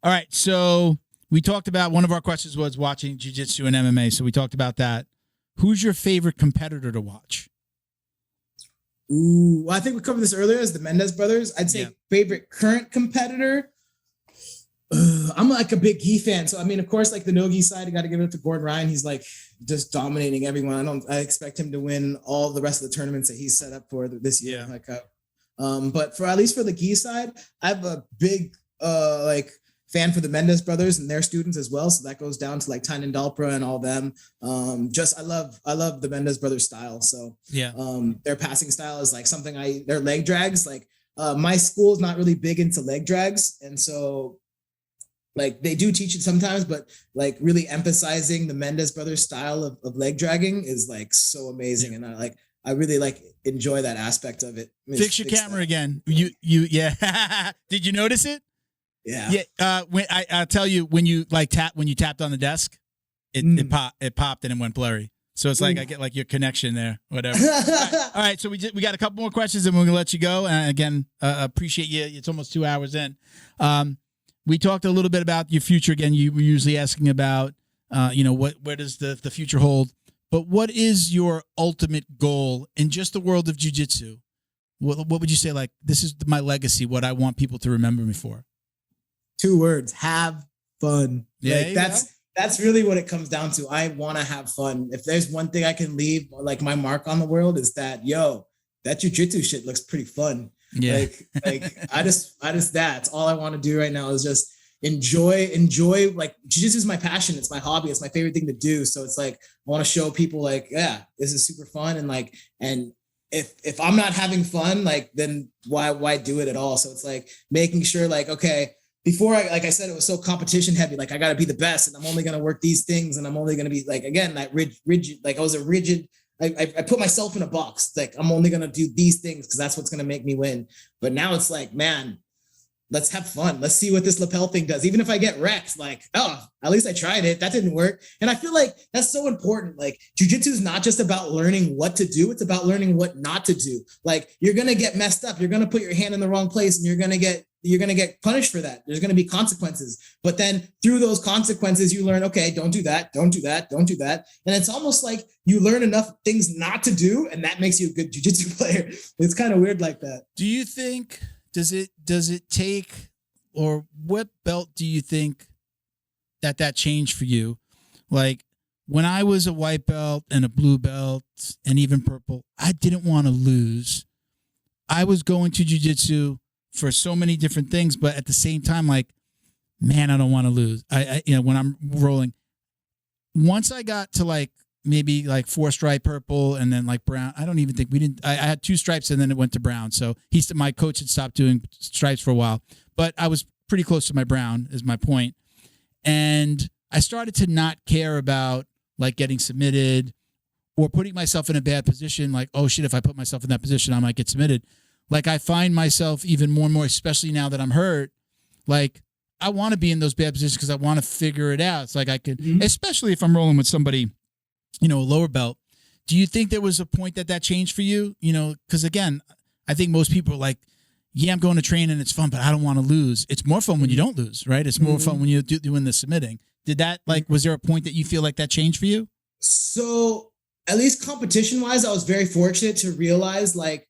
All right. So we talked about, one of our questions was watching jiu-jitsu and MMA. So we talked about that. Who's your favorite competitor to watch? Ooh, I think we covered this earlier as the Mendez brothers. I'd say favorite current competitor. I'm like a big gi fan. So, I mean, of course, like the no-gi side, I got to give it up to Gordon Ryan. He's like just dominating everyone. I expect him to win all the rest of the tournaments that he's set up for this year. Yeah. But for at least for the gi side, I have a big like fan for the Mendes brothers and their students as well. So that goes down to like Tynan Dalpra and all them. I love the Mendes brothers style. So yeah, their passing style is like something their leg drags, like my school is not really big into leg drags. And so like they do teach it sometimes, but like really emphasizing the Mendes brothers style of leg dragging is like so amazing. Yeah. And I really like enjoy that aspect of it. Fix your camera again. Yeah. Did you notice it? Yeah. Yeah. When I'll tell you, when you tapped on the desk, it popped and it went blurry. So it's like I get like your connection there, whatever. All right. So we got a couple more questions and we're gonna let you go. And again, appreciate you. It's almost 2 hours in. We talked a little bit about your future. Again, you were usually asking about, where does the future hold? But what is your ultimate goal in just the world of jiu-jitsu? What would you say? Like, this is my legacy. What I want people to remember me for. 2 words: have fun. Yeah, like that's really what it comes down to. I want to have fun. If there's one thing I can leave like my mark on the world is that, that jiu-jitsu shit looks pretty fun. Yeah. Like I just that's all I want to do right now is just enjoy. Like jiu-jitsu is my passion. It's my hobby. It's my favorite thing to do. So it's like, I want to show people like, yeah, this is super fun. And like, and if I'm not having fun, like, then why do it at all? So it's like making sure like, okay, before like I said, it was so competition heavy. Like I got to be the best and I'm only going to work these things. And I'm only going to be like, again, that rigid, like I was a rigid, I put myself in a box. Like I'm only going to do these things because that's what's going to make me win. But now it's like, man, let's have fun. Let's see what this lapel thing does. Even if I get wrecked, like, oh, at least I tried it. That didn't work. And I feel like that's so important. Like jiu-jitsu is not just about learning what to do. It's about learning what not to do. Like you're going to get messed up. You're going to put your hand in the wrong place and you're going to get punished for that. There's going to be consequences. But then through those consequences, you learn, okay, don't do that. Don't do that. Don't do that. And it's almost like you learn enough things not to do. And that makes you a good jiu-jitsu player. It's kind of weird like that. Do you think, does it take, or what belt do you think that changed for you? Like when I was a white belt and a blue belt and even purple, I didn't want to lose. I was going to jiu-jitsu for so many different things, but at the same time, like, man, I don't want to lose. I when I'm rolling, once I got to like maybe like 4-stripe purple and then like brown, I don't even think I had 2 stripes and then it went to brown. So my coach had stopped doing stripes for a while, but I was pretty close to my brown is my point. And I started to not care about like getting submitted or putting myself in a bad position. Like, oh shit, if I put myself in that position, I might get submitted. Like I find myself even more and more, especially now that I'm hurt, like I want to be in those bad positions because I want to figure it out. It's like I could, especially if I'm rolling with somebody, a lower belt. Do you think there was a point that changed for you? Because again, I think most people are like, yeah, I'm going to train and it's fun, but I don't want to lose. It's more fun when you don't lose, right? It's more fun when you're doing the submitting. Did that, like, was there a point that you feel like that changed for you? So at least competition wise, I was very fortunate to realize like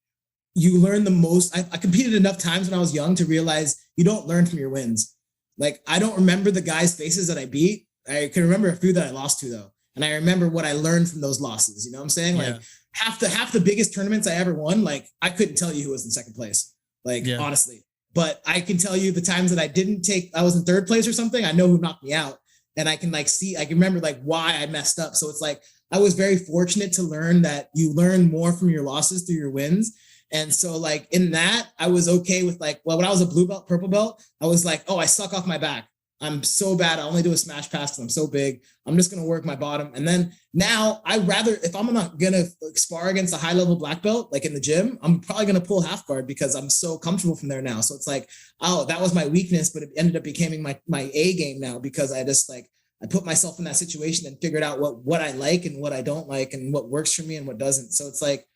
you learn the most. I competed enough times when I was young to realize you don't learn from your wins. Like I don't remember the guys' faces that I beat. I can remember a few that I lost to though. And I remember what I learned from those losses. You know what I'm saying? Like half the biggest tournaments I ever won, like I couldn't tell you who was in second place. Like honestly, but I can tell you the times that I was in third place or something. I know who knocked me out and I can like see, I can remember like why I messed up. So it's like, I was very fortunate to learn that you learn more from your losses through your wins. And so like in that, I was okay with like, well, when I was a blue belt, purple belt, I was like, oh, I suck off my back. I'm so bad. I only do a smash pass because I'm so big. I'm just going to work my bottom. And then now if I'm not going to spar against a high level black belt, like in the gym, I'm probably going to pull half guard because I'm so comfortable from there now. So it's like, oh, that was my weakness, but it ended up becoming my A game now because I just like, I put myself in that situation and figured out what I like and what I don't like and what works for me and what doesn't. So it's like,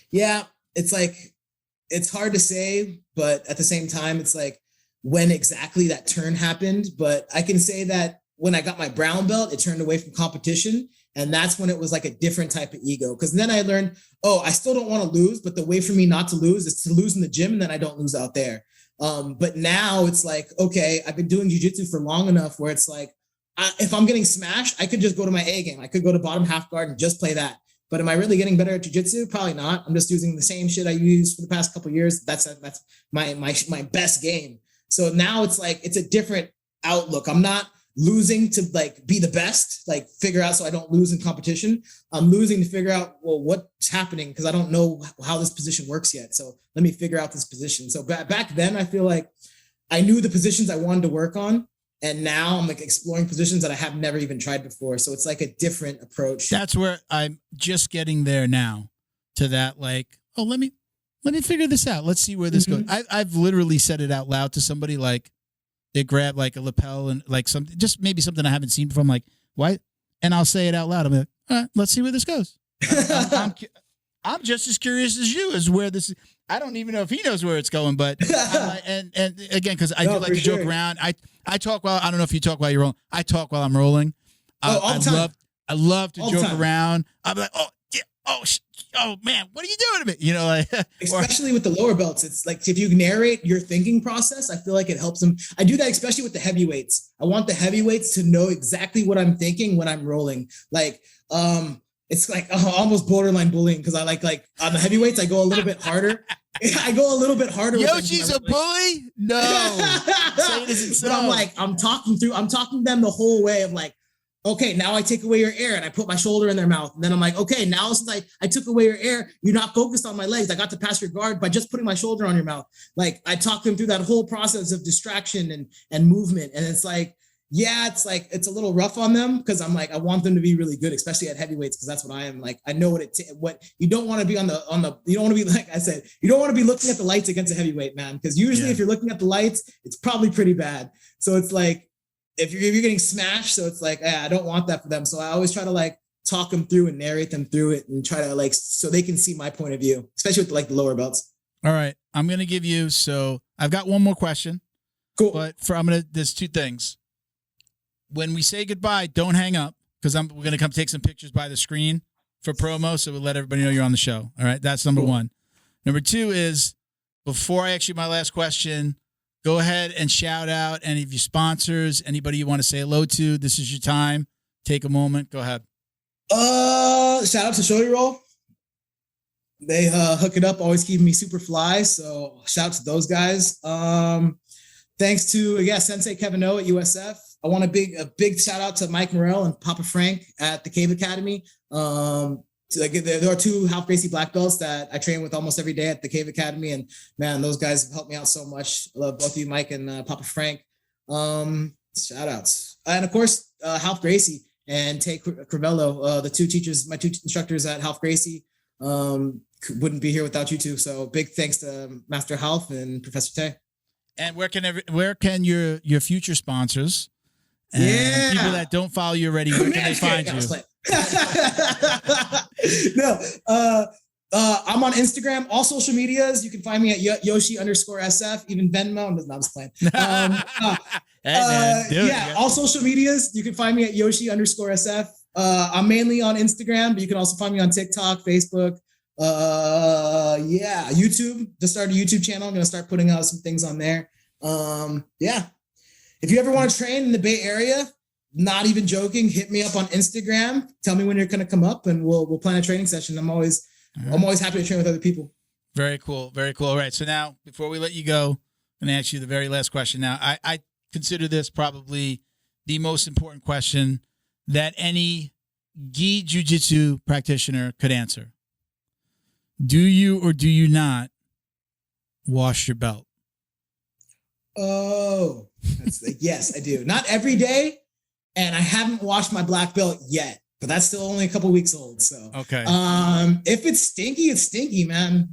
yeah, it's like, it's hard to say, but at the same time, it's like, when exactly that turn happened, but I can say that when I got my brown belt, it turned away from competition. And that's when it was like a different type of ego. Cause then I learned, oh, I still don't want to lose, but the way for me not to lose is to lose in the gym. And then I don't lose out there. But now it's like, okay, I've been doing jiu-jitsu for long enough where it's like, if I'm getting smashed, I could just go to my A game. I could go to bottom half guard and just play that. But am I really getting better at jiu-jitsu? Probably not. I'm just using the same shit I used for the past couple of years. That's my best game. So now it's like, it's a different outlook. I'm not losing to like be the best, like figure out so I don't lose in competition. I'm losing to figure out, well, what's happening because I don't know how this position works yet. So let me figure out this position. So back then I feel like I knew the positions I wanted to work on. And now I'm like exploring positions that I have never even tried before. So it's like a different approach. That's where I'm just getting there now to that. Like, oh, let me figure this out. Let's see where this goes. I've literally said it out loud to somebody, like they grab like a lapel and like something, just maybe something I haven't seen before. I'm like, why? And I'll say it out loud. I'm like, all right, let's see where this goes. I'm just as curious as you as where this is. I don't even know if he knows where it's going, but and again, because I do like to joke around. I talk while, I don't know if you talk while you're rolling. I talk while I'm rolling. All the time. I love to All joke time. around. I'm like, oh man, what are you doing to me? You know, like especially with the lower belts. It's like if you narrate your thinking process, I feel like it helps them. I do that especially with the heavyweights. I want the heavyweights to know exactly what I'm thinking when I'm rolling. Like, it's like almost borderline bullying because I like on the heavyweights I go a little bit harder. I go a little bit harder. Yoshi's a bully? No. Say it isn't so. But I'm like, I'm talking to them the whole way of like, okay, now I take away your air and I put my shoulder in their mouth. And then I'm like, okay, now since I took away your air, you're not focused on my legs. I got to pass your guard by just putting my shoulder on your mouth. Like I talk them through that whole process of distraction and movement. And it's like, yeah, it's like, it's a little rough on them because I'm like, I want them to be really good, especially at heavyweights. Cause that's what I am. Like, I know what you don't want to be you don't want to be, like I said, you don't want to be looking at the lights against a heavyweight, man. Cause usually if you're looking at the lights, it's probably pretty bad. So it's like, if you're getting smashed, so it's like, I don't want that for them. So I always try to like talk them through and narrate them through it and try to like, so they can see my point of view, especially with like the lower belts. All right. I'm going to give you, so I've got one more question. Cool. But there's two things. When we say goodbye, don't hang up because we're going to come take some pictures by the screen for promo. So we'll let everybody know you're on the show. All right. That's number one. Number two is before I ask you my last question, go ahead and shout out any of your sponsors, anybody you want to say hello to. This is your time. Take a moment. Go ahead. Shout out to Shorty Roll. They hook it up, always keep me super fly. So shout out to those guys. Thanks to Sensei Kevin O at USF. I want a big shout out to Mike Morrell and Papa Frank at the Cave Academy. There are two Half Gracie black belts that I train with almost every day at the Cave Academy, and man, those guys have helped me out so much. I love both of you, Mike and Papa Frank. Shout outs, and of course Half Gracie and Tay Crivello, the two teachers, my two instructors at Half Gracie. Wouldn't be here without you two. So big thanks to Master Half and Professor Tay. And where can your future sponsors and people that don't follow you already, where can they find you? No, I'm on Instagram, all social medias. You can find me at Yoshi_SF, even Venmo. I'm just playing. All social medias. You can find me at Yoshi_SF. I'm mainly on Instagram, but you can also find me on TikTok, Facebook. YouTube. Just started a YouTube channel. I'm gonna start putting out some things on there. If you ever want to train in the Bay Area, not even joking, hit me up on Instagram. Tell me when you're gonna come up, and we'll plan a training session. I'm always happy to train with other people. Very cool. Very cool. All right. So now, before we let you go, I'm gonna ask you the very last question. Now, I consider this probably the most important question that any gi jiu-jitsu practitioner could answer. Do you or do you not wash your belt? Oh, yes, I do. Not every day, and I haven't washed my black belt yet, but that's still only a couple weeks old. So, okay. If it's stinky, it's stinky, man.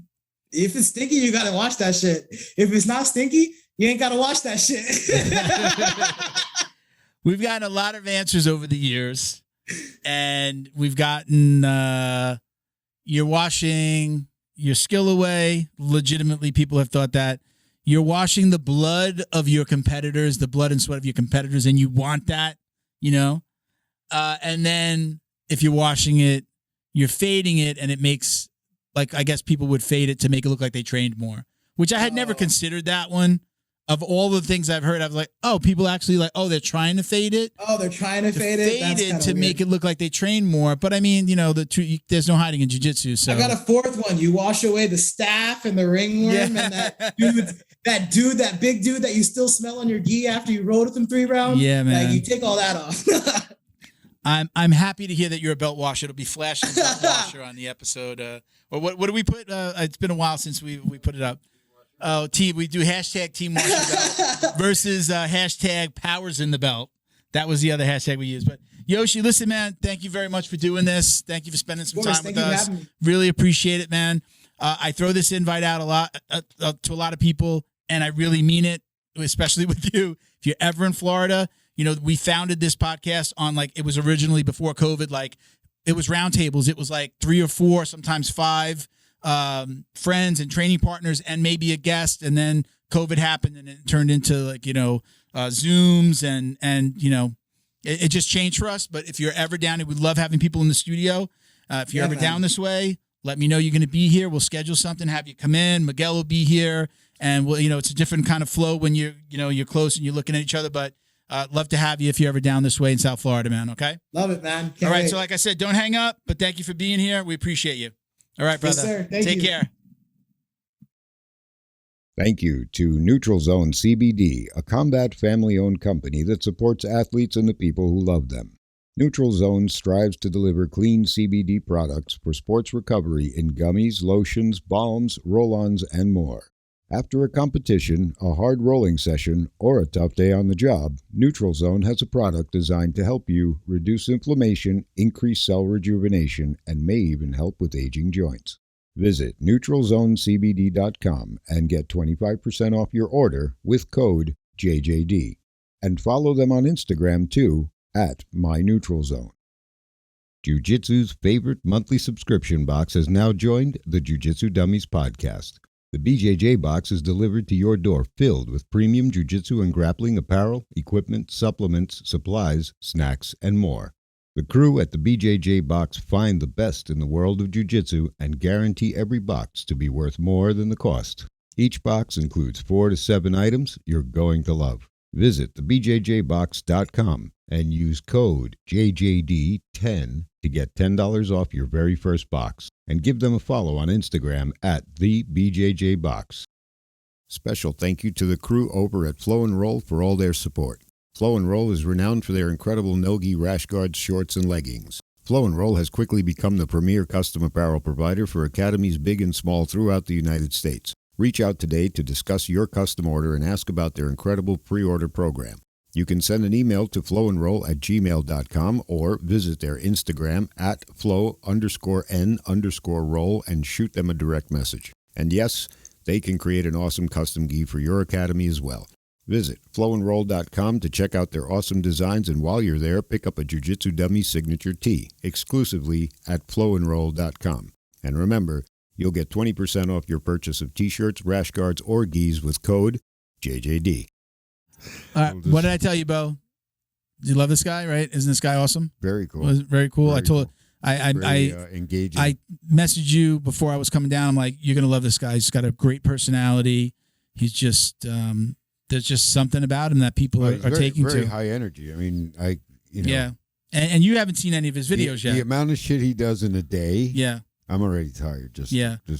If it's stinky, you gotta wash that shit. If it's not stinky, you ain't gotta wash that shit. We've gotten a lot of answers over the years, and we've gotten you're washing your skill away. Legitimately, people have thought that. You're washing the blood of your competitors, the blood and sweat of your competitors, and you want that, you know? And then if you're washing it, you're fading it, and it makes, like, I guess people would fade it to make it look like they trained more, which I had never considered that one. of all the things I've heard, I was like, oh, people actually like, oh, they're trying to fade it. Oh, they're trying to fade it. That's Fade it to weird. make it look like they train more. But I mean, there's no hiding in jiu-jitsu. So I got a fourth one. You wash away the staff and the ringworm and that big dude that you still smell on your gi after you rode with him 3 rounds. Yeah, man. Like, you take all that off. I'm happy to hear that you're a belt washer. It'll be flashing belt washer on the episode. Or what do we put? It's been a while since we put it up. Oh, we do hashtag Team Washer Belt versus hashtag Powers in the Belt. That was the other hashtag we used. But Yoshi, listen, man, thank you very much for doing this. Thank you for spending some time with us. Really appreciate it, man. I throw this invite out a lot to a lot of people, and I really mean it, especially with you. If you're ever in Florida, we founded this podcast on it was originally before COVID. It was roundtables. It was 3 or 4, sometimes 5. Friends and training partners and maybe a guest, and then COVID happened and it turned into Zooms and it just changed for us. But if you're ever down, we love having people in the studio. If you're ever down this way, let me know you're going to be here. We'll schedule something, have you come in. Miguel will be here, and it's a different kind of flow when you're close and you're looking at each other. But love to have you if you're ever down this way in South Florida, man. Okay. Love it, man. All right. So like I said, don't hang up. But thank you for being here. We appreciate you. All right, brother. Yes, sir. Take care. Thank you to Neutral Zone CBD, a combat family-owned company that supports athletes and the people who love them. Neutral Zone strives to deliver clean CBD products for sports recovery in gummies, lotions, balms, roll-ons, and more. After a competition, a hard rolling session, or a tough day on the job, Neutral Zone has a product designed to help you reduce inflammation, increase cell rejuvenation, and may even help with aging joints. Visit neutralzonecbd.com and get 25% off your order with code JJD. And follow them on Instagram too, @MyNeutralZone. Jiu-Jitsu's favorite monthly subscription box has now joined the Jiu-Jitsu Dummies podcast. The BJJ box is delivered to your door filled with premium jiu-jitsu and grappling apparel, equipment, supplements, supplies, snacks, and more. The crew at the BJJ box find the best in the world of jiu-jitsu and guarantee every box to be worth more than the cost. Each box includes 4 to 7 items you're going to love. Visit thebjjbox.com and use code JJD10 to get $10 off your very first box. And give them a follow on Instagram @thebjjbox. Special thank you to the crew over at Flow and Roll for all their support. Flow and Roll is renowned for their incredible no-gi rash guards, shorts, and leggings. Flow and Roll has quickly become the premier custom apparel provider for academies big and small throughout the United States. Reach out today to discuss your custom order and ask about their incredible pre-order program. You can send an email to flowandroll@gmail.com or visit their Instagram @flow_n_roll and shoot them a direct message. And yes, they can create an awesome custom gi for your academy as well. Visit flowandroll.com to check out their awesome designs, and while you're there, pick up a Jiu-Jitsu Dummy signature tee exclusively at flowandroll.com. And remember, you'll get 20% off your purchase of t-shirts, rash guards, or gis with code JJD. What did I tell you, Bo? Do you love this guy, right? Isn't this guy awesome? Very cool. Was very cool. Very I told cool. I engaging. I messaged you before I was coming down. I'm like, you're gonna love this guy. He's got a great personality. He's just there's just something about him that people are taking very to. high energy. I mean, Yeah, and you haven't seen any of his videos yet. The amount of shit he does in a day. Yeah, I'm already tired. Just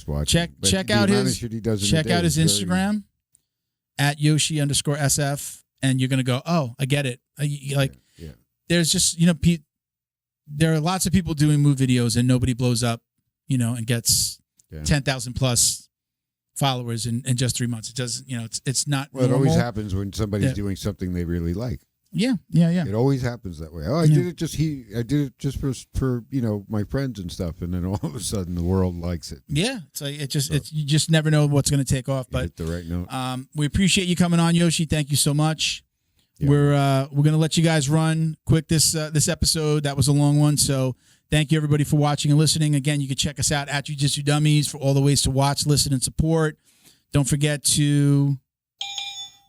watching. Check out his Instagram @Yoshi_SF, and you're gonna go, oh, I get it. There's just there are lots of people doing move videos and nobody blows up, and gets 10,000 plus followers in just 3 months. It doesn't, it's not. Well, normal. it always happens when somebody's doing something they really like. Yeah. It always happens that way. Oh, I did it just for my friends and stuff, and then all of a sudden the world likes it. Yeah, it's like you just never know what's going to take off. But hit the right note. We appreciate you coming on, Yoshi. Thank you so much. Yeah. We're going to let you guys run quick this episode. That was a long one, so thank you everybody for watching and listening. Again, you can check us out @Jiu-Jitsu Dummies for all the ways to watch, listen, and support. Don't forget to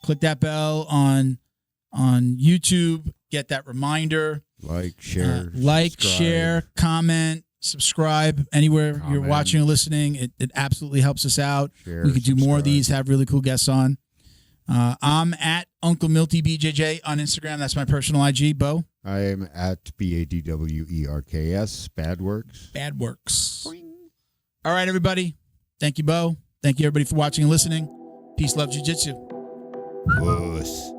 click that bell on YouTube. Get that reminder. Share, share, comment, subscribe anywhere you're watching or listening. It absolutely helps us out. Share, we could do more of these. Have really cool guests on. I'm at Uncle Milty BJJ on Instagram. That's my personal IG. Bo? I am at BADWERKS, Badworks. Badworks. All right, everybody. Thank you, Bo. Thank you, everybody, for watching and listening. Peace, love, jiu-jitsu. Puss.